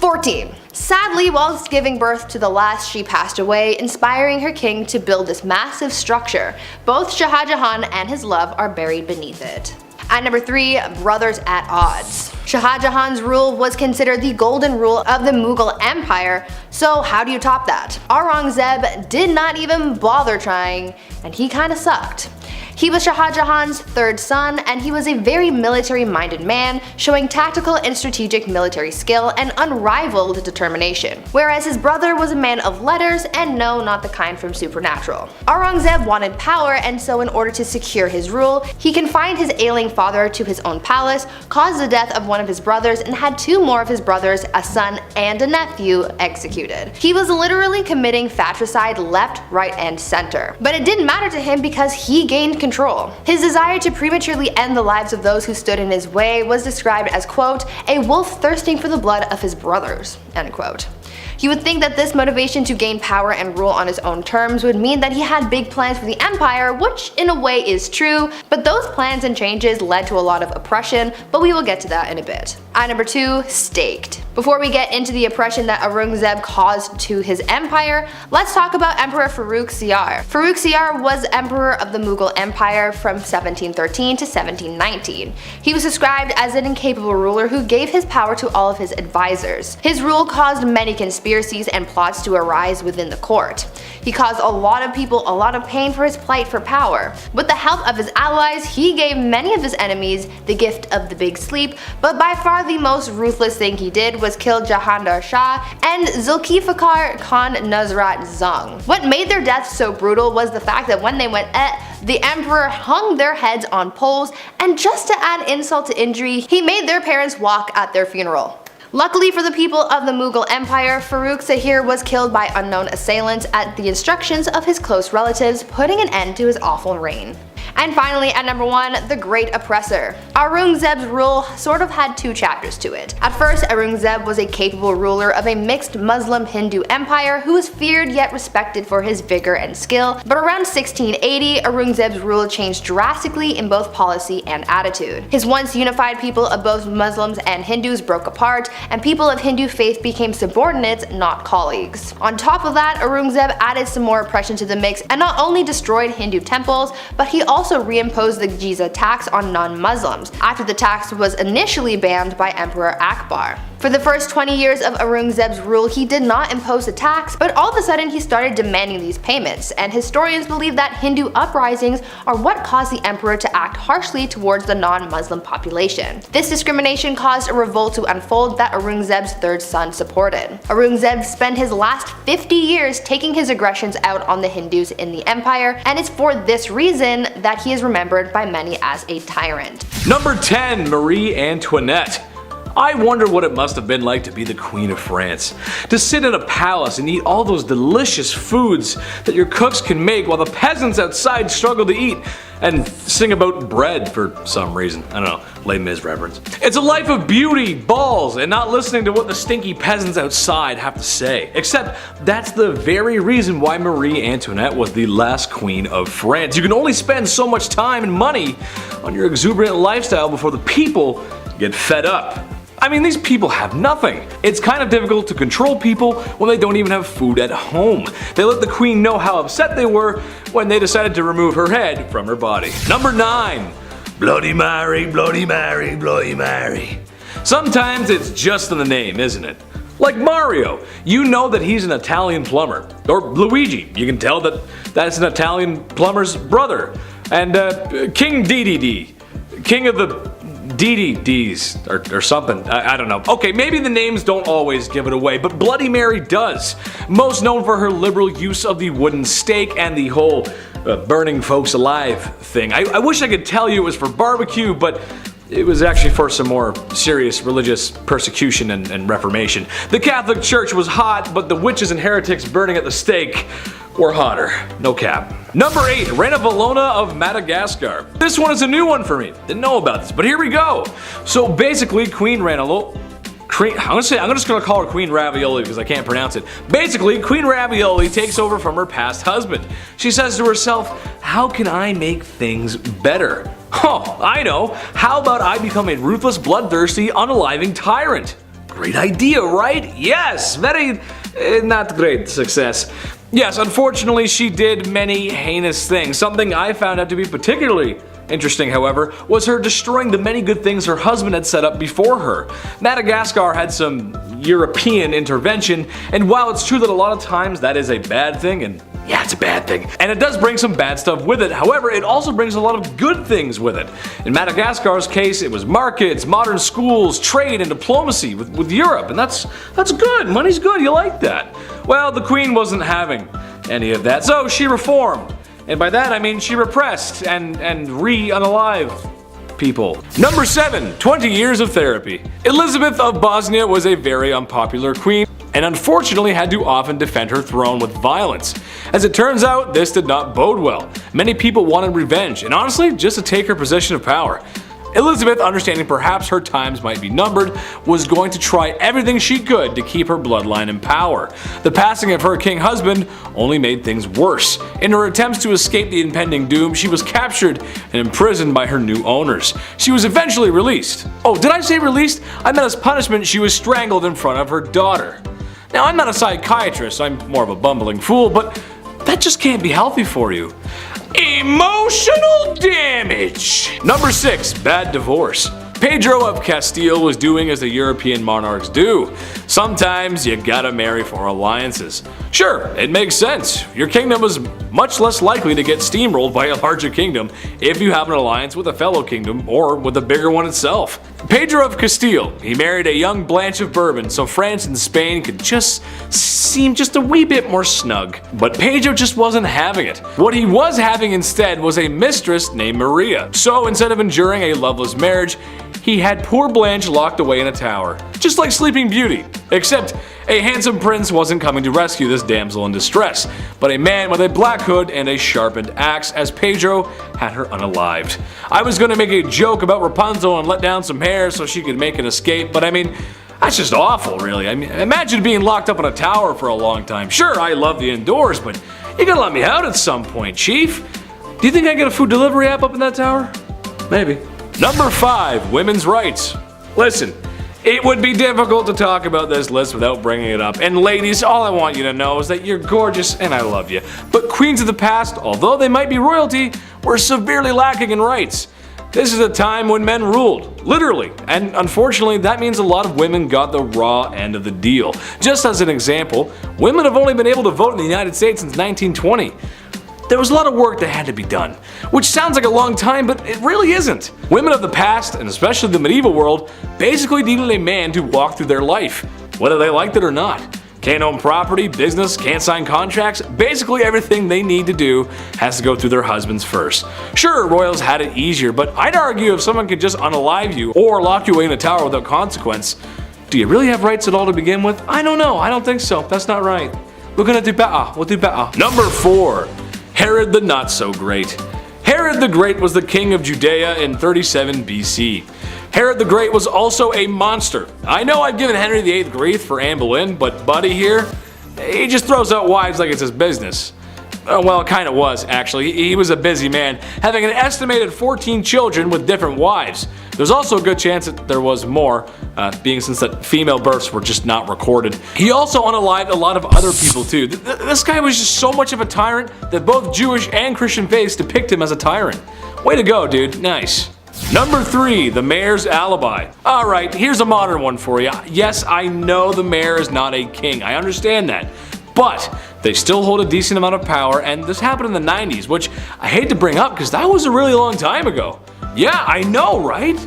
14. Sadly, whilst giving birth to the last, she passed away, inspiring her king to build this massive structure. Both Shah Jahan and his love are buried beneath it. At number 3, brothers at odds. Shah Jahan's rule was considered the golden rule of the Mughal Empire, so how do you top that? Aurangzeb did not even bother trying, and he kinda sucked. He was Shah Jahan's third son, and he was a very military-minded man, showing tactical and strategic military skill and unrivaled determination, whereas his brother was a man of letters and no, not the kind from Supernatural. Aurangzeb wanted power, and so in order to secure his rule, he confined his ailing father to his own palace, caused the death of one of his brothers, and had two more of his brothers, a son and a nephew, executed. He was literally committing fratricide left, right, and center. But it didn't matter to him because he gained control. His desire to prematurely end the lives of those who stood in his way was described as, quote, a wolf thirsting for the blood of his brothers, end quote. You would think that this motivation to gain power and rule on his own terms would mean that he had big plans for the empire, which in a way is true, but those plans and changes led to a lot of oppression, but we will get to that in a bit. At number 2, staked. Before we get into the oppression that Aurangzeb caused to his empire, let's talk about Emperor Farrukh Siyar. Farrukh Siyar was emperor of the Mughal Empire from 1713 to 1719. He was described as an incapable ruler who gave his power to all of his advisors. His rule caused many conspiracies and plots to arise within the court. He caused a lot of people a lot of pain for his plight for power. With the help of his allies, he gave many of his enemies the gift of the big sleep, but by far the most ruthless thing he did was was killed Jahandar Shah and Zulfikar Khan Nusrat Jung. What made their deaths so brutal was the fact that when they went the emperor hung their heads on poles, and just to add insult to injury, he made their parents walk at their funeral. Luckily for the people of the Mughal Empire, Farrukh Sahir was killed by unknown assailants at the instructions of his close relatives, putting an end to his awful reign. And finally, at number 1, the Great Oppressor. Aurangzeb's rule sort of had 2 chapters to it. At first, Aurangzeb was a capable ruler of a mixed Muslim-Hindu empire who was feared yet respected for his vigor and skill, but around 1680, Aurangzeb's rule changed drastically in both policy and attitude. His once unified people of both Muslims and Hindus broke apart, and people of Hindu faith became subordinates, not colleagues. On top of that, Aurangzeb added some more oppression to the mix and not only destroyed Hindu temples, but he also reimposed the Jizya tax on non-Muslims, after the tax was initially banned by Emperor Akbar. For the first 20 years of Aurangzeb's rule, he did not impose a tax, but all of a sudden he started demanding these payments, and historians believe that Hindu uprisings are what caused the emperor to act harshly towards the non-Muslim population. This discrimination caused a revolt to unfold that Aurangzeb's third son supported. Aurangzeb spent his last 50 years taking his aggressions out on the Hindus in the empire, and it's for this reason that he is remembered by many as a tyrant. Number 10, Marie Antoinette. I wonder what it must have been like to be the Queen of France. To sit in a palace and eat all those delicious foods that your cooks can make while the peasants outside struggle to eat, and sing about bread for some reason. I don't know, Les Mis reference. It's a life of beauty, balls, and not listening to what the stinky peasants outside have to say. Except that's the very reason why Marie Antoinette was the last queen of France. You can only spend so much time and money on your exuberant lifestyle before the people get fed up. I mean, these people have nothing. It's kind of difficult to control people when they don't even have food at home. They let the queen know how upset they were when they decided to remove her head from her body. Number 9. Bloody Mary, Bloody Mary, Bloody Mary. Sometimes it's just in the name, isn't it? Like Mario, you know that he's an Italian plumber. Or Luigi, you can tell that that's an Italian plumber's brother. And King DDD, king of the DDDs or something. I don't know. Okay, maybe the names don't always give it away, but Bloody Mary does. Most known for her liberal use of the wooden stake and the whole burning folks alive thing. I wish I could tell you it was for barbecue, but it was actually for some more serious religious persecution and reformation. The Catholic Church was hot, but the witches and heretics burning at the stake were hotter. No cap. Number 8, Reina Valona of Madagascar. This one is a new one for me. Didn't know about this, but here we go. So basically, Queen Reina I'm just gonna call her Queen Ravioli because I can't pronounce it. Basically, Queen Ravioli takes over from her past husband. She says to herself, how can I make things better? Oh, I know. How about I become a ruthless, bloodthirsty, unaliving tyrant? Great idea, right? Yes, very not great success. Yes, unfortunately she did many heinous things. Something I found out to be particularly interesting, however, was her destroying the many good things her husband had set up before her. Madagascar had some European intervention, and while it's true that a lot of times that is a bad thing, and yeah, it's a bad thing, and it does bring some bad stuff with it, however, it also brings a lot of good things with it. In Madagascar's case, it was markets, modern schools, trade, and diplomacy with Europe, and that's good. Money's good, you like that. Well, the queen wasn't having any of that, so she reformed. And by that I mean she repressed and unalive people. Number 7, 20 years of therapy. Elizabeth of Bosnia was a very unpopular queen and unfortunately had to often defend her throne with violence. As it turns out, this did not bode well. Many people wanted revenge and honestly just to take her position of power. Elizabeth, understanding perhaps her times might be numbered, was going to try everything she could to keep her bloodline in power. The passing of her king husband only made things worse. In her attempts to escape the impending doom, she was captured and imprisoned by her new owners. She was eventually released. Oh, did I say released? I meant as punishment she was strangled in front of her daughter. Now, I'm not a psychiatrist, I'm more of a bumbling fool, but that just can't be healthy for you. Emotional damage! Number 6, bad divorce. Pedro of Castile was doing as the European monarchs do. Sometimes you gotta marry for alliances. Sure, it makes sense. Your kingdom is much less likely to get steamrolled by a larger kingdom if you have an alliance with a fellow kingdom or with a bigger one itself. Pedro of Castile. He married a young Blanche of Bourbon so France and Spain could just seem just a wee bit more snug. But Pedro just wasn't having it. What he was having instead was a mistress named Maria. So instead of enduring a loveless marriage, he had poor Blanche locked away in a tower. Just like Sleeping Beauty. Except a handsome prince wasn't coming to rescue this damsel in distress, but a man with a black hood and a sharpened axe, as Pedro had her unalived. I was gonna make a joke about Rapunzel and let down some hair so she could make an escape, but I mean, that's just awful, really. I mean, imagine being locked up in a tower for a long time. Sure, I love the indoors, but you gotta let me out at some point, Chief. Do you think I get a food delivery app up in that tower? Maybe. Number 5, women's rights. Listen, it would be difficult to talk about this list without bringing it up. And ladies, all I want you to know is that you're gorgeous and I love you. But queens of the past, although they might be royalty, were severely lacking in rights. This is a time when men ruled, literally, and unfortunately that means a lot of women got the raw end of the deal. Just as an example, women have only been able to vote in the United States since 1920. There was a lot of work that had to be done, which sounds like a long time, but it really isn't. Women of the past, and especially the medieval world, basically needed a man to walk through their life, whether they liked it or not. Can't own property, business, can't sign contracts, basically everything they need to do has to go through their husbands first. Sure, royals had it easier, but I'd argue if someone could just unalive you or lock you away in a tower without consequence, do you really have rights at all to begin with? I don't know, I don't think so, that's not right. We're gonna do better, we'll do better. Number 4. Herod the Not-So-Great. Herod the Great was the king of Judea in 37 BC. Herod the Great was also a monster. I know I've given Henry VIII grief for Anne Boleyn, but Buddy here, he just throws out wives like it's his business. Well, it kinda was, actually. He was a busy man, having an estimated 14 children with different wives. There's also a good chance that there was more, being since that female births were just not recorded. He also unalived a lot of other people too. This guy was just so much of a tyrant that both Jewish and Christian faiths depict him as a tyrant. Way to go, dude. Nice. Number 3, the mayor's alibi. Alright, here's a modern one for you. Yes, I know the mayor is not a king. I understand that. But they still hold a decent amount of power, and this happened in the 90s, which I hate to bring up because that was a really long time ago. Yeah, I know, right?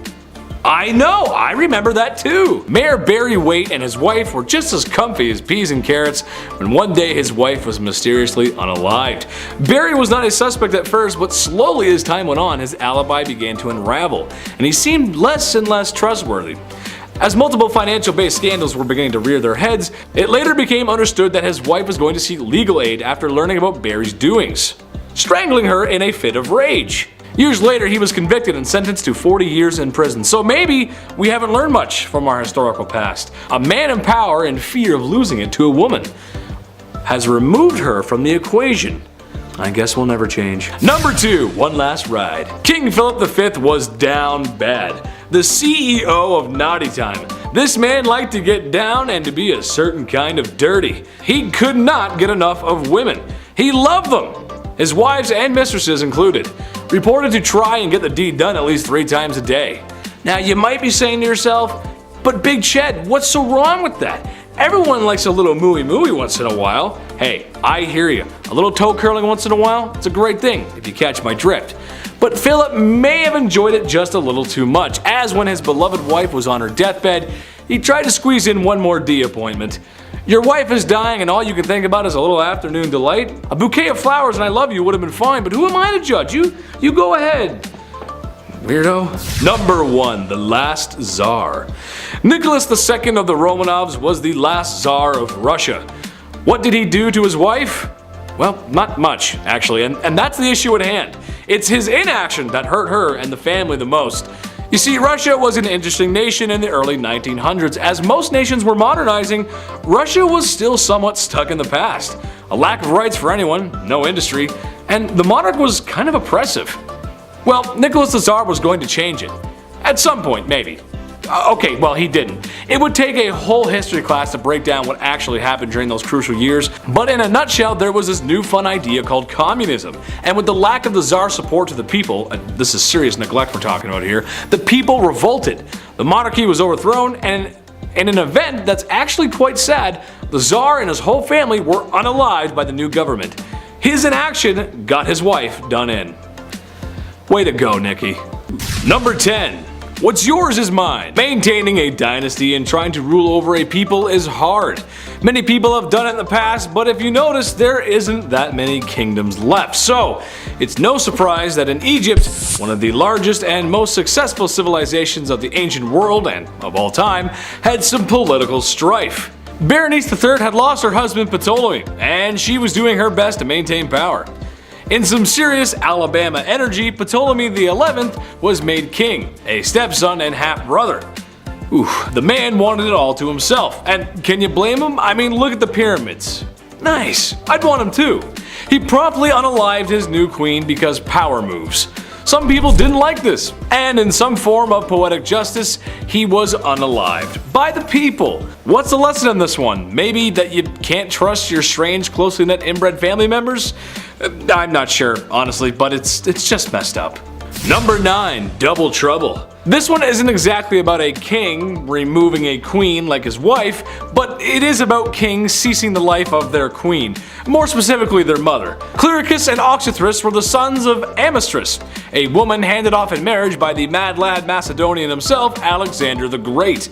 I know, I remember that too. Mayor Barry Waite and his wife were just as comfy as peas and carrots when one day his wife was mysteriously unalived. Barry was not a suspect at first, but slowly as time went on, his alibi began to unravel, and he seemed less and less trustworthy. As multiple financial-based scandals were beginning to rear their heads, it later became understood that his wife was going to seek legal aid after learning about Barry's doings, strangling her in a fit of rage. Years later, he was convicted and sentenced to 40 years in prison, so maybe we haven't learned much from our historical past. A man in power in fear of losing it to a woman has removed her from the equation. I guess we'll never change. Number 2, one last ride. King Philip V was down bad. The CEO of Naughty Time. This man liked to get down and to be a certain kind of dirty. He could not get enough of women. He loved them, his wives and mistresses included. Reported to try and get the deed done at least 3 times a day. Now you might be saying to yourself, but Big Ched, what's so wrong with that? Everyone likes a little mooey once in a while. Hey, I hear you. A little toe curling once in a while, it's a great thing, if you catch my drift. But Philip may have enjoyed it just a little too much, as when his beloved wife was on her deathbed, he tried to squeeze in one more D appointment. Your wife is dying and all you can think about is a little afternoon delight? A bouquet of flowers and I love you would have been fine, but who am I to judge? You go ahead. Weirdo. Number 1, the last Tsar. Nicholas II of the Romanovs was the last Tsar of Russia. What did he do to his wife? Well, not much, actually, and that's the issue at hand. It's his inaction that hurt her and the family the most. You see, Russia was an interesting nation in the early 1900s. As most nations were modernizing, Russia was still somewhat stuck in the past. A lack of rights for anyone, no industry, and the monarch was kind of oppressive. Well, Nicholas the Tsar was going to change it. At some point, maybe. Okay, well, he didn't. It would take a whole history class to break down what actually happened during those crucial years, but in a nutshell, there was this new fun idea called communism. And with the lack of the Tsar's support to the people, this is serious neglect we're talking about here, the people revolted. The monarchy was overthrown, and in an event that's actually quite sad, the Tsar and his whole family were unalived by the new government. His inaction got his wife done in. Way to go, Nikki. Number 10. What's yours is mine. Maintaining a dynasty and trying to rule over a people is hard. Many people have done it in the past, but if you notice, there isn't that many kingdoms left. So, it's no surprise that in Egypt, one of the largest and most successful civilizations of the ancient world and of all time, had some political strife. Berenice III had lost her husband Ptolemy, and she was doing her best to maintain power. In some serious Alabama energy, Ptolemy XI was made king, a stepson and half-brother. The man wanted it all to himself, and can you blame him? I mean, look at the pyramids. Nice, I'd want him too. He promptly unalived his new queen because power moves. Some people didn't like this, and in some form of poetic justice, he was unalived by the people. What's the lesson in this one? Maybe that you can't trust your strange, closely knit inbred family members? I'm not sure, honestly, but it's just messed up. Number 9. Double Trouble. This one isn't exactly about a king removing a queen like his wife, but it is about kings ceasing the life of their queen, more specifically their mother. Clyricus and Oxythris were the sons of Amistris, a woman handed off in marriage by the mad lad Macedonian himself, Alexander the Great.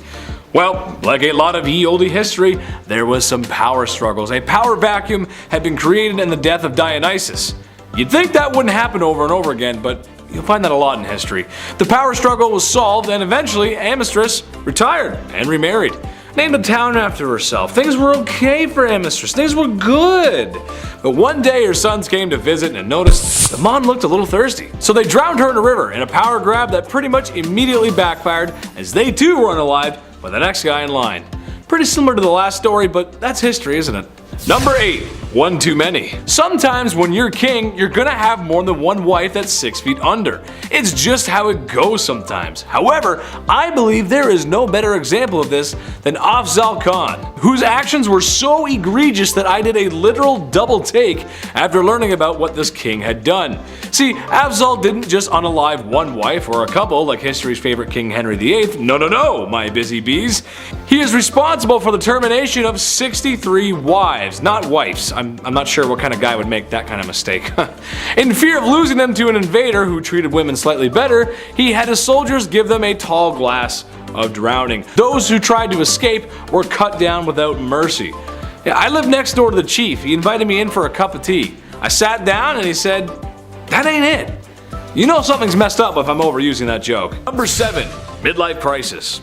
Well, like a lot of ye olde history, there was some power struggles. A power vacuum had been created in the death of Dionysus. You'd think that wouldn't happen over and over again, but you'll find that a lot in history. The power struggle was solved, and eventually Amistris retired and remarried. Named a town after herself. Things were okay for Amistris. Things were good. But one day her sons came to visit and noticed the Mon looked a little thirsty. So they drowned her in a river in a power grab that pretty much immediately backfired, as they too were unalived by the next guy in line. Pretty similar to the last story, but that's history, isn't it? Number 8. One too many. Sometimes when you're king, you're gonna have more than one wife that's 6 feet under. It's just how it goes sometimes. However, I believe there is no better example of this than Afzal Khan, whose actions were so egregious that I did a literal double take after learning about what this king had done. See, Afzal didn't just unalive one wife or a couple like history's favorite King Henry VIII. No, my busy bees. He is responsible for the termination of 63 wives, not wives. I'm not sure what kind of guy would make that kind of mistake. In fear of losing them to an invader who treated women slightly better, he had his soldiers give them a tall glass of drowning. Those who tried to escape were cut down without mercy. I lived next door to the chief. He invited me in for a cup of tea. I sat down and he said, "That ain't it." You know something's messed up if I'm overusing that joke. Number 7. Midlife crisis.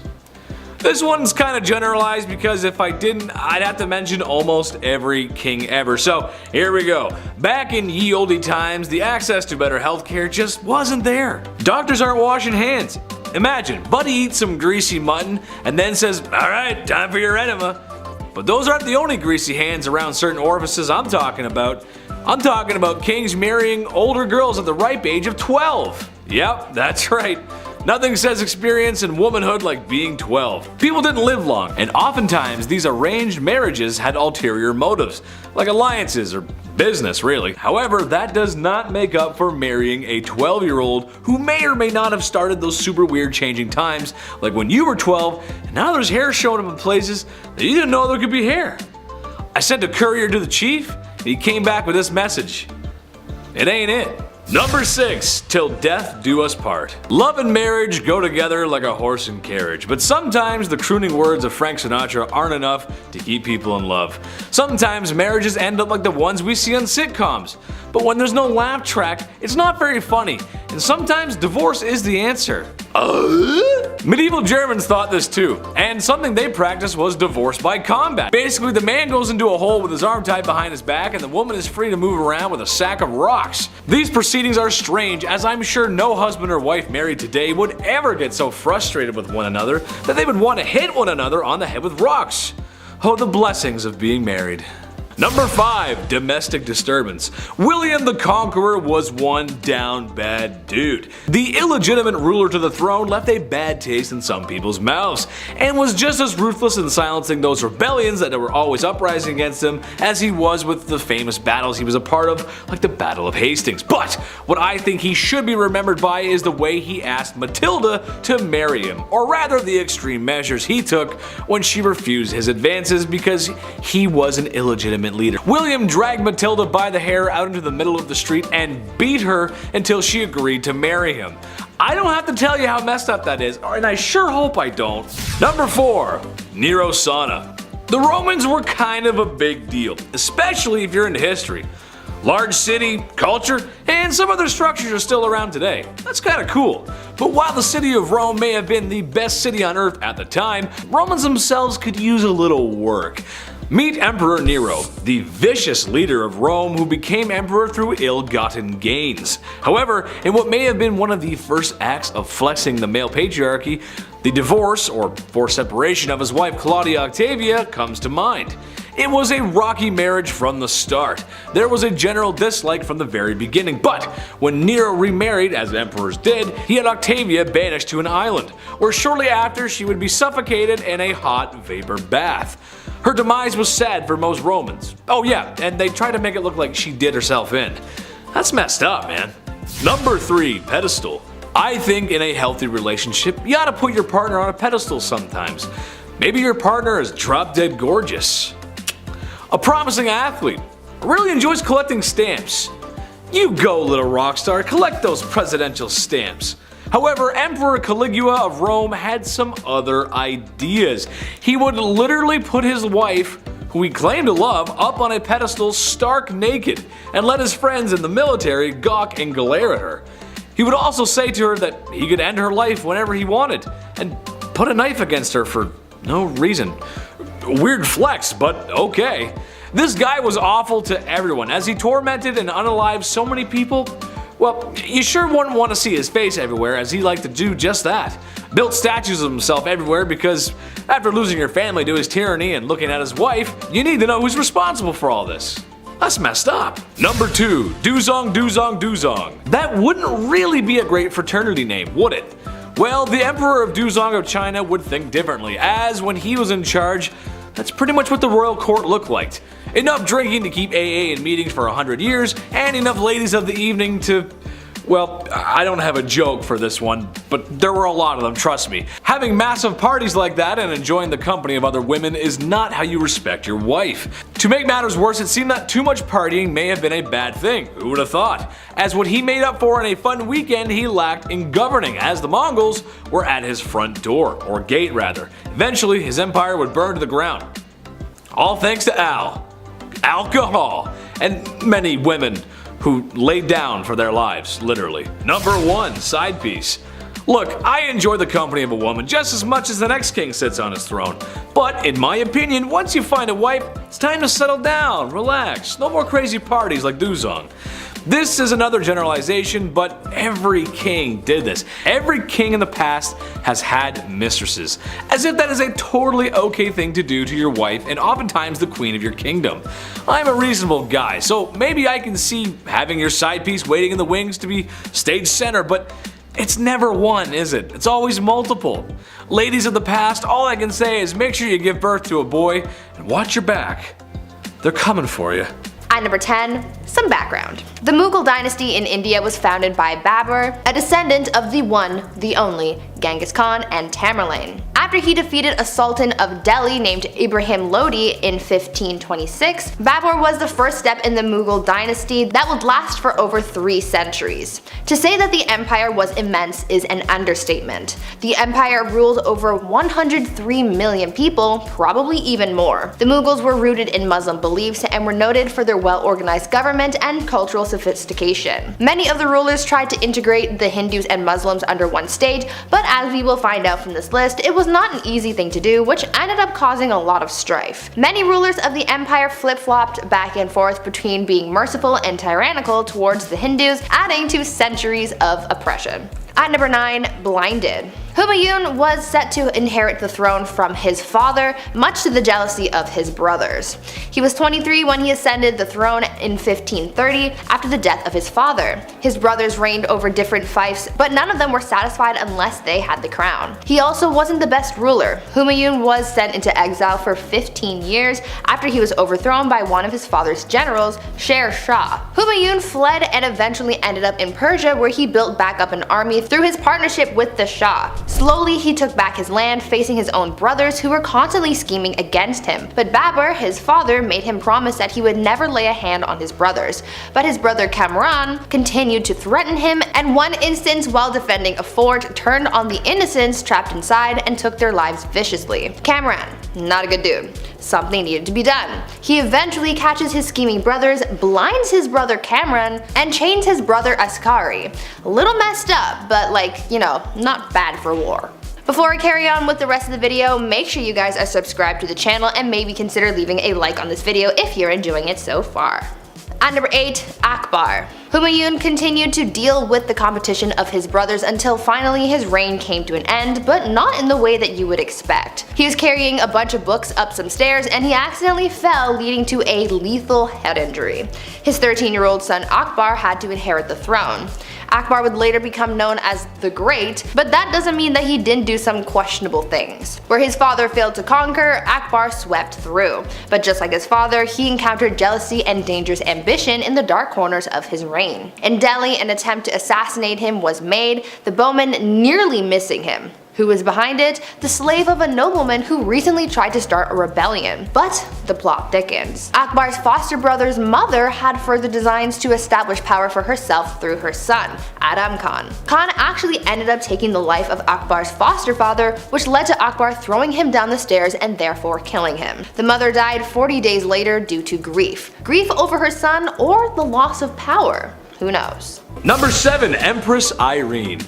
This one's kind of generalized because if I didn't, I'd have to mention almost every king ever. So here we go. Back in ye olde times, the access to better healthcare just wasn't there. Doctors aren't washing hands. Imagine, Buddy eats some greasy mutton and then says, "Alright, time for your enema." But those aren't the only greasy hands around certain orifices I'm talking about. I'm talking about kings marrying older girls at the ripe age of 12. Yep, that's right. Nothing says experience in womanhood like being 12. People didn't live long, and oftentimes these arranged marriages had ulterior motives, like alliances or business really. However, that does not make up for marrying a 12-year-old who may or may not have started those super weird changing times, like when you were 12 and now there's hair showing up in places that you didn't know there could be hair. I sent a courier to the chief, and he came back with this message. It ain't it. Number 6. Till death do us part. Love and marriage go together like a horse and carriage, but sometimes the crooning words of Frank Sinatra aren't enough to keep people in love. Sometimes marriages end up like the ones we see on sitcoms, but when there's no laugh track, it's not very funny, and sometimes divorce is the answer. Medieval Germans thought this too, and something they practiced was divorce by combat. Basically, the man goes into a hole with his arm tied behind his back, and the woman is free to move around with a sack of rocks. These proceedings are strange, as I'm sure no husband or wife married today would ever get so frustrated with one another that they would want to hit one another on the head with rocks. Oh, the blessings of being married. Number 5. Domestic disturbance. William the Conqueror was one down bad dude. The illegitimate ruler to the throne left a bad taste in some people's mouths, and was just as ruthless in silencing those rebellions that were always uprising against him as he was with the famous battles he was a part of, like the Battle of Hastings. But what I think he should be remembered by is the way he asked Matilda to marry him, or rather the extreme measures he took when she refused his advances because he was an illegitimate leader. William dragged Matilda by the hair out into the middle of the street and beat her until she agreed to marry him. I don't have to tell you how messed up that is, and I sure hope I don't. Number 4. Nero Sauna. The Romans were kind of a big deal, especially if you're into history. Large city, culture, and some other structures are still around today. That's kind of cool. But while the city of Rome may have been the best city on earth at the time, Romans themselves could use a little work. Meet Emperor Nero, the vicious leader of Rome who became emperor through ill-gotten gains. However, in what may have been one of the first acts of flexing the male patriarchy, the divorce or forced separation of his wife Claudia Octavia comes to mind. It was a rocky marriage from the start. There was a general dislike from the very beginning, but when Nero remarried, as emperors did, he had Octavia banished to an island, where shortly after she would be suffocated in a hot vapor bath. Her demise was sad for most Romans. Oh yeah, and they tried to make it look like she did herself in. That's messed up, man. Number 3, pedestal. I think in a healthy relationship, you ought to put your partner on a pedestal sometimes. Maybe your partner is drop dead gorgeous. A promising athlete. Really enjoys collecting stamps. You go, little rock star, collect those presidential stamps. However, Emperor Caligula of Rome had some other ideas. He would literally put his wife, who he claimed to love, up on a pedestal stark naked and let his friends in the military gawk and glare at her. He would also say to her that he could end her life whenever he wanted and put a knife against her for no reason. Weird flex, but okay. This guy was awful to everyone as he tormented and unalived so many people. Well, you sure wouldn't want to see his face everywhere, as he liked to do just that. Built statues of himself everywhere because after losing your family to his tyranny and looking at his wife, you need to know who's responsible for all this. That's messed up. Number 2, Duzong Duzong Duzong. That wouldn't really be a great fraternity name, would it? Well, the Emperor of Duzong of China would think differently, as when he was in charge, that's pretty much what the royal court looked like. Enough drinking to keep AA in meetings for 100 years, and enough ladies of the evening to... Well, I don't have a joke for this one, but there were a lot of them, trust me. Having massive parties like that and enjoying the company of other women is not how you respect your wife. To make matters worse, it seemed that too much partying may have been a bad thing, who would have thought? As what he made up for in a fun weekend he lacked in governing, as the Mongols were at his front door, or gate rather. Eventually, his empire would burn to the ground. All thanks to alcohol, and many women who laid down for their lives, literally. Number 1, side piece. Look, I enjoy the company of a woman just as much as the next king sits on his throne. But in my opinion, once you find a wife, it's time to settle down, relax, no more crazy parties like Duzong. This is another generalization, but every king did this. Every king in the past has had mistresses, as if that is a totally okay thing to do to your wife and oftentimes the queen of your kingdom. I'm a reasonable guy, so maybe I can see having your side piece waiting in the wings to be stage center, but it's never one, is it? It's always multiple. Ladies of the past, all I can say is make sure you give birth to a boy and watch your back. They're coming for you. At number 10, some background. The Mughal dynasty in India was founded by Babur, a descendant of the one, the only, Genghis Khan and Tamerlane. After he defeated a sultan of Delhi named Ibrahim Lodi in 1526, Babur was the first step in the Mughal dynasty that would last for over 3 centuries. To say that the empire was immense is an understatement. The empire ruled over 103 million people, probably even more. The Mughals were rooted in Muslim beliefs and were noted for their well-organized government and cultural sophistication. Many of the rulers tried to integrate the Hindus and Muslims under one state, but as we will find out from this list, it was not an easy thing to do, which ended up causing a lot of strife. Many rulers of the empire flip-flopped back and forth between being merciful and tyrannical towards the Hindus, adding to centuries of oppression. At number 9, blinded. Humayun was set to inherit the throne from his father, much to the jealousy of his brothers. He was 23 when he ascended the throne in 1530 after the death of his father. His brothers reigned over different fiefs, but none of them were satisfied unless they had the crown. He also wasn't the best ruler. Humayun was sent into exile for 15 years after he was overthrown by one of his father's generals, Sher Shah. Humayun fled and eventually ended up in Persia, where he built back up an army through his partnership with the Shah. Slowly he took back his land, facing his own brothers who were constantly scheming against him. But Babur, his father, made him promise that he would never lay a hand on his brothers. But his brother Kamran continued to threaten him, and one instance while defending a fort turned on the innocents trapped inside and took their lives viciously. Kamran, not a good dude. Something needed to be done. He eventually catches his scheming brothers, blinds his brother Kamran, and chains his brother Askari. A little messed up, but not bad for war. Before I carry on with the rest of the video, make sure you guys are subscribed to the channel and maybe consider leaving a like on this video if you're enjoying it so far. At number 8, Akbar. Humayun continued to deal with the competition of his brothers until finally his reign came to an end, but not in the way that you would expect. He was carrying a bunch of books up some stairs and he accidentally fell, leading to a lethal head injury. His 13-year-old son Akbar had to inherit the throne. Akbar would later become known as the Great, but that doesn't mean that he didn't do some questionable things. Where his father failed to conquer, Akbar swept through. But just like his father, he encountered jealousy and dangerous ambition in the dark corners of his reign. In Delhi, an attempt to assassinate him was made, the bowman nearly missing him. Who was behind it? The slave of a nobleman who recently tried to start a rebellion. But the plot thickens. Akbar's foster brother's mother had further designs to establish power for herself through her son, Adam Khan. Khan actually ended up taking the life of Akbar's foster father, which led to Akbar throwing him down the stairs and therefore killing him. The mother died 40 days later due to grief. Grief over her son or the loss of power. Who knows? Number 7, Empress Irene.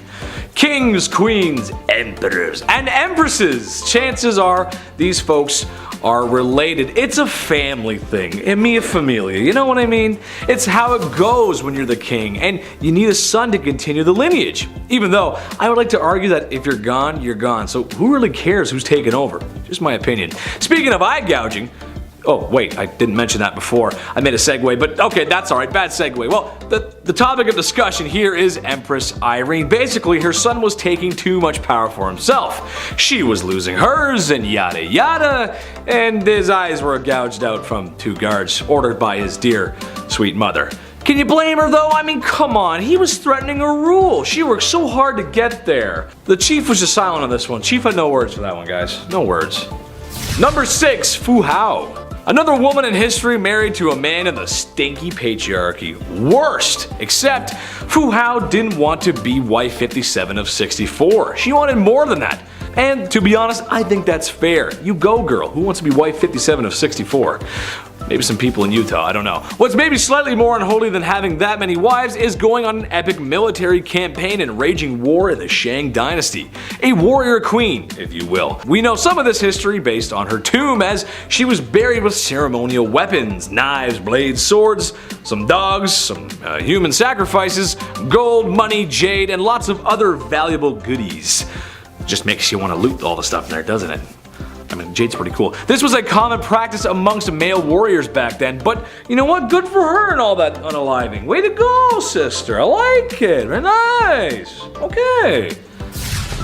Kings, queens, emperors, and empresses. Chances are these folks are related. It's a family thing. And mia familia, you know what I mean? It's how it goes when you're the king, and you need a son to continue the lineage. Even though I would like to argue that if you're gone, you're gone. So who really cares who's taken over? Just my opinion. Speaking of eye gouging, oh wait, I didn't mention that before. I made a segue, but okay, that's alright, bad segue. Well, the topic of discussion here is Empress Irene. Basically, her son was taking too much power for himself. She was losing hers, and yada yada, and his eyes were gouged out from 2 guards ordered by his dear, sweet mother. Can you blame her though? I mean, come on, he was threatening her rule. She worked so hard to get there. The chief was just silent on this one. Chief had no words for that one, guys. No words. Number 6, Fu Hao. Another woman in history married to a man in the stinky patriarchy. Worst! Except Fu Hao didn't want to be wife 57 of 64. She wanted more than that. And to be honest, I think that's fair. You go, girl. Who wants to be wife 57 of 64? Maybe some people in Utah, I don't know. What's maybe slightly more unholy than having that many wives is going on an epic military campaign and raging war in the Shang dynasty. A warrior queen, if you will. We know some of this history based on her tomb, as she was buried with ceremonial weapons, knives, blades, swords, some dogs, some human sacrifices, gold, money, jade, and lots of other valuable goodies. Just makes you want to loot all the stuff in there, doesn't it? I mean, jade's pretty cool. This was a common practice amongst male warriors back then, but you know what? Good for her and all that unaliving. Way to go, sister. I like it. Very nice. Okay.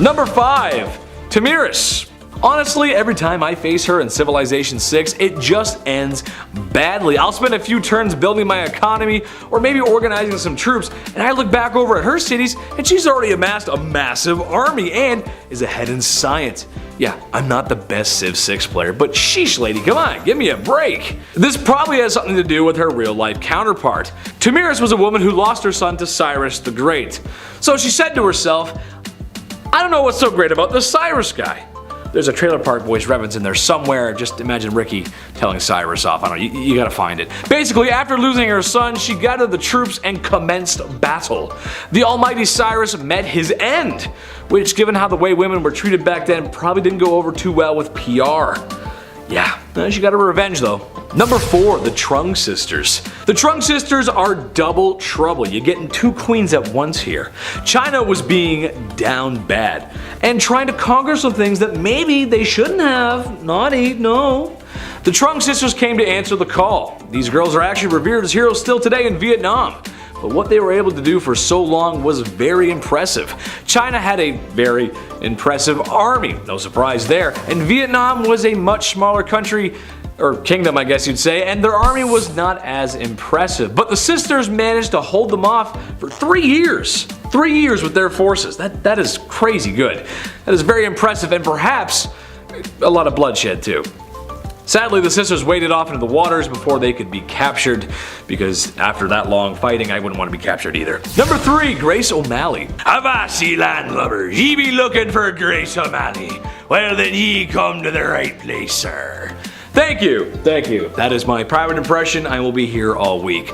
Number 5, Tamiris. Honestly, every time I face her in Civilization 6, it just ends badly. I'll spend a few turns building my economy or maybe organizing some troops, and I look back over at her cities and she's already amassed a massive army and is ahead in science. Yeah, I'm not the best Civ 6 player, but sheesh lady, come on, give me a break. This probably has something to do with her real life counterpart. Tamiris was a woman who lost her son to Cyrus the Great. So she said to herself, I don't know what's so great about this Cyrus guy. There's a Trailer Park Boys reference in there somewhere. Just imagine Ricky telling Cyrus off. I don't know, you gotta find it. Basically, after losing her son, she gathered the troops and commenced battle. The almighty Cyrus met his end, which, given how the way women were treated back then, probably didn't go over too well with PR. Yeah, she got her revenge though. Number 4, the Trung sisters. The Trung sisters are double trouble. You're getting 2 queens at once here. China was being down bad and trying to conquer some things that maybe they shouldn't have. Naughty, no. The Trung sisters came to answer the call. These girls are actually revered as heroes still today in Vietnam. But what they were able to do for so long was very impressive. China had a very impressive army, no surprise there, and Vietnam was a much smaller country, or kingdom I guess you'd say, and their army was not as impressive. But the sisters managed to hold them off for 3 years. 3 years with their forces. That is crazy good. That is very impressive, and perhaps a lot of bloodshed too. Sadly, the sisters waded off into the waters before they could be captured, because after that long fighting, I wouldn't want to be captured either. Number 3, Grace O'Malley. Avasi landlubbers, ye be looking for Grace O'Malley. Well then ye come to the right place, sir. Thank you, thank you. That is my private impression. I will be here all week.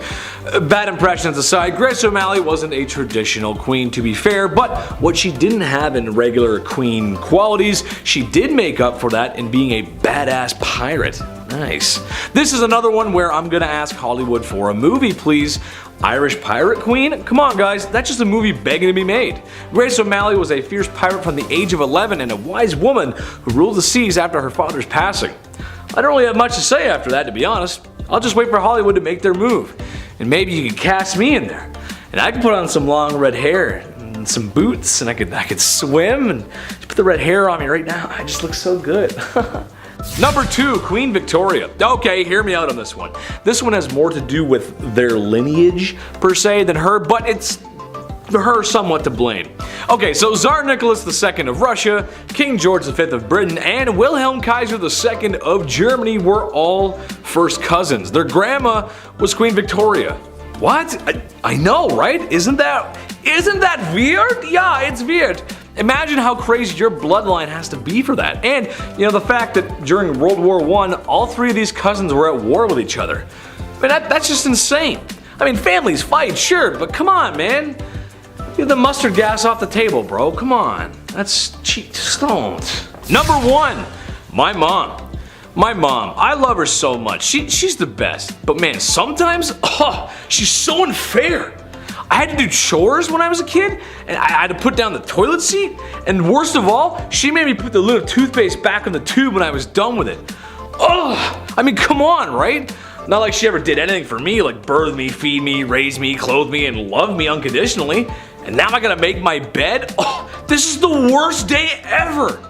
Bad impressions aside, Grace O'Malley wasn't a traditional queen, to be fair, but what she didn't have in regular queen qualities, she did make up for that in being a badass pirate. Nice. This is another one where I'm gonna ask Hollywood for a movie, please. Irish pirate queen? Come on guys, that's just a movie begging to be made. Grace O'Malley was a fierce pirate from the age of 11 and a wise woman who ruled the seas after her father's passing. I don't really have much to say after that, to be honest. I'll just wait for Hollywood to make their move. And maybe you can cast me in there. And I can put on some long red hair and some boots and I could swim and just put the red hair on me right now. I just look so good. Number 2, Queen Victoria. Okay, hear me out on this one. This one has more to do with their lineage per se than her, but it's her somewhat to blame. Okay, so Tsar Nicholas II of Russia, King George V of Britain, and Wilhelm Kaiser II of Germany were all first cousins. Their grandma was Queen Victoria. What? I know, right? Isn't that weird? Yeah, it's weird. Imagine how crazy your bloodline has to be for that. And, you know, the fact that during World War I, all 3 of these cousins were at war with each other. I mean, that's just insane. I mean, families fight, sure, but come on, man. Get the mustard gas off the table, bro. Come on. That's cheap. Just don't. Number 1, my mom. My mom. I love her so much. She's the best. But man, sometimes, she's so unfair. I had to do chores when I was a kid, and I had to put down the toilet seat, and worst of all, she made me put the little toothpaste back in the tube when I was done with it. Ugh! I mean, come on, right? Not like she ever did anything for me, like birth me, feed me, raise me, clothe me, and love me unconditionally. And now I gotta make my bed? Oh, this is the worst day ever!